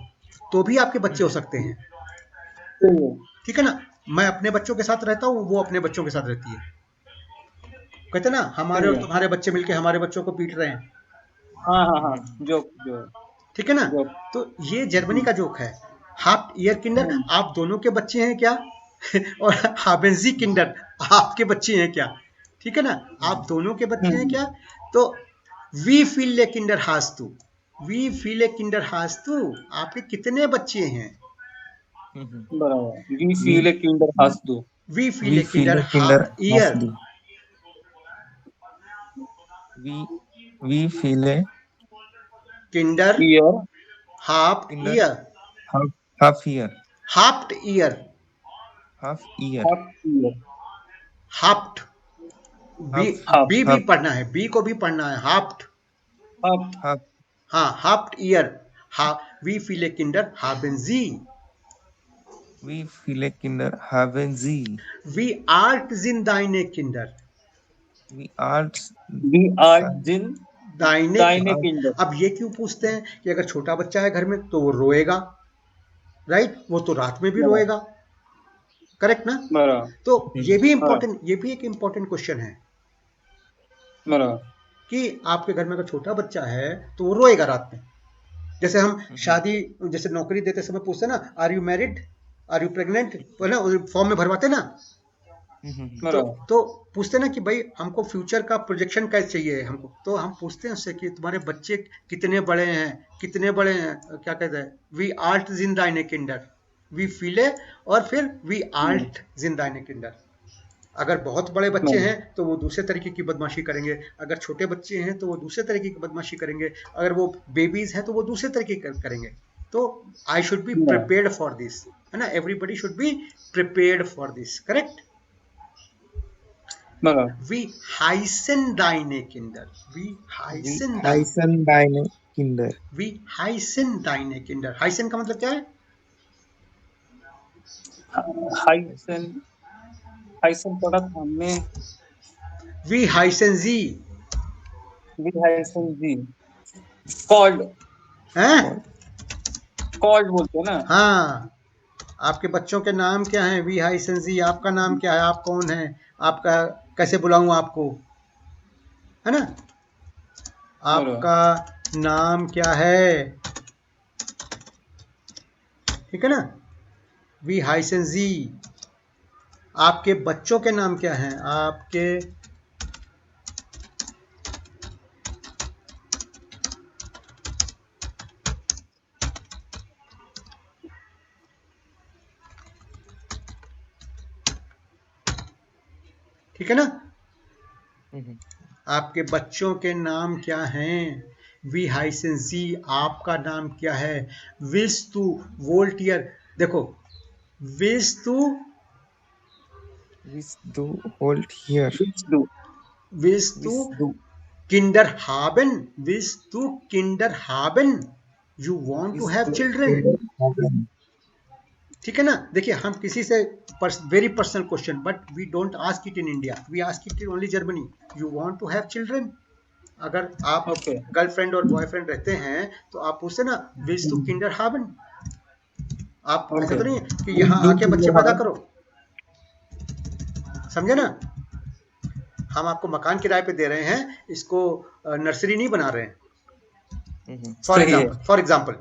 तो भी आपके बच्चे हो सकते हैं, ठीक है ना। मैं अपने बच्चों के साथ रहता हूँ, वो अपने बच्चों के साथ रहती है। कहते ना, हमारे और तुम्हारे बच्चे मिलके हमारे बच्चों को पीट रहे हैं, हाँ, जोक, ठीक है ना। तो ये जर्मनी का जोक है। हाफ्ट ईयर किंडर, आप दोनों के बच्चे हैं क्या? और हाबेंजी किंडर, आपके बच्चे हैं क्या, ठीक है ना, आप दोनों के बच्चे हैं क्या। तो वी फील किंडर हास्तु, वी फील किंडर हास्तु, आपके कितने बच्चे हैं? बराबर, वी फील किंडर हास्तु, वी फील किंडर हाफ्ट ईयर, वी फील किंडर ईयर, हाफ्ट ईयर, हाफ ईयर, हाफ्ट ईयर, हाफ ईयर, हाफ्ट, बी भी पढ़ना है, बी को भी पढ़ना है, हाफ्ट, हाँ, हाफ्ट ईयर, वी फील किंडर haben Sie, वी फील किंडर haben Sie, wie alt sind deine Kinder, वी आर्ट जिन deine Kinder। अब ये क्यों पूछते हैं कि अगर छोटा बच्चा है घर में तो वो रोएगा, राइट, वो तो रात में भी रोएगा, करेक्ट ना। तो ये भी इम्पोर्टेंट, ये भी एक इम्पोर्टेंट क्वेश्चन है कि आपके घर में अगर छोटा बच्चा है तो वो रोएगा रात में। जैसे हम शादी, जैसे नौकरी देते समय पूछते ना, are you married, are you pregnant, ना फॉर्म में भरवाते ना, तो पूछते ना कि भाई हमको फ्यूचर का प्रोजेक्शन कैसे चाहिए हमको, तो हम पूछते हैं उससे कि तुम्हारे बच्चे कितने बड़े हैं, कितने बड़े हैं, क्या कहते हैं, वी आल्ट जिन दाइने किंडर, वी फीले, और फिर वी आल्ट जिन दाइने किंडर। अगर बहुत बड़े बच्चे हैं तो वो दूसरे तरीके की बदमाशी करेंगे, अगर छोटे बच्चे हैं तो वो दूसरे तरीके की बदमाशी करेंगे, अगर वो बेबीज हैं तो वो दूसरे तरीके करेंगे, तो I should be prepared for this, है ना, everybody should be prepared for this, correct. Wie heißen deine Kinder? Wie heißen deine? heißen deine Kinder? Wie heißen deine Kinder? heißen का मतलब क्या है? हाइसन पढ़ा था हमने. Wie heißen sie? Wie heißen sie? Called. हैं? Called बोलते हैं ना. हाँ, आपके बच्चों के नाम क्या हैं? Wie heißen sie? आपका नाम क्या है? आप कौन है? आपका कैसे बुलाऊं आपको, है ना? आपका नाम क्या है? ठीक है ना? Wie heißen sie? आपके बच्चों के नाम क्या हैं? आपके ठीक है ना? आपके बच्चों के नाम क्या हैं? Wie heißen sie? आपका नाम क्या है? Willst du Voltier? देखो, willst du hold here? Willst du Kinder haben? Willst du Kinder haben? You want to have children? ठीक है ना? देखिए, हम किसी से very personal question, but we don't ask it in India, we ask it in only Germany. You want to have children? अगर आप girlfriend और बॉयफ्रेंड रहते हैं तो आप पूछते ना, विल्स टू किंडर हावन. आप ऐसा तो नहीं है कि यहाँ आके बच्चे पैदा करो, समझे ना? हम आपको मकान किराए पे दे रहे हैं, इसको नर्सरी नहीं बना रहे हैं, फॉर एग्जाम्पल,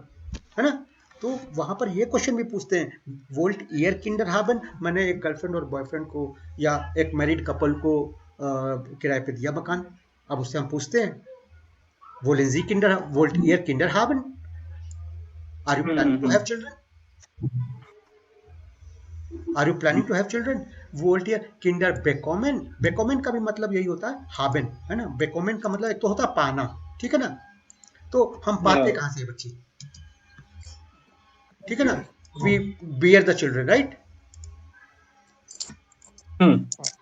है ना? तो वहां पर ये क्वेश्चन भी पूछते हैं, वोल्ट ईयर किंडर हावन. मैंने एक गर्लफ्रेंड और बॉयफ्रेंड को या एक मैरिड कपल को किराए पे दिया मकान. अब उससे हम पूछते हैं, वोल्ट ईयर किंडर हावन, are you planning to have children? Are you planning to have children? वोल्ट ईयर किंडर बेकोमेन. बेकोमेन का भी मतलब यही होता है हावन, है ना? बेकोमेन का मतलब एक तो होता है पाना, ठीक है ना? तो हम पाते कहां से बच्चे, ठीक है ना? We bear the children, right?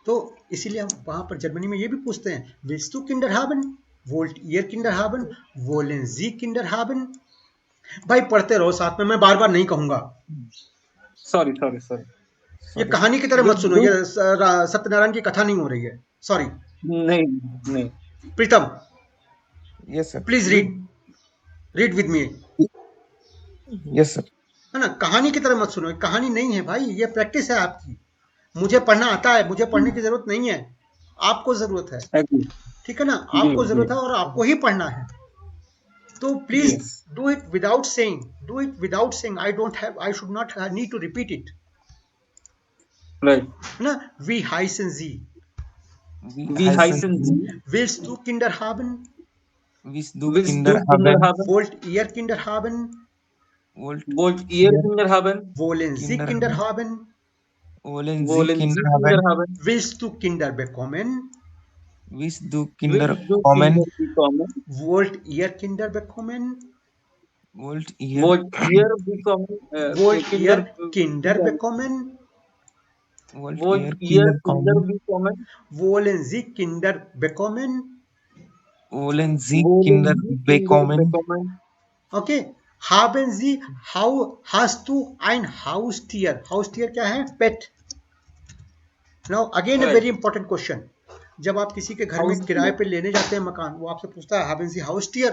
तो इसीलिए हम वहां पर जर्मनी में ये भी पूछते हैं, विल्स्ट du किंडर हावन? वोल्ट ईयर किंडर हावन? वोलेन जी किंडर हावन? भाई पढ़ते रहो साथ में, मैं बार बार नहीं कहूंगा. सॉरी. ये कहानी की तरह मत सुनो, ये सत्यनारायण की कथा नहीं हो रही है. सॉरी. नहीं. Pritam, yes sir, please read with me. Yes sir. है ना? कहानी की तरह मत सुनो, कहानी नहीं है भाई, ये प्रैक्टिस है आपकी. मुझे पढ़ना आता है, मुझे पढ़ने की जरूरत नहीं है, आपको जरूरत है, ठीक है ना? आपको जरूरत है और आपको ही पढ़ना है. तो please do it without saying, I should not need to repeat it, right? ना? वी हाइसन जी, विल्स du किंडर हावन? वोल्ट ईयर किंडर हावन? Volt ihr Kinderhaben? Wollen Sie Kinder haben? Wollen Sie Kinder haben? Willst du Kinder bekommen? Willst du Kinder bekommen? Wollt ihr Kinder bekommen? Wollt ihr bekommen? Wollt ihr Kinder bekommen? Wollt ihr Kinder bekommen? Wollen Sie Kinder bekommen? Wollen Sie Kinder bekommen? Okay. Haben Sie, hast du ein Haustier? Haustier क्या है? Pet. Now again a very important question. जब आप किसी के घर में किराए पे लेने जाते हैं मकान, वो आपसे पूछता है, Haben Sie Haustier?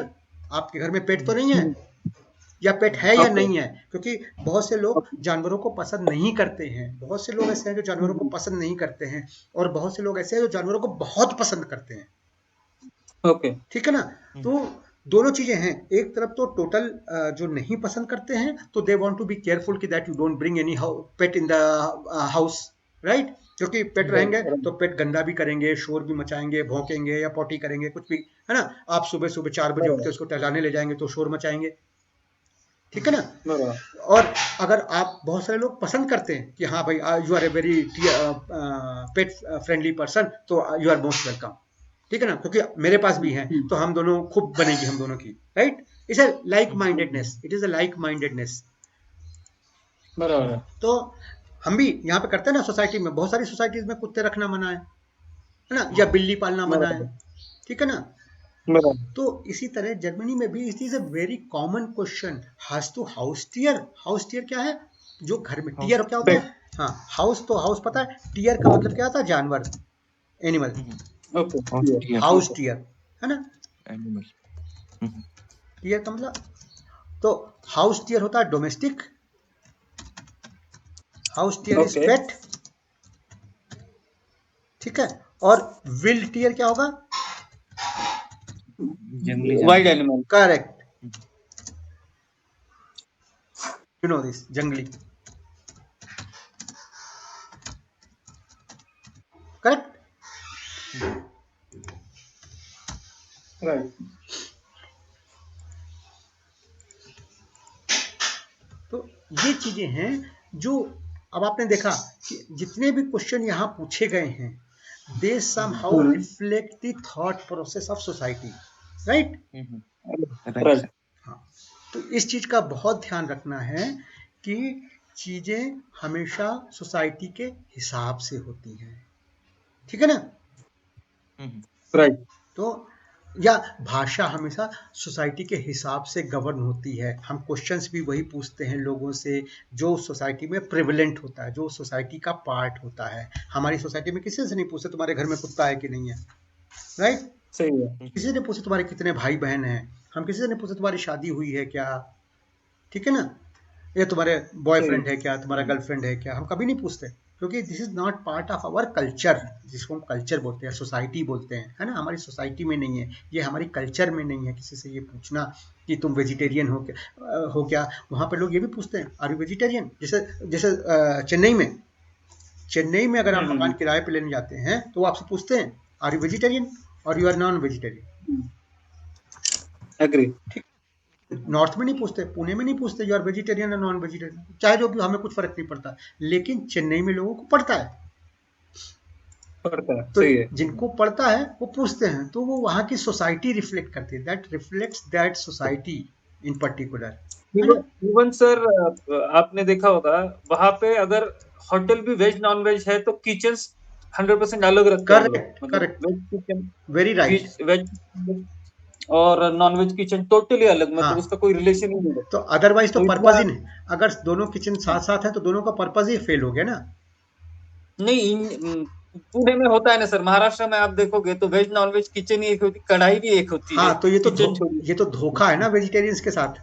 आपके घर में पेट तो नहीं है, या पेट है या नहीं है? क्योंकि बहुत से लोग जानवरों को पसंद नहीं करते हैं. बहुत से लोग ऐसे हैं जो जानवरों को पसंद नहीं करते हैं, और बहुत से लोग ऐसे हैं जो जानवरों को बहुत पसंद करते हैं. ओके, ठीक है ना? तो दोनों चीजें हैं. एक तरफ तो टोटल जो नहीं पसंद करते हैं, तो they want to be careful कि that you don't bring any pet in the house, right? क्योंकि पेट रहेंगे तो पेट गंदा भी करेंगे, शोर भी मचाएंगे, भौंकेंगे या पॉटी करेंगे, कुछ भी, है ना? आप सुबह 4 बजे उठ के उसको टहलाने ले जाएंगे तो शोर मचाएंगे, ठीक है ना? और अगर आप, बहुत सारे लोग पसंद करते हैं कि हाँ भाई you are a very pet friendly person, तो यू आर मोस्ट वेलकम, ठीक है ना? क्योंकि मेरे पास भी है, तो हम दोनों खूब बनेगी हम दोनों की, right? It's a like mindedness, it is a like mindedness. बराबर है। तो हम भी यहाँ पे करते हैं ना, सोसाइटी में बहुत सारी सोसाइटीज में कुत्ते रखना मना है ना, या बिल्ली पालना मना है, ठीक है ना। बराबर। तो इसी तरह जर्मनी में भी it is a very common question, हैज टू हाउस टियर। हाउस टियर क्या है? जो घर में, टियर क्या होता है? हाँ, हाउस तो हाउस पता है, टियर का मतलब क्या होता है? जानवर, एनिमल, ओके, हाउस टियर, है ना। एनिमल। टियर का मतलब, तो हाउस टियर होता है डोमेस्टिक, हाउस टियर इज ओके। पेट, ठीक है। और विल्ड टियर क्या होगा? जंगली वाइल्ड जानवर। Animal. Correct, you know this, जंगली, करेक्ट। राइट। तो ये चीजें हैं जो, अब आपने देखा कि जितने भी क्वेश्चन यहाँ पूछे गए हैं, दे somehow reflect the thought process of society, right. Right sir. हाँ, तो इस चीज का बहुत ध्यान रखना है कि चीजें हमेशा सोसाइटी के हिसाब से होती हैं, ठीक है ना। राइट। तो या भाषा हमेशा सोसाइटी के हिसाब से गवर्न होती है। हम क्वेश्चंस भी वही पूछते हैं लोगों से जो सोसाइटी में प्रिवलेंट होता है, जो सोसाइटी का पार्ट होता है। हमारी सोसाइटी में किसी से नहीं पूछते तुम्हारे घर में कुत्ता है कि नहीं है, राइट। सही है। किसी ने पूछे तुम्हारे कितने भाई बहन हैं, हम किसी से नहीं पूछते तुम्हारी शादी हुई है क्या, ठीक है ना। ये तुम्हारे बॉयफ्रेंड है क्या, तुम्हारा गर्लफ्रेंड है क्या, हम कभी नहीं पूछते, क्योंकि this is not part of our culture, जिसको हम कल्चर बोलते हैं, सोसाइटी बोलते हैं, है ना। हमारी सोसाइटी में नहीं है ये, हमारी कल्चर में नहीं है किसी से ये पूछना कि तुम वेजिटेरियन हो क्या। वहाँ पे लोग ये भी पूछते हैं, आर यू वेजिटेरियन। जैसे जैसे चेन्नई में अगर आप मकान किराए पे लेने जाते हैं तो वो आपसे पूछते हैं, आर यू वेजिटेरियन और you are non vegetarian. Agree. North में नहीं पूछते, पुणे में नहीं पूछते यू आर वेजिटेरियन या नॉन वेजिटेरियन, चाहे जो भी, हमें कुछ फर्क नहीं पड़ता। लेकिन चेन्नई में लोगों को पड़ता है, पड़ता है। तो सही है। जिनको पड़ता है वो पूछते हैं, तो वो वहाँ की सोसाइटी रिफ्लेक्ट करती है, that reflects that society in particular, है ना। इवन सर, आपने देखा होगा वहां पे अगर होटल भी वेज नॉन वेज है तो किचन 100% अलग रखते हैं हम लोग, करेक्ट मतलब correct, veg kitchen, very right. Veg और नॉन वेज किचन टोटली अलग, मतलब हाँ, उसका कोई रिलेशन ही नहीं तो रहता। अदरवाइज तो तो पर्पज इतना ही नहीं, अगर दोनों किचन साथ साथ है तो दोनों का पर्पज ही फेल हो गया ना। नहीं, पुणे में होता है ना सर, महाराष्ट्र में आप देखोगे तो वेज नॉन वेज किचन ही एक होती, कढ़ाई भी एक होती है, हाँ, तो किचन छोड़ी। ये तो धोखा है ना वेजिटेरियंस के साथ।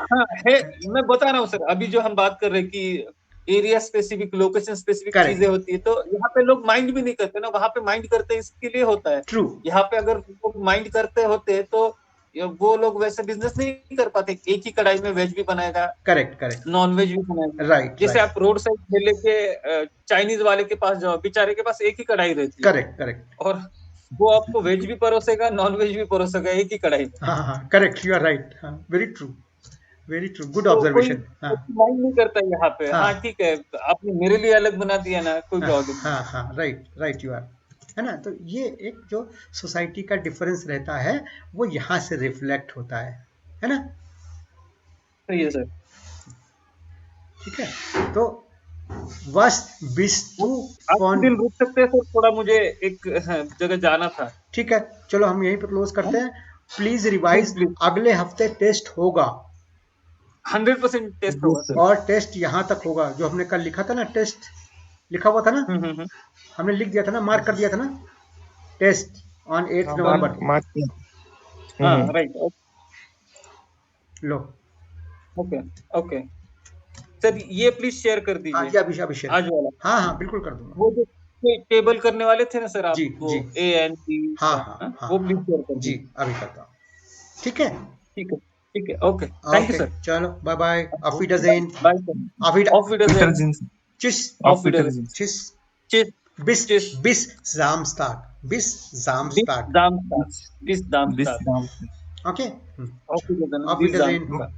हाँ है, मैं बता रहा हूँ सर, अभी जो हम बात कर रहे हैं कि एरिया स्पेसिफिक, लोकेशन स्पेसिफिक चीजें करेक्ट, होती है, तो यहाँ पे लोग माइंड भी नहीं करते ना, वहां पे माइंड करते हैं इसके लिए होता है। ट्रू, यहाँ पे अगर लोग माइंड करते होते तो वो लोग वैसे बिजनेस नहीं कर पाते, एक ही कढ़ाई में वेज भी बनाएगा, करेक्ट करेक्ट, नॉन वेज भी बनाएगा। राइट जैसे राइट, आप रोड साइड ठेले के चाइनीज वाले के पास जाओ, बेचारे के पास एक ही कढ़ाई रहती है, करेक्ट करेक्ट, और वो आपको वेज भी परोसेगा, नॉन वेज भी परोसेगा एक ही कढ़ाई में। हाँ हाँ करेक्ट, यू आर राइट, हाँ very true, very true, good तो कोई ऑब्जर्वेशन। हाँ माइंड नहीं करता यहाँ पे, हाँ हाँ ठीक है आपने मेरे लिए अलग बना दिया ना, कोई हाँ प्रॉब्लम नहीं। हाँ हाँ, राइट राइट, यू आर, है ना। तो ये एक जो सोसाइटी का डिफरेंस रहता है वो यहाँ से रिफ्लेक्ट होता है ना। सही है सर। ठीक है, तो वस्त बिस्तु आप फॉन, दिन रुक सकते हैं सर, थोड़ा मुझे एक जगह जाना था। ठीक है, चलो हम यहीं पे क्लोज करते हैं। प्लीज प्लीज रिवाइज, प्लीज, अगले हफ्ते टेस्ट होगा, 100% टेस्ट होगा सर। और टेस्ट यहाँ तक होगा जो हमने कल लिखा था ना, टेस्ट लिखा हुआ था ना, हम्म। हमने लिख दिया था ना, मार्क कर दिया था ना, टेस्ट ऑन 8 हाँ नवंबर। मार्क। हाँ राइट। लो, ओके ओके सर, ये प्लीज शेयर कर हाँ दीजिए जी, अभी शेयर आज कर, वाला। हाँ हाँ बिल्कुल कर दूंगा, वो जो टेबल करने वाले थे ना सर जी आप, वो जी, ANP हाँ का, हाँ हाँ वो प्लीज हाँ, शेयर कर जी दीजिए। अभी करता हूँ, ठीक है। ठीक है, okay, thank you okay, sir. चलो bye bye, auf Wiedersehen, bye sir. auf Wieder, ऑफ विडरजेन। पीटरजिन। tschüss, ऑफ विडरजेन। tschüss, चिस bis, चिस bis Samstag, bis दिस Samstag, दाम स्टार, दिस दाम दिस स्टार, okay, ऑफ विडरजेन, auf दिस दाम Wiedersehen, स्टार।